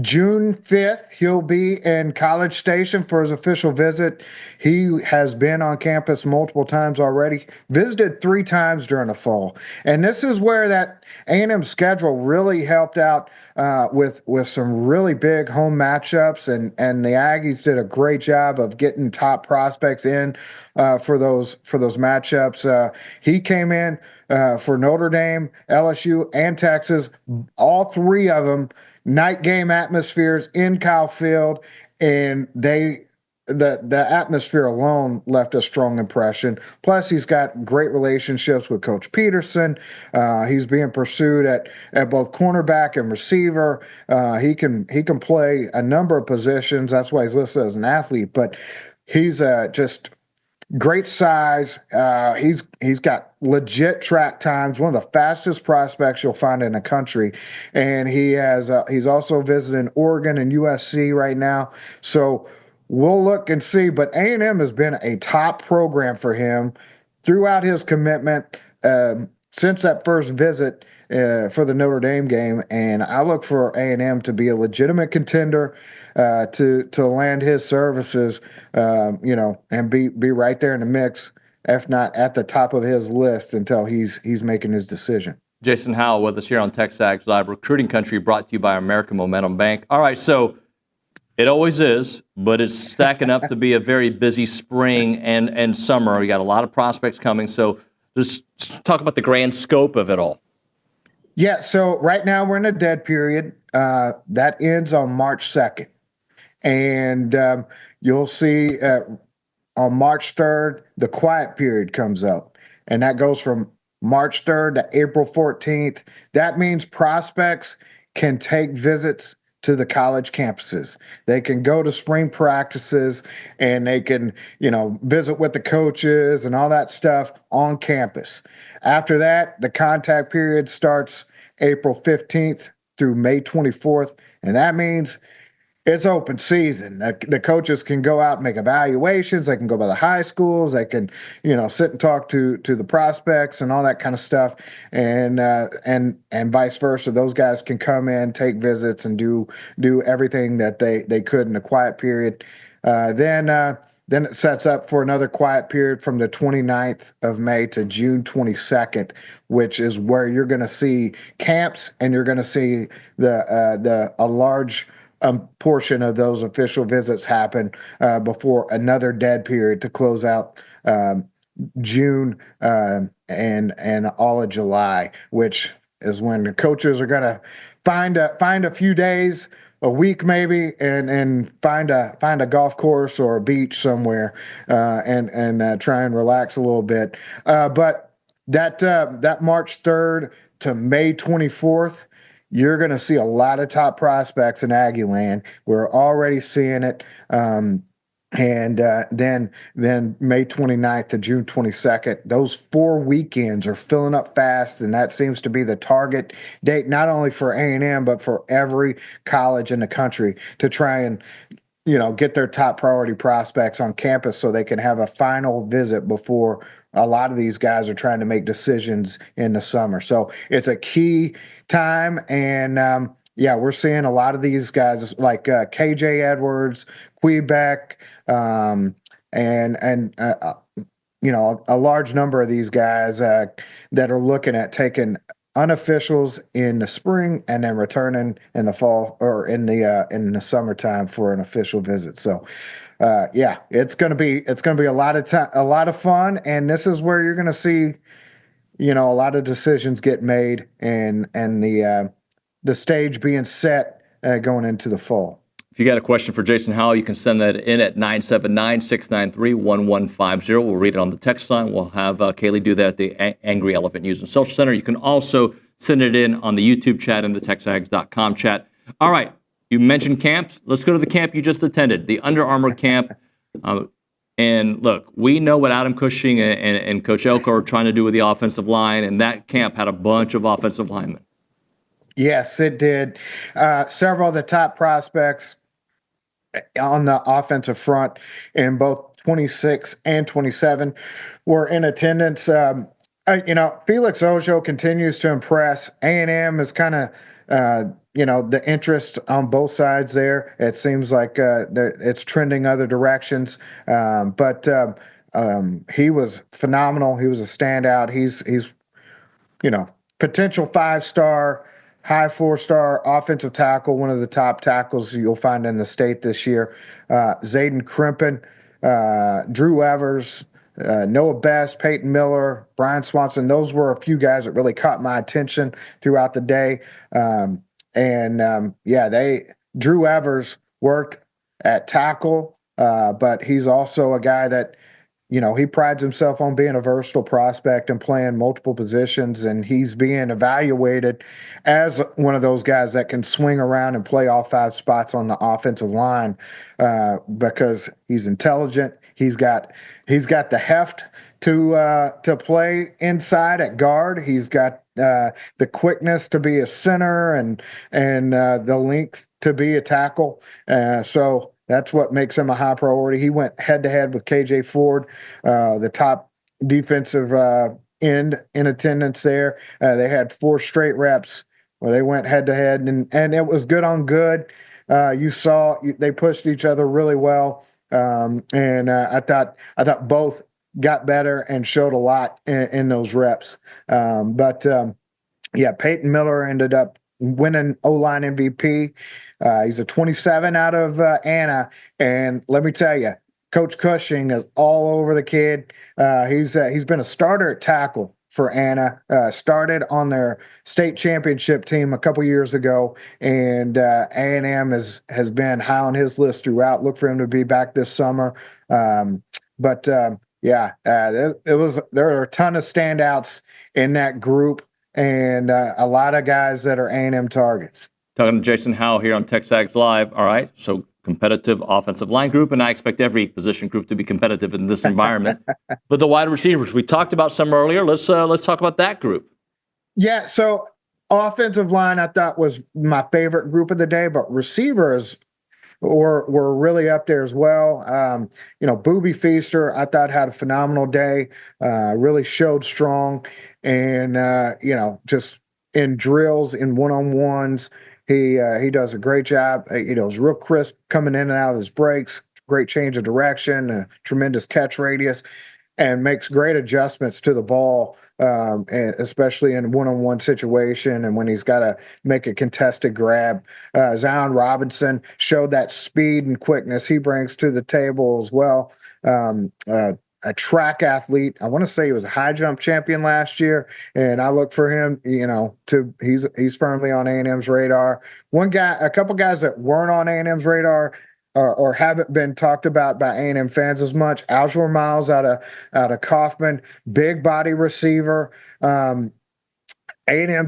June 5th, he'll be in College Station for his official visit. He has been on campus multiple times already, visited 3 times during the fall. And this is where that A&M schedule really helped out with some really big home matchups, and the Aggies did a great job of getting top prospects in for those matchups. He came in for Notre Dame, LSU, and Texas, all 3 of them, night game atmospheres in Kyle Field, and the atmosphere alone left a strong impression. Plus, he's got great relationships with Coach Peterson. He's being pursued at both cornerback and receiver. He can play a number of positions. That's why he's listed as an athlete, but he's just great size. He's got legit track times, one of the fastest prospects you'll find in the country. And he's also visiting Oregon and USC right now. So we'll look and see. But A&M has been a top program for him throughout his commitment since that first visit for the Notre Dame game. And I look for A&M to be a legitimate contender to land his services, and be right there in the mix, if not at the top of his list, until he's making his decision. Jason Howell with us here on TexAgs Live Recruiting Country, brought to you by American Momentum Bank. All right, so it always is, but it's stacking up to be a very busy spring and summer. We got a lot of prospects coming, so just talk about the grand scope of it all. Yeah, so right now we're in a dead period. That ends on March 2nd. And you'll see on March 3rd, the quiet period comes up. And that goes from March 3rd to April 14th. That means prospects can take visits to the college campuses. They can go to spring practices, and they can, visit with the coaches and all that stuff on campus. After that, the contact period starts April 15th through May 24th. And that means it's open season. The coaches can go out and make evaluations. They can go by the high schools. They can, sit and talk to the prospects and all that kind of stuff, and vice versa. Those guys can come in, take visits, and do everything that they could in the quiet period. Then then it sets up for another quiet period from the 29th of May to June 22nd, which is where you're going to see camps and you're going to see a large portion of those official visits happen before another dead period to close out June and all of July, which is when the coaches are going to find a few days, a week maybe, and find a golf course or a beach somewhere and try and relax a little bit. But that March 3rd to May 24th, you're going to see a lot of top prospects in Aggie land. We're already seeing it. And then May 29th to June 22nd, those 4 weekends are filling up fast, and that seems to be the target date, not only for A&M, but for every college in the country to try and, get their top priority prospects on campus so they can have a final visit before a lot of these guys are trying to make decisions in the summer. So it's a key time, and we're seeing a lot of these guys like KJ Edwards, Quebec, and a large number of these guys that are looking at taking unofficials in the spring and then returning in the fall or in the summertime for an official visit. So it's going to be a lot of fun, and this is where you're going to see a lot of decisions get made and the stage being set going into the fall. If you got a question for Jason Howell, you can send that in at 979-693-1150. We'll read it on the text line. We'll have Kaylee do that at the Angry Elephant News and Social Center. You can also send it in on the YouTube chat and the TexAgs.com chat. All right, you mentioned camps. Let's go to the camp you just attended, the Under Armour camp. And look, we know what Adam Cushing and Coach Elko are trying to do with the offensive line, and that camp had a bunch of offensive linemen. Yes, it did. Several of the top prospects on the offensive front in both 26 and 27 were in attendance. Felix Ojo continues to impress. A&M is kind of, the interest on both sides there. It seems like it's trending other directions. But he was phenomenal. He was a standout. He's potential 5-star, high 4-star offensive tackle, one of the top tackles you'll find in the state this year. Zayden Crimpin, Drew Evers, Noah Best, Peyton Miller, Brian Swanson. Those were a few guys that really caught my attention throughout the day. Drew Evers worked at tackle, but he's also a guy that, he prides himself on being a versatile prospect and playing multiple positions, and he's being evaluated as one of those guys that can swing around and play all 5 spots on the offensive line because he's intelligent. He's got the heft to play inside at guard. He's got the quickness to be a center and the length to be a tackle. So that's what makes him a high priority. He went head-to-head with KJ Ford, the top defensive end in attendance there. They had 4 straight reps where they went head-to-head, and it was good on good. You saw they pushed each other really well, and I thought both got better and showed a lot in those reps. Peyton Miller ended up winning O-line MVP. He's a 27 out of Anna, and let me tell you, Coach Cushing is all over the kid. He's been a starter at tackle for Anna, started on their state championship team a couple years ago, and A&M has been high on his list throughout. Look for him to be back this summer. There are a ton of standouts in that group, and a lot of guys that are A&M targets. Talking to Jason Howell here on TexAgs Live. All right, so competitive offensive line group, and I expect every position group to be competitive in this environment. But the wide receivers, we talked about some earlier. Let's talk about that group. Yeah, so offensive line I thought was my favorite group of the day, but receivers were really up there as well. Booby Feaster I thought had a phenomenal day, really showed strong, and just in drills, in one-on-ones. He does a great job. He's real crisp coming in and out of his breaks, great change of direction, a tremendous catch radius, and makes great adjustments to the ball, and especially in one-on-one situation and when he's got to make a contested grab. Zion Robinson showed that speed and quickness he brings to the table as well. A track athlete. I want to say he was a high jump champion last year, and I look for him, he's firmly on A&M's radar. A couple guys that weren't on A&M's radar or haven't been talked about by A&M fans as much. Alger Miles out of Kaufman, big body receiver. A&M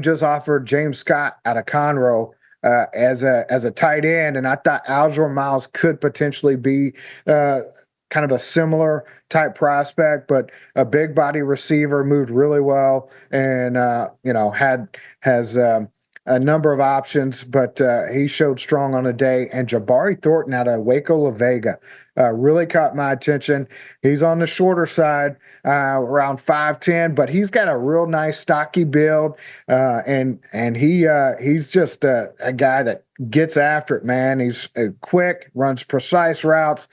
just offered James Scott out of Conroe as a tight end, and I thought Alger Miles could potentially be kind of a similar type prospect, but a big body receiver, moved really well, and has a number of options, but he showed strong on the day. And Jabari Thornton out of Waco La Vega really caught my attention. He's on the shorter side, around 5'10", but he's got a real nice stocky build, and he's just a guy that gets after it, man. He's quick, runs precise routes.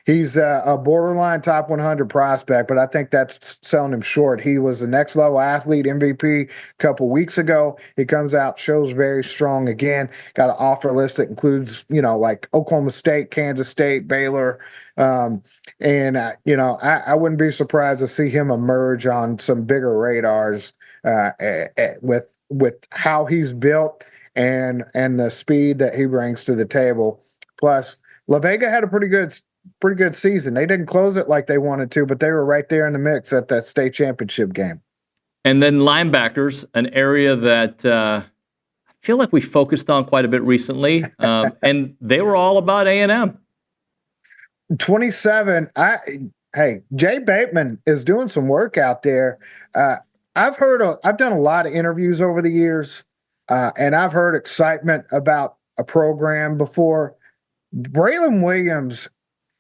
He's a borderline top 100 prospect, but I think that's selling him short. He was the next level athlete, MVP a couple weeks ago. He comes out, shows very strong again. Got an offer list that includes, like Oklahoma State, Kansas State, Baylor. I wouldn't be surprised to see him emerge on some bigger radars with how he's built and the speed that he brings to the table. Plus, La Vega had a pretty good season. They didn't close it like they wanted to, but they were right there in the mix at that state championship game. And then linebackers, an area that I feel like we focused on quite a bit recently, and they were all about A&M. 27. Jay Bateman is doing some work out there. I've done a lot of interviews over the years, and I've heard excitement about a program before. Braylon Williams,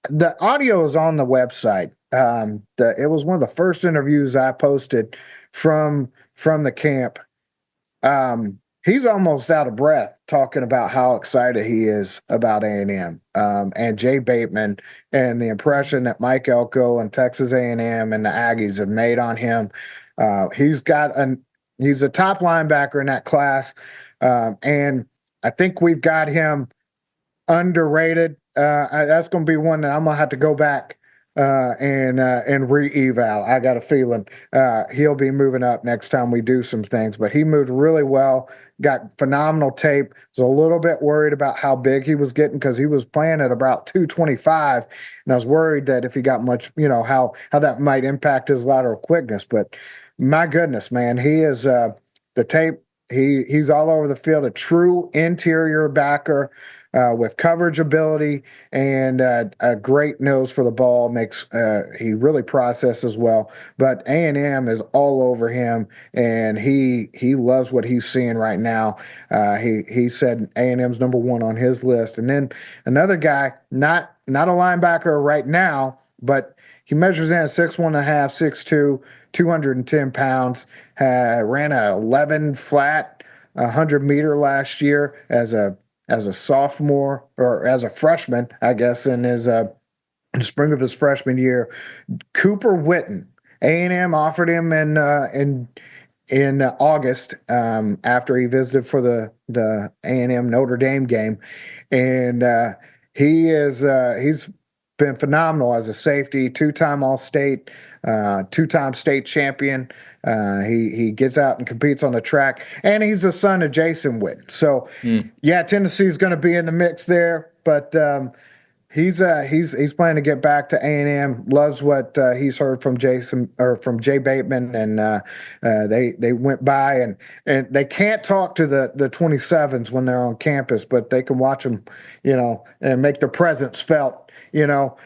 the audio is on the website. It was one of the first interviews I posted from the camp. He's almost out of breath talking about how excited he is about A&M and Jay Bateman and the impression that Mike Elko and Texas A&M and the Aggies have made on him. He's a top linebacker in that class, and I think we've got him underrated. That's going to be one that I'm going to have to go back and re-eval. I got a feeling he'll be moving up next time we do some things, but he moved really well, got phenomenal tape. Was a little bit worried about how big he was getting because he was playing at about 225, and I was worried that if he got much, how that might impact his lateral quickness. But my goodness, man, he is the tape. He's all over the field, a true interior backer. With coverage ability and a great nose for the ball, he really processes well. But A&M is all over him, and he loves what he's seeing right now. He said A&M's number one on his list. And then another guy, not a linebacker right now, but he measures in at 6'1.5", 6'2", 210 pounds. Ran a 11 flat 100-meter last year as a sophomore or as a freshman, I guess, in his in the spring of his freshman year. Cooper Witten, A&M offered him in August after he visited for the A&M Notre Dame game, and he's been phenomenal as a safety, two-time All-State, two-time state champion. He gets out and competes on the track, and he's the son of Jason Witten. So, Tennessee's going to be in the mix there, but he's planning to get back to A&M. Loves what he's heard from Jay Bateman, and they went by and they can't talk to the 27s when they're on campus, but they can watch them, and make their presence felt. Show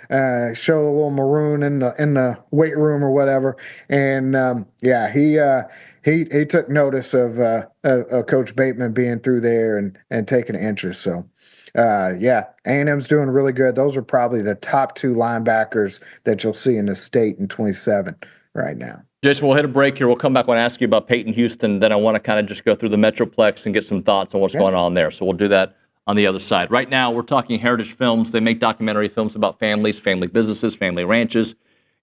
a little maroon in the weight room or whatever, and he took notice of Coach Bateman being through there and taking an interest. So, A&M's doing really good. Those are probably the top two linebackers that you'll see in the state in 27 right now. Jason, we'll hit a break here. We'll come back. I want to ask you about Peyton Houston. Then I want to kind of just go through the Metroplex and get some thoughts on what's going on there. So we'll do that on the other side. Right now, we're talking Heritage Films. They make documentary films about families, family businesses, family ranches.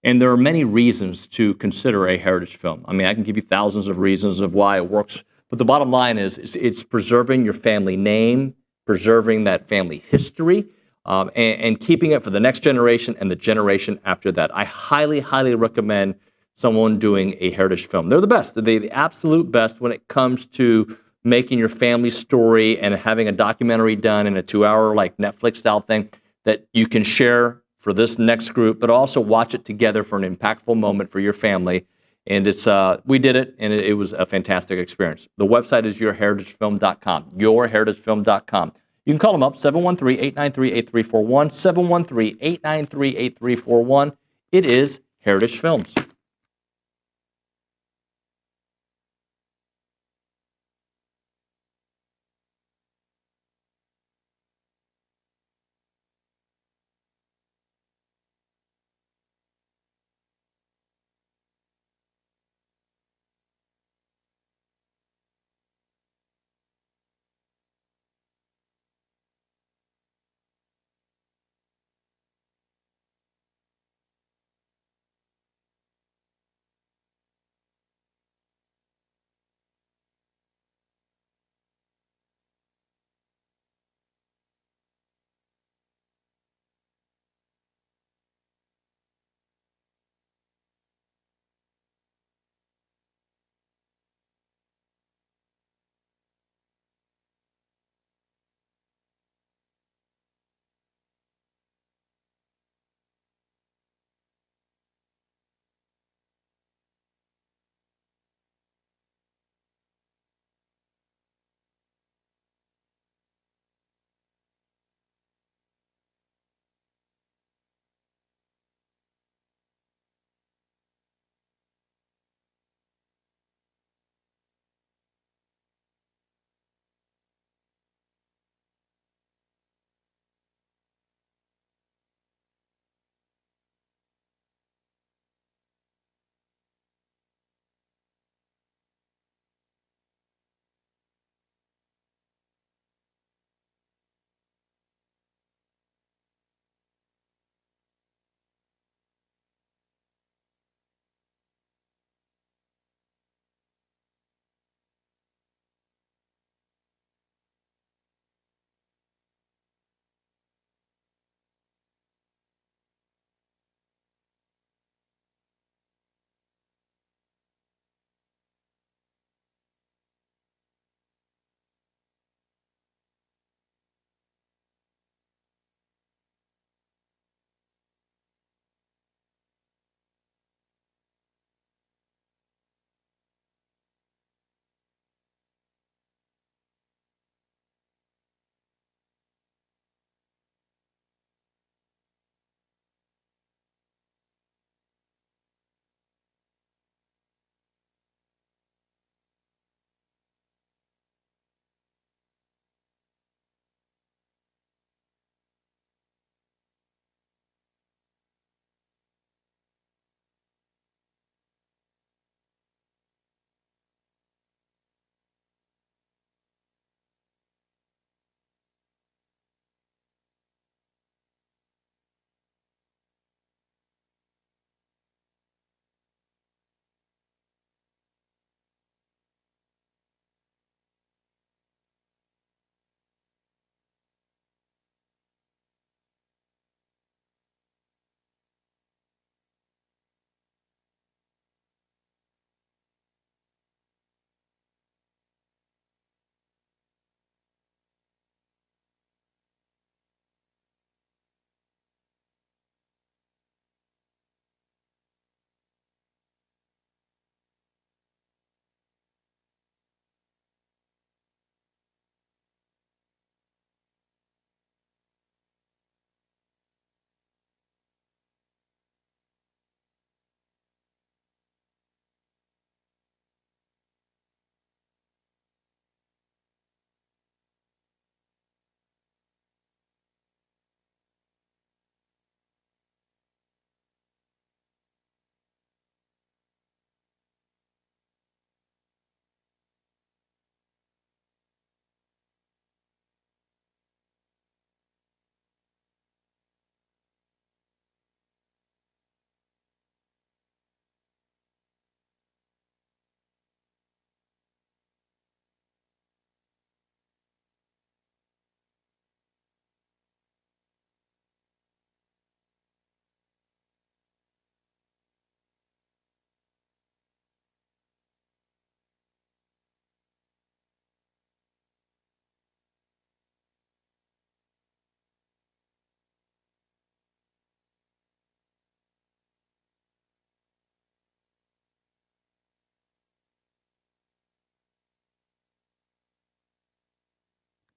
And there are many reasons to consider a heritage film. I mean, I can give you thousands of reasons of why it works. But the bottom line is it's preserving your family name, preserving that family history, and keeping it for the next generation and the generation after that. I highly, highly recommend someone doing a heritage film. They're the best. They're the absolute best when it comes to making your family story and having a documentary done in a 2-hour like Netflix style thing that you can share for this next group, but also watch it together for an impactful moment for your family. And it's we did it, and it was a fantastic experience. The website is yourheritagefilm.com, yourheritagefilm.com. You can call them up, 713-893-8341, 713-893-8341. It is Heritage Films.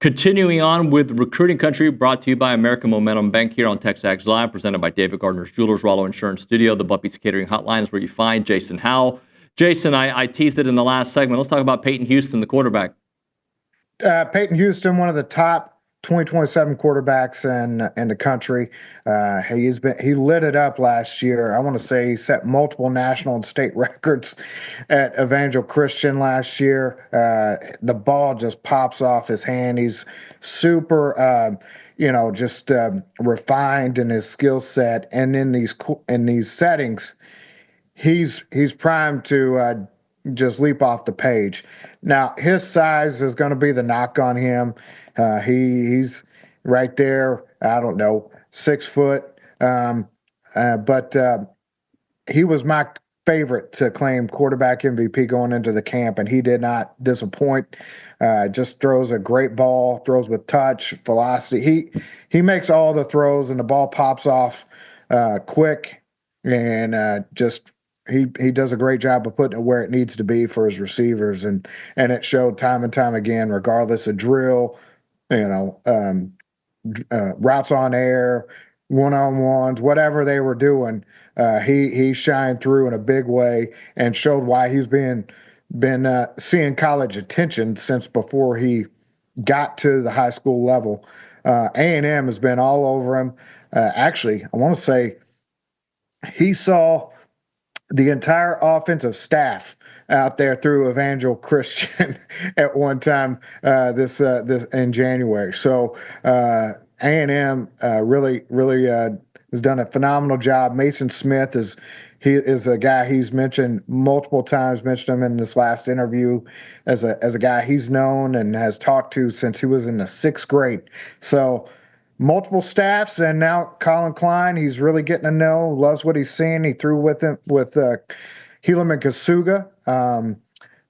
Continuing on with Recruiting Country, brought to you by American Momentum Bank here on TexAgs Live, presented by David Gardner's Jewelers, Rollo Insurance Studio. The Bumpy's Catering Hotline is where you find Jason Howell. Jason, I teased it in the last segment. Let's talk about Peyton Houston, the quarterback. Peyton Houston, one of the top 2027 quarterbacks in the country. He lit it up last year. I want to say he set multiple national and state records at Evangel Christian last year. The ball just pops off his hand. He's super, just refined in his skill set. And in these settings, he's primed to just leap off the page. Now, his size is going to be the knock on him. He's right there, I don't know, 6 foot. But he was my favorite to claim quarterback MVP going into the camp, and he did not disappoint. Just throws a great ball, throws with touch, velocity. He makes all the throws, and the ball pops off quick, and he does a great job of putting it where it needs to be for his receivers, and it showed time and time again, regardless of drill, routes on air, one-on-ones, whatever they were doing. He shined through in a big way and showed why he's been seeing college attention since before he got to the high school level. A&M has been all over him. Actually, I want to say he saw the entire offensive staff out there through Evangel Christian at one time this in January. So A&M really has done a phenomenal job. Mason Smith is a guy he's mentioned multiple times. Mentioned him in this last interview as a guy he's known and has talked to since he was in the 6th grade. So multiple staffs, and now Colin Klein, he's really getting to know, loves what he's seeing. He threw with Helaman Kasuga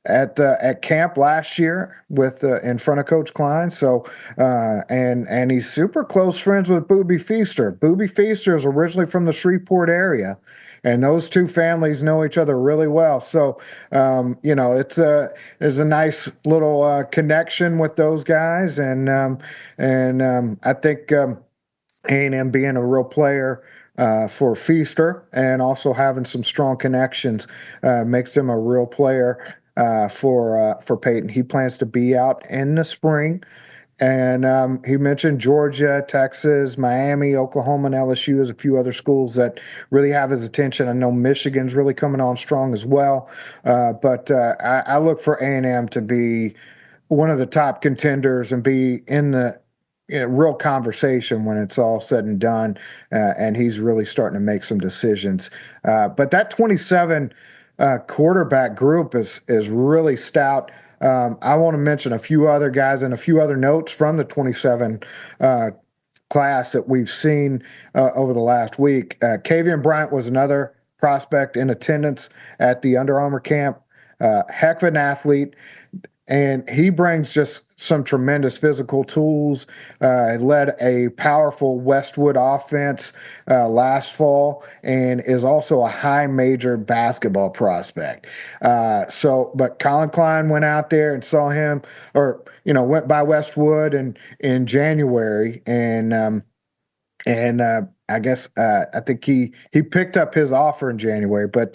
at camp last year in front of Coach Klein. So and he's super close friends with Boobie Feaster. Boobie Feaster is originally from the Shreveport area, and those two families know each other really well. So there's a nice little connection with those guys, and I think A&M being a real player for Feaster and also having some strong connections makes him a real player for Peyton. He plans to be out in the spring. And he mentioned Georgia, Texas, Miami, Oklahoma, and LSU as a few other schools that really have his attention. I know Michigan's really coming on strong as well. But I look for A&M to be one of the top contenders and be in the real conversation when it's all said and done. And he's really starting to make some decisions. But that 27 quarterback group is really stout. I want to mention a few other guys and a few other notes from the 27 class that we've seen over the last week. Kavian Bryant was another prospect in attendance at the Under Armour camp. Heck of an athlete, and he brings just some tremendous physical tools. Led a powerful Westwood offense last fall, and is also a high major basketball prospect. But Colin Klein went out there and saw him, went by Westwood in January, and I guess I think he picked up his offer in January, but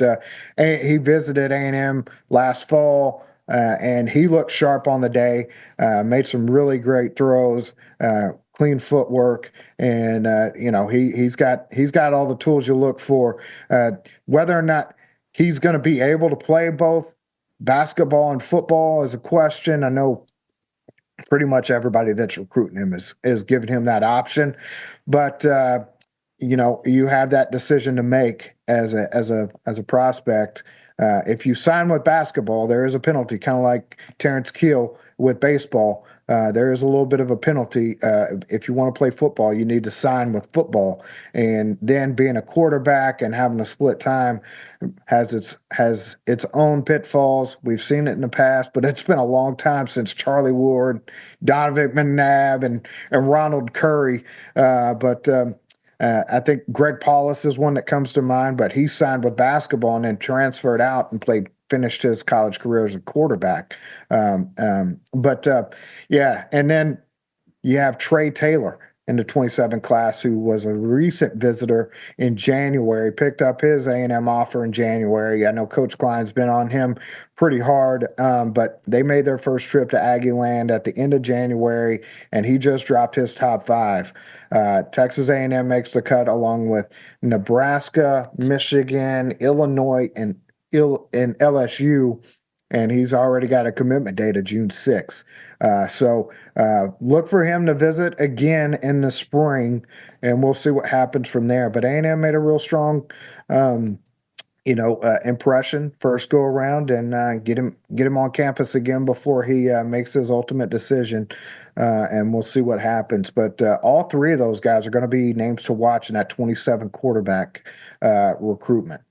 he visited A&M last fall. And he looked sharp on the day, made some really great throws, clean footwork, and he's got all the tools you look for. Whether or not he's going to be able to play both basketball and football is a question. I know pretty much everybody that's recruiting him is giving him that option, but you have that decision to make as a prospect. If you sign with basketball, there is a penalty, kind of like Terrence Keel with baseball. There is a little bit of a penalty. If you want to play football, you need to sign with football. And then being a quarterback and having a split time has its own pitfalls. We've seen it in the past, but it's been a long time since Charlie Ward, Donovan McNabb, and Ronald Curry. I think Greg Paulus is one that comes to mind, but he signed with basketball and then transferred out and finished his college career as a quarterback. And then you have Trey Taylor in the 27 class, who was a recent visitor in January, picked up his A&M offer in January. I know Coach Klein's been on him pretty hard, but they made their first trip to Aggie Land at the end of January, and he just dropped his top 5. Texas A&M makes the cut along with Nebraska, Michigan, Illinois, and LSU, and he's already got a commitment date of June 6th. So look for him to visit again in the spring, and we'll see what happens from there. But A&M made a real strong, impression first go around, and get him on campus again before he makes his ultimate decision. And we'll see what happens. But all 3 of those guys are going to be names to watch in that 27 quarterback recruitment.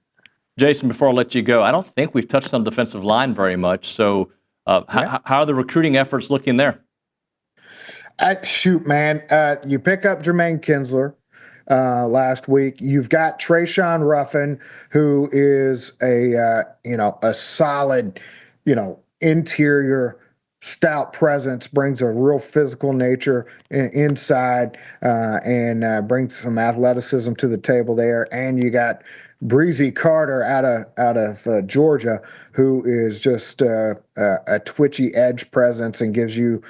Jason, before I let you go, I don't think we've touched on defensive line very much. So how are the recruiting efforts looking there? Shoot, man. You pick up Jermaine Kinsler last week. You've got Trayshawn Ruffin, who is a solid, interior stout presence, brings a real physical nature inside, and brings some athleticism to the table there. And you got Breezy Carter out of Georgia, who is just a twitchy edge presence and gives you've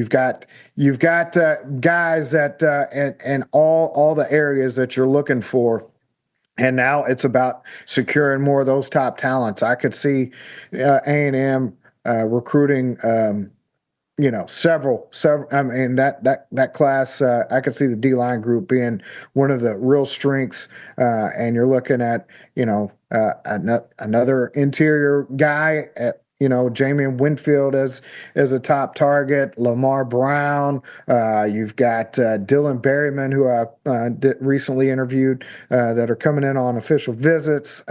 got guys that in all the areas that you're looking for. And now it's about securing more of those top talents. I could see A&M recruiting several. I mean, that class, I could see the D-line group being one of the real strengths. And you're looking at, another interior guy at, Jamian Winfield as a top target, Lamar Brown. You've got Dylan Berryman, who I recently interviewed, that are coming in on official visits.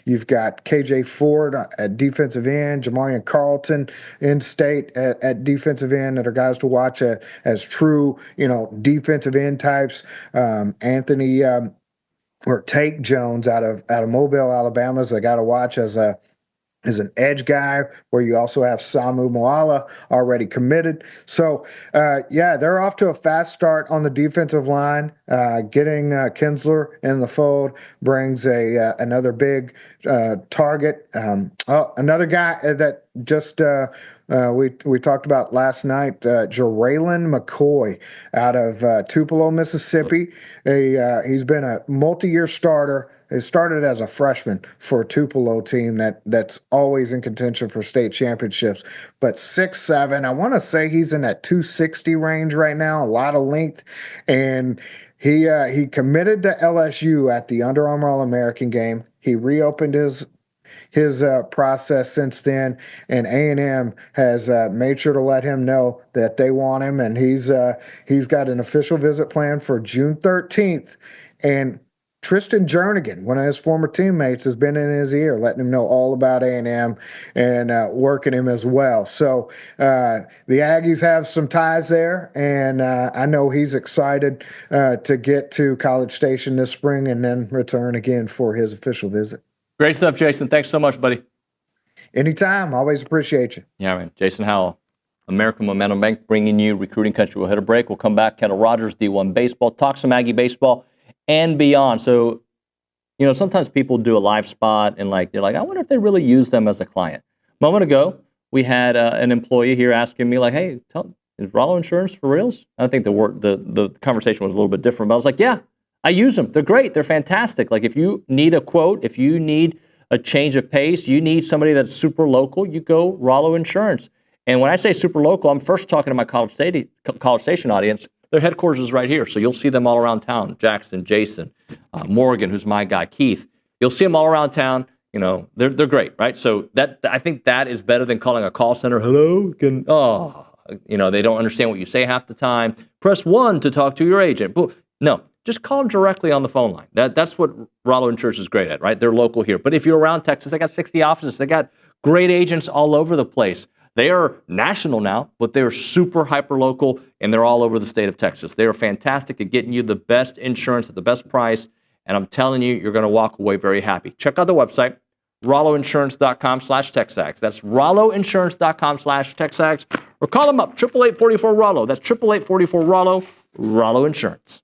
You've got KJ Ford at defensive end, Jamarian Carlton in-state at defensive end, that are guys to watch as true, defensive end types. Anthony or Take Jones out of Mobile, Alabama, is a guy to watch as an edge guy, where you also have Samu Moala already committed. So, they're off to a fast start on the defensive line. Getting Kinsler in the fold brings another big target. Another guy that just we talked about last night, Jaraylen McCoy out of Tupelo, Mississippi. He's been a multi-year starter. He started as a freshman for a Tupelo team that's always in contention for state championships. But 6'7", I want to say he's in that 260 range right now, a lot of length. And he committed to LSU at the Under Armour All-American game. He reopened his process since then, and A&M has made sure to let him know that they want him, and he's got an official visit planned for June 13th. And Tristan Jernigan, one of his former teammates, has been in his ear, letting him know all about A&M and working him as well. So the Aggies have some ties there, and I know he's excited to get to College Station this spring and then return again for his official visit. Great stuff, Jason. Thanks so much, buddy. Anytime. Always appreciate you. Yeah, man. Jason Howell, American Momentum Bank, bringing you Recruiting Country. We'll hit a break. We'll come back. Kendall Rogers, D1Baseball, talk some Aggie baseball and beyond. So, sometimes people do a live spot and they're like, I wonder if they really use them as a client. A moment ago, we had an employee here asking me hey, is Rollo Insurance for reals? I think the conversation was a little bit different, but I was like, yeah, I use them. They're great. They're fantastic. If you need a quote, if you need a change of pace, you need somebody that's super local, you go Rollo Insurance. And when I say super local, I'm first talking to my College Station audience. Their headquarters is right here, so you'll see them all around town. Jackson, Jason, Morgan, who's my guy, Keith. You'll see them all around town. They're great, right? So I think that is better than calling a call center. Hello, they don't understand what you say half the time. Press 1 to talk to your agent. No, just call them directly on the phone line. That's what Rollo Insurance is great at, right? They're local here. But if you're around Texas, they got 60 offices. They got great agents all over the place. They are national now, but they're super hyper local, and they're all over the state of Texas. They are fantastic at getting you the best insurance at the best price, and I'm telling you, you're going to walk away very happy. Check out the website, RolloInsurance.com/TexAgs. That's RolloInsurance.com/TexAgs. Or call them up, 888-44-ROLLO. That's 888-44-ROLLO, Rollo Insurance.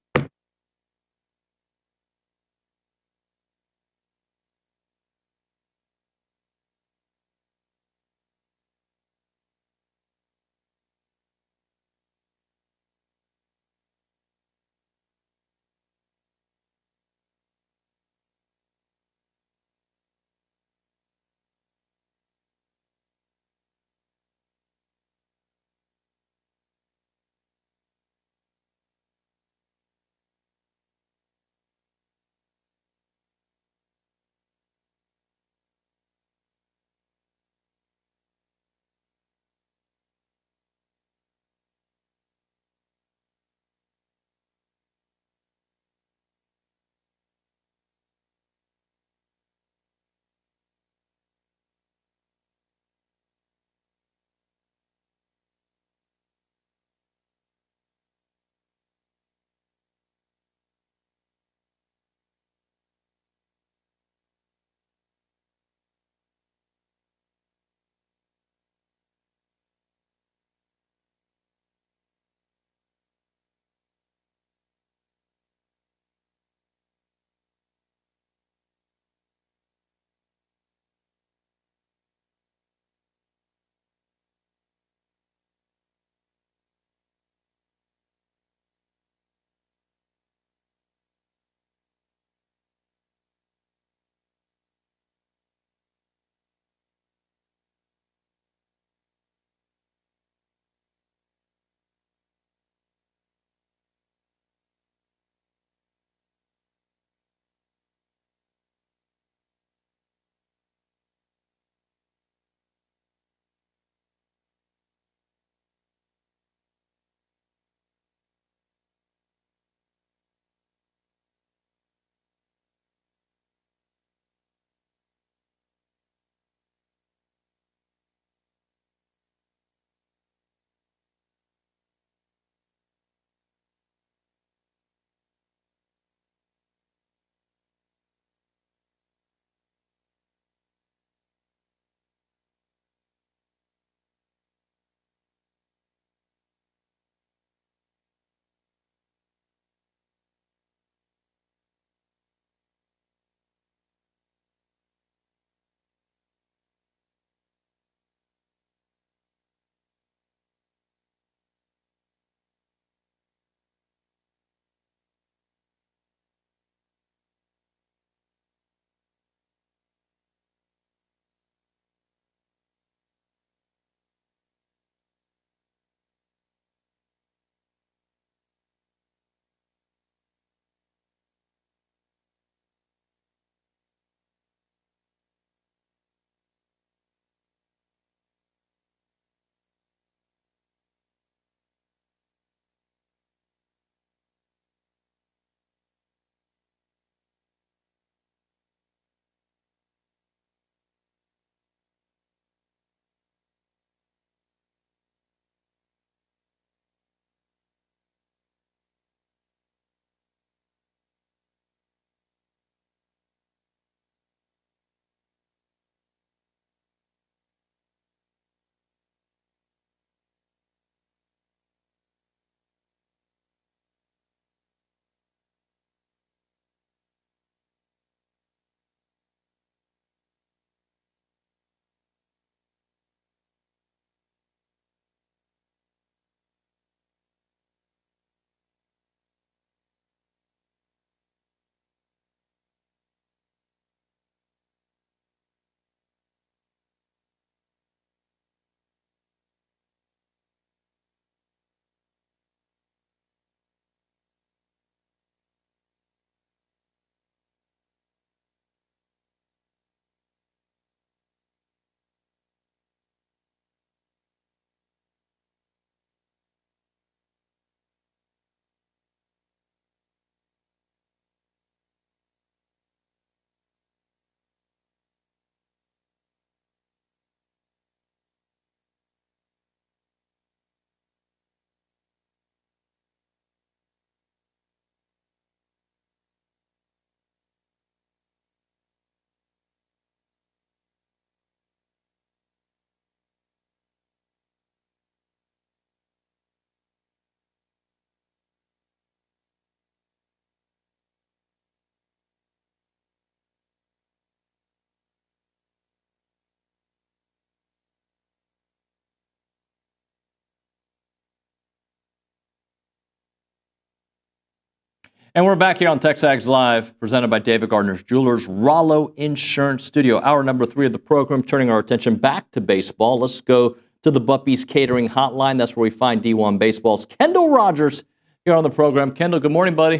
And we're back here on TexAgs Live, presented by David Gardner's Jewelers, Rollo Insurance Studio. Hour number 3 of the program, turning our attention back to baseball. Let's go to the Buppies Catering Hotline. That's where we find D1 Baseball's Kendall Rogers here on the program. Kendall, good morning, buddy.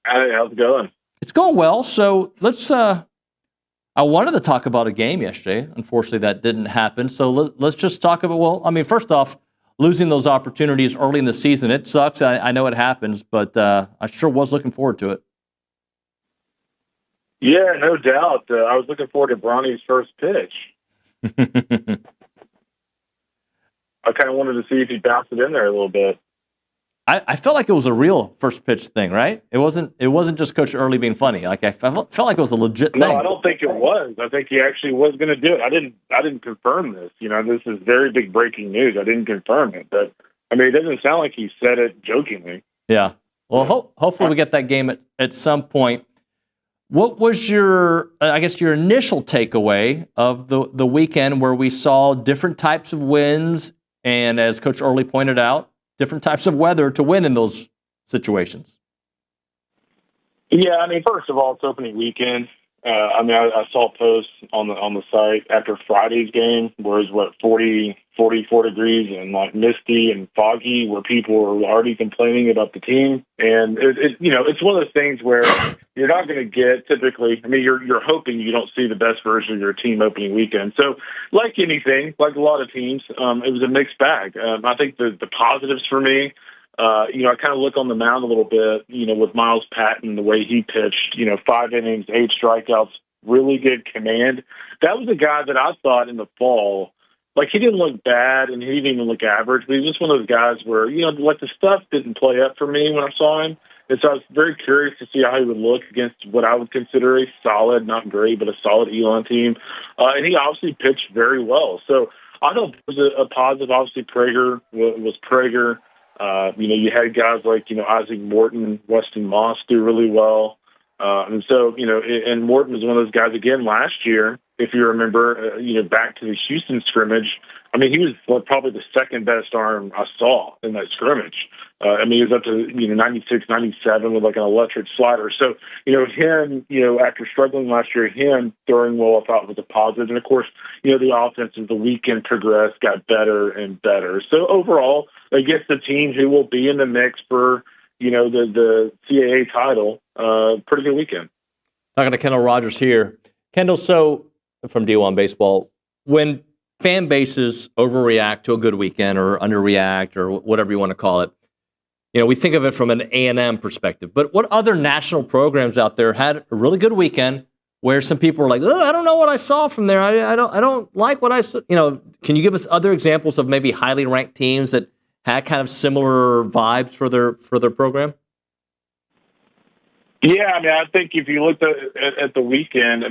Hey, how's it going? It's going well. So let's. I wanted to talk about a game yesterday. Unfortunately, that didn't happen. So let's just talk about. Well, I mean, first off, losing those opportunities early in the season, it sucks. I know it happens, but I sure was looking forward to it. Yeah, no doubt. I was looking forward to Bronny's first pitch. I kind of wanted to see if he bounced it in there a little bit. I felt like it was a real first pitch thing, right? It wasn't just Coach Early being funny. Like I felt like it was a legit thing. No, I don't think it was. I think he actually was going to do it. I didn't confirm this. You know, this is very big breaking news. I didn't confirm it, but I mean, it doesn't sound like he said it jokingly. Yeah. Well, hopefully we get that game at some point. What was your initial takeaway of the weekend where we saw different types of wins, and as Coach Early pointed out, different types of weather to win in those situations? Yeah, I mean, first of all, it's opening weekend. I saw posts on the site after Friday's game where it was 44 degrees and like misty and foggy, where people were already complaining about the team. And it's one of those things where you're not going to get typically. I mean, you're hoping you don't see the best version of your team opening weekend. So, like anything, like a lot of teams, it was a mixed bag. I think the positives for me. I kind of look on the mound a little bit, with Miles Patton, the way he pitched, 5 innings, 8 strikeouts, really good command. That was a guy that I thought in the fall, like he didn't look bad and he didn't even look average, but he was just one of those guys where, like the stuff didn't play up for me when I saw him. And so I was very curious to see how he would look against what I would consider a solid, not great, but a solid Elon team. And he obviously pitched very well. So I thought it was a positive. Obviously, Prager was Prager. You had guys like, Isaac Morton, Weston Moss do really well. And so, and Morton was one of those guys again last year, if you remember, back to the Houston scrimmage. I mean, he was probably the second best arm I saw in that scrimmage. He was up to, 96, 97 with like an electric slider. So, him, after struggling last year, him throwing well, I thought was a positive. And of course, the offense as the weekend progressed got better and better. So overall, against the team who will be in the mix for, the CAA title, pretty good weekend. Talking to Kendall Rogers here. Kendall, so from D1 Baseball, when fan bases overreact to a good weekend or underreact or whatever you want to call it, we think of it from an A&M perspective. But what other national programs out there had a really good weekend where some people were like, "Oh, I don't know what I saw from there. I don't like what I saw." Can you give us other examples of maybe highly ranked teams that had kind of similar vibes for their program? Yeah, I think if you looked at the weekend,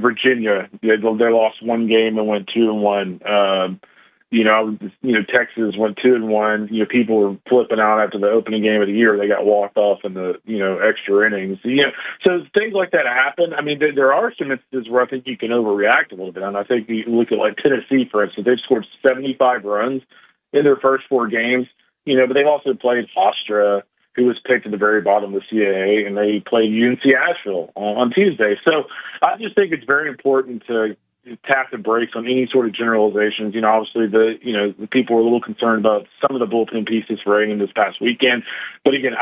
Virginia, they lost one game and went 2-1. Texas went 2-1. People were flipping out after the opening game of the year. They got walked off in the, extra innings. So things like that happen. There are some instances where I think you can overreact a little bit. And I think you look at like Tennessee, for instance, they've scored 75 runs in their first 4 games, but they've also played Hofstra, who was picked at the very bottom of the CAA, and they played UNC Asheville on Tuesday. So I just think it's very important to tap the brakes on any sort of generalizations. Obviously the people were a little concerned about some of the bullpen pieces for A&M this past weekend. But again,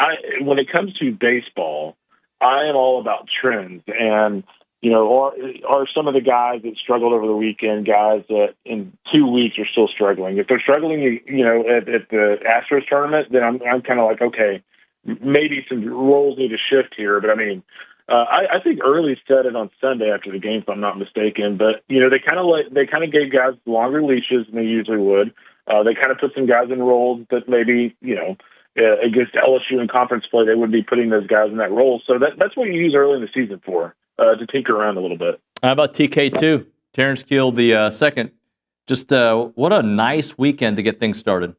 when it comes to baseball, I am all about trends. And, are some of the guys that struggled over the weekend guys that in 2 weeks are still struggling? If they're struggling, at the Astros tournament, then I'm kind of like, okay, maybe some roles need to shift here. But I think Early said it on Sunday after the game, if I'm not mistaken. But they kind of gave guys longer leashes than they usually would. They kind of put some guys in roles that maybe against LSU in conference play they wouldn't be putting those guys in that role. So that's what you use early in the season for, to tinker around a little bit. How about TK2? Terrence Kiel, the second. Just what a nice weekend to get things started.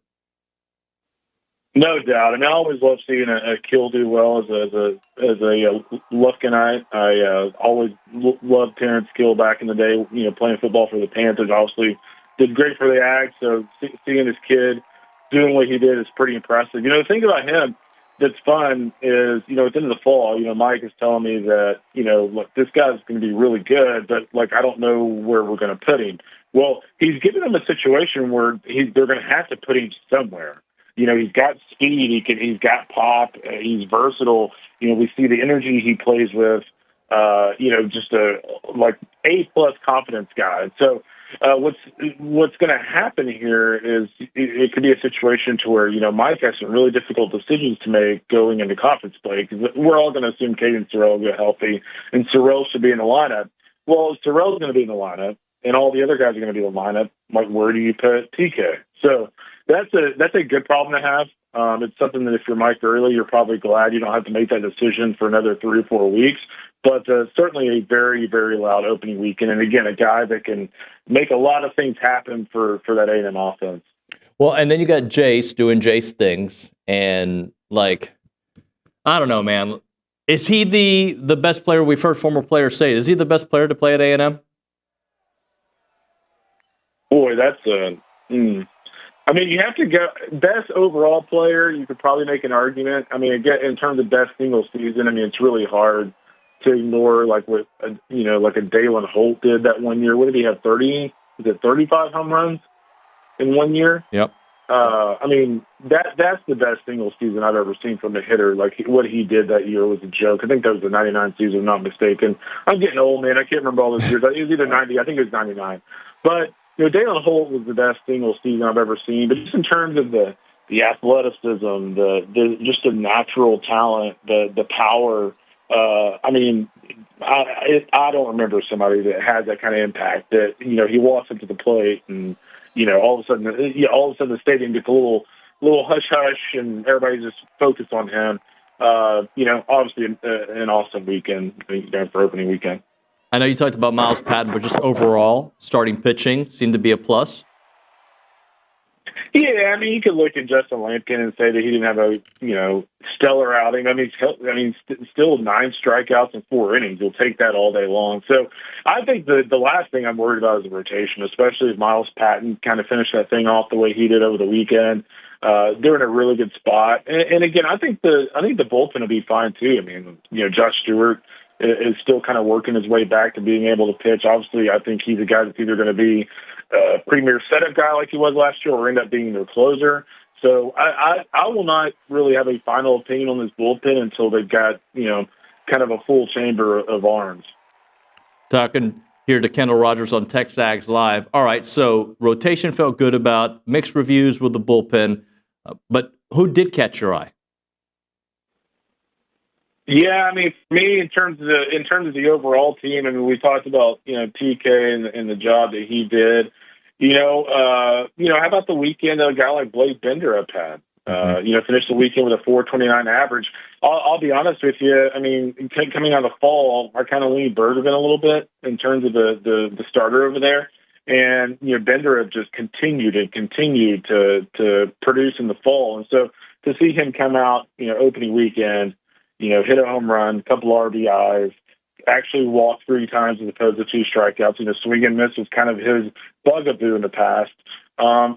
No doubt. I always love seeing a Kiel do well as a Lufkinite. I always loved Terrence Kiel back in the day, playing football for the Panthers. Obviously did great for the Ags. So seeing this kid doing what he did is pretty impressive. The thing about him, that's fun is, at the end of the fall, Mike is telling me that, look, this guy's going to be really good, but I don't know where we're going to put him. Well, he's given them a situation where they're going to have to put him somewhere. He's got speed. He's got pop. He's versatile. We see the energy he plays with. Just a A+ confidence guy. So what's going to happen here is it could be a situation to where Mike has some really difficult decisions to make going into conference play, because we're all going to assume Cade and Sorrell get healthy, and Sorrell should be in the lineup. Well, Sorrell's going to be in the lineup, and all the other guys are going to be in the lineup. Where do you put TK? So that's a good problem to have. It's something that if you're Mike Early, you're probably glad you don't have to make that decision for another 3 or 4 weeks. But certainly a very, very loud opening weekend. And again, a guy that can make a lot of things happen for that A&M offense. Well, and then you got Jace doing Jace things. And I don't know, man. Is he the best player? We've heard former players say, is he the best player to play at A&M? Boy, that's you have to go best overall player. You could probably make an argument. Again, in terms of best single season, it's really hard to ignore what a Dalen Holt did that one year. What did he have? 35 home runs in 1 year? Yep. That's the best single season I've ever seen from a hitter. What he did that year was a joke. I think that was the 99 season, if I'm not mistaken. I'm getting old, man. I can't remember all those years. It was either 90. I think it was 99. But Dalen Holt was the best single season I've ever seen. But just in terms of the athleticism, just the natural talent, the power. I don't remember somebody that had that kind of impact. That he walks up to the plate and all of a sudden the stadium gets a little hush hush and everybody's just focused on him. Obviously an awesome weekend for opening weekend. I know you talked about Miles Patton, but just overall starting pitching seemed to be a plus. Yeah, you could look at Justin Lampkin and say that he didn't have a stellar outing. Still 9 strikeouts in 4 innings. You'll take that all day long. So I think the last thing I'm worried about is the rotation, especially if Miles Patton kind of finished that thing off the way he did over the weekend. They're in a really good spot, and again, I think the bullpen will be fine too. Josh Stewart is still kind of working his way back to being able to pitch. Obviously, I think he's a guy that's either going to be a premier setup guy like he was last year or end up being their closer. So I will not really have a final opinion on this bullpen until they've got, kind of a full chamber of arms. Talking here to Kendall Rogers on TexAgs Live. All right, so rotation felt good about, mixed reviews with the bullpen, but who did catch your eye? Yeah, for me, in terms of the overall team, we talked about TK and the job that he did. How about the weekend that a guy like Blake Benderup had? Finished the weekend with a 4.29 average. I'll be honest with you. Coming out of the fall, I kind of leaned Bergevin a little bit in terms of the starter over there, and Benderup just continued to produce in the fall, and so to see him come out, opening weekend. Hit a home run, couple RBIs, actually walked 3 times as opposed to 2 strikeouts. Swing and miss was kind of his bugaboo in the past.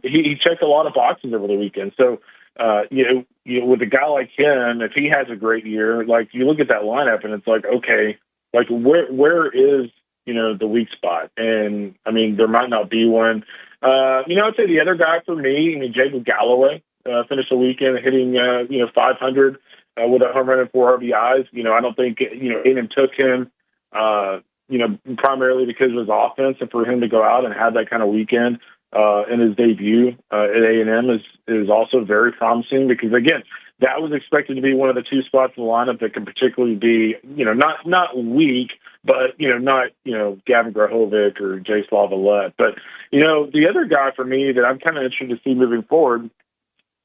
He checked a lot of boxes over the weekend. So, with a guy like him, if he has a great year, you look at that lineup and it's okay, where is, the weak spot? And, there might not be one. I'd say the other guy for me, Jacob Galloway, finished the weekend hitting, 500. With a home run and 4 RBIs, I don't think A&M took him, primarily because of his offense, and for him to go out and have that kind of weekend in his debut at A&M is also very promising, because again, that was expected to be one of the 2 spots in the lineup that could particularly be, not weak, but not Gavin Grahovic or Jace Lavalette, but the other guy for me that I'm kind of interested to see moving forward.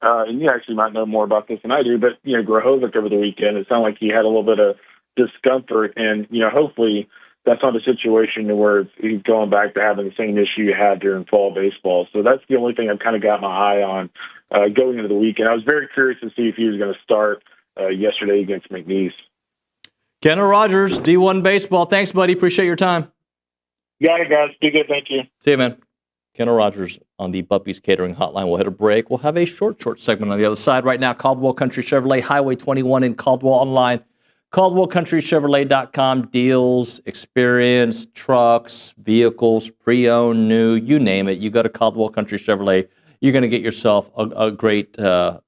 And you actually might know more about this than I do, but, Grahovic over the weekend, it sounded like he had a little bit of discomfort, and, hopefully that's not a situation where he's going back to having the same issue you had during fall baseball. So that's the only thing I've kind of got my eye on going into the weekend. I was very curious to see if he was going to start yesterday against McNeese. Kendall Rogers, D1 Baseball. Thanks, buddy. Appreciate your time. Got it, guys. Be good. Thank you. See you, man. Kendall Rogers on the Buppy's Catering Hotline. We'll hit a break. We'll have a short segment on the other side. Right now, Caldwell Country Chevrolet, Highway 21 in Caldwell, online. CaldwellCountryChevrolet.com. Deals, experience, trucks, vehicles, pre-owned, new, you name it. You go to Caldwell Country Chevrolet, you're going to get yourself a great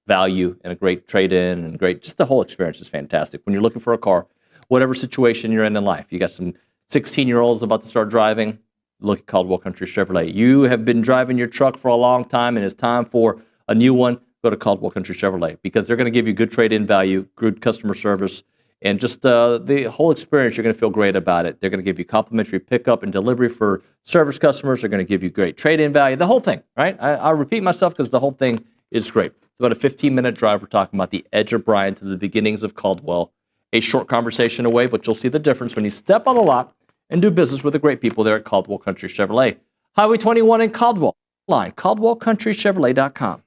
value and a great trade-in and just the whole experience is fantastic. When you're looking for a car, whatever situation you're in life, you got some 16-year-olds about to start driving, look at Caldwell Country Chevrolet. You have been driving your truck for a long time and it's time for a new one, go to Caldwell Country Chevrolet because they're going to give you good trade-in value, good customer service, and just the whole experience, you're going to feel great about it. They're going to give you complimentary pickup and delivery for service customers. They're going to give you great trade-in value, the whole thing, right? I'll repeat myself because the whole thing is great. It's about a 15-minute drive. We're talking about the edge of Bryan to the beginnings of Caldwell. A short conversation away, but you'll see the difference when you step on the lot and do business with the great people there at Caldwell Country Chevrolet. Highway 21 in Caldwell. Line, CaldwellCountryChevrolet.com.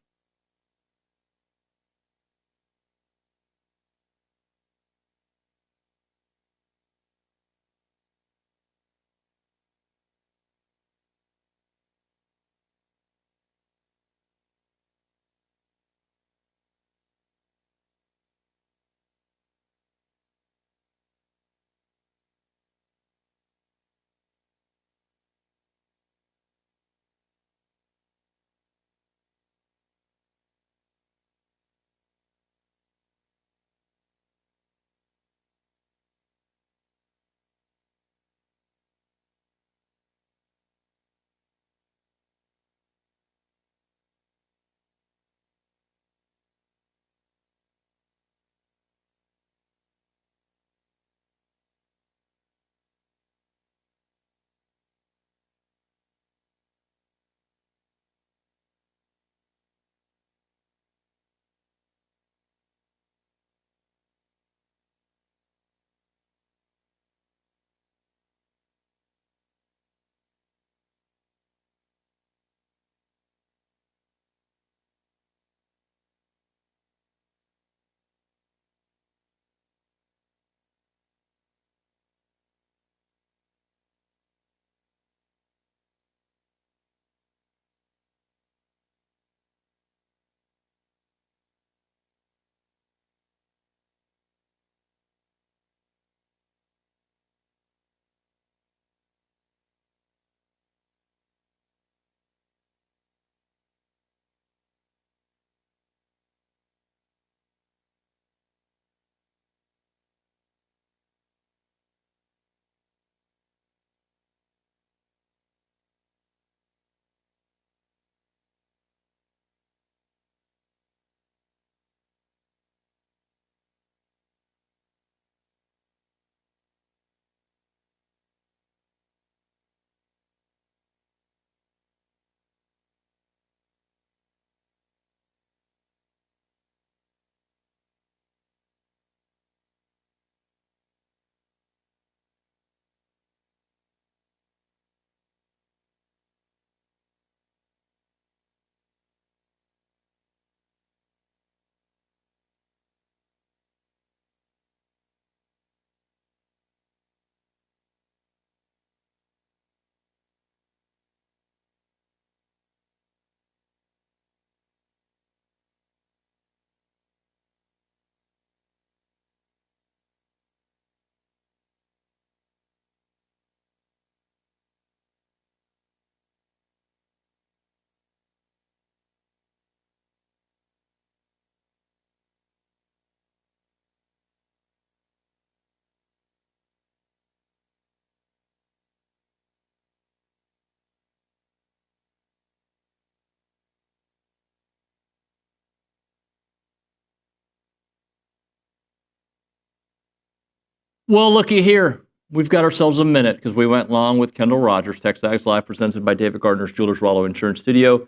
Well, looky here. We've got ourselves a minute because we went long with Kendall Rogers. TexAgs Live presented by David Gardner's Jewelers Rollo Insurance Studio.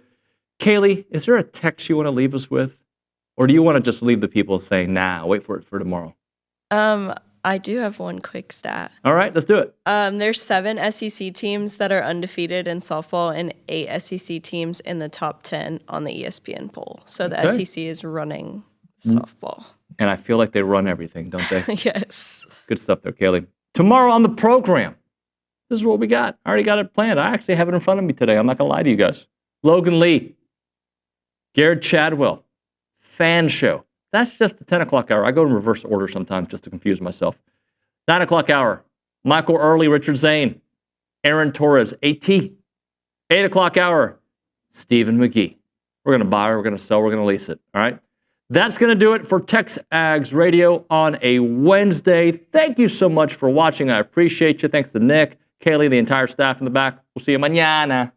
Kaylee, is there a text you want to leave us with? Or do you want to just leave the people saying, nah, wait for it for tomorrow? I do have one quick stat. All right, let's do it. There's 7 SEC teams that are undefeated in softball and 8 SEC teams in the top 10 on the ESPN poll. So the SEC is running softball. And I feel like they run everything, don't they? Yes. Good stuff there, Kaylee. Tomorrow on the program, This is what we got. I already got it planned. I actually have it in front of me today. I'm not going to lie to you guys. Logan Lee, Garrett Chadwell, Fan Show. That's just the 10 o'clock hour. I go in reverse order sometimes just to confuse myself. 9 o'clock hour, Michael Early, Richard Zane, Aaron Torres, AT. 8 o'clock hour, Stephen McGee. We're going to buy, we're going to sell, we're going to lease it. All right? That's going to do it for TexAgs Radio on a Wednesday. Thank you so much for watching. I appreciate you. Thanks to Nick, Kaylee, the entire staff in the back. We'll see you mañana.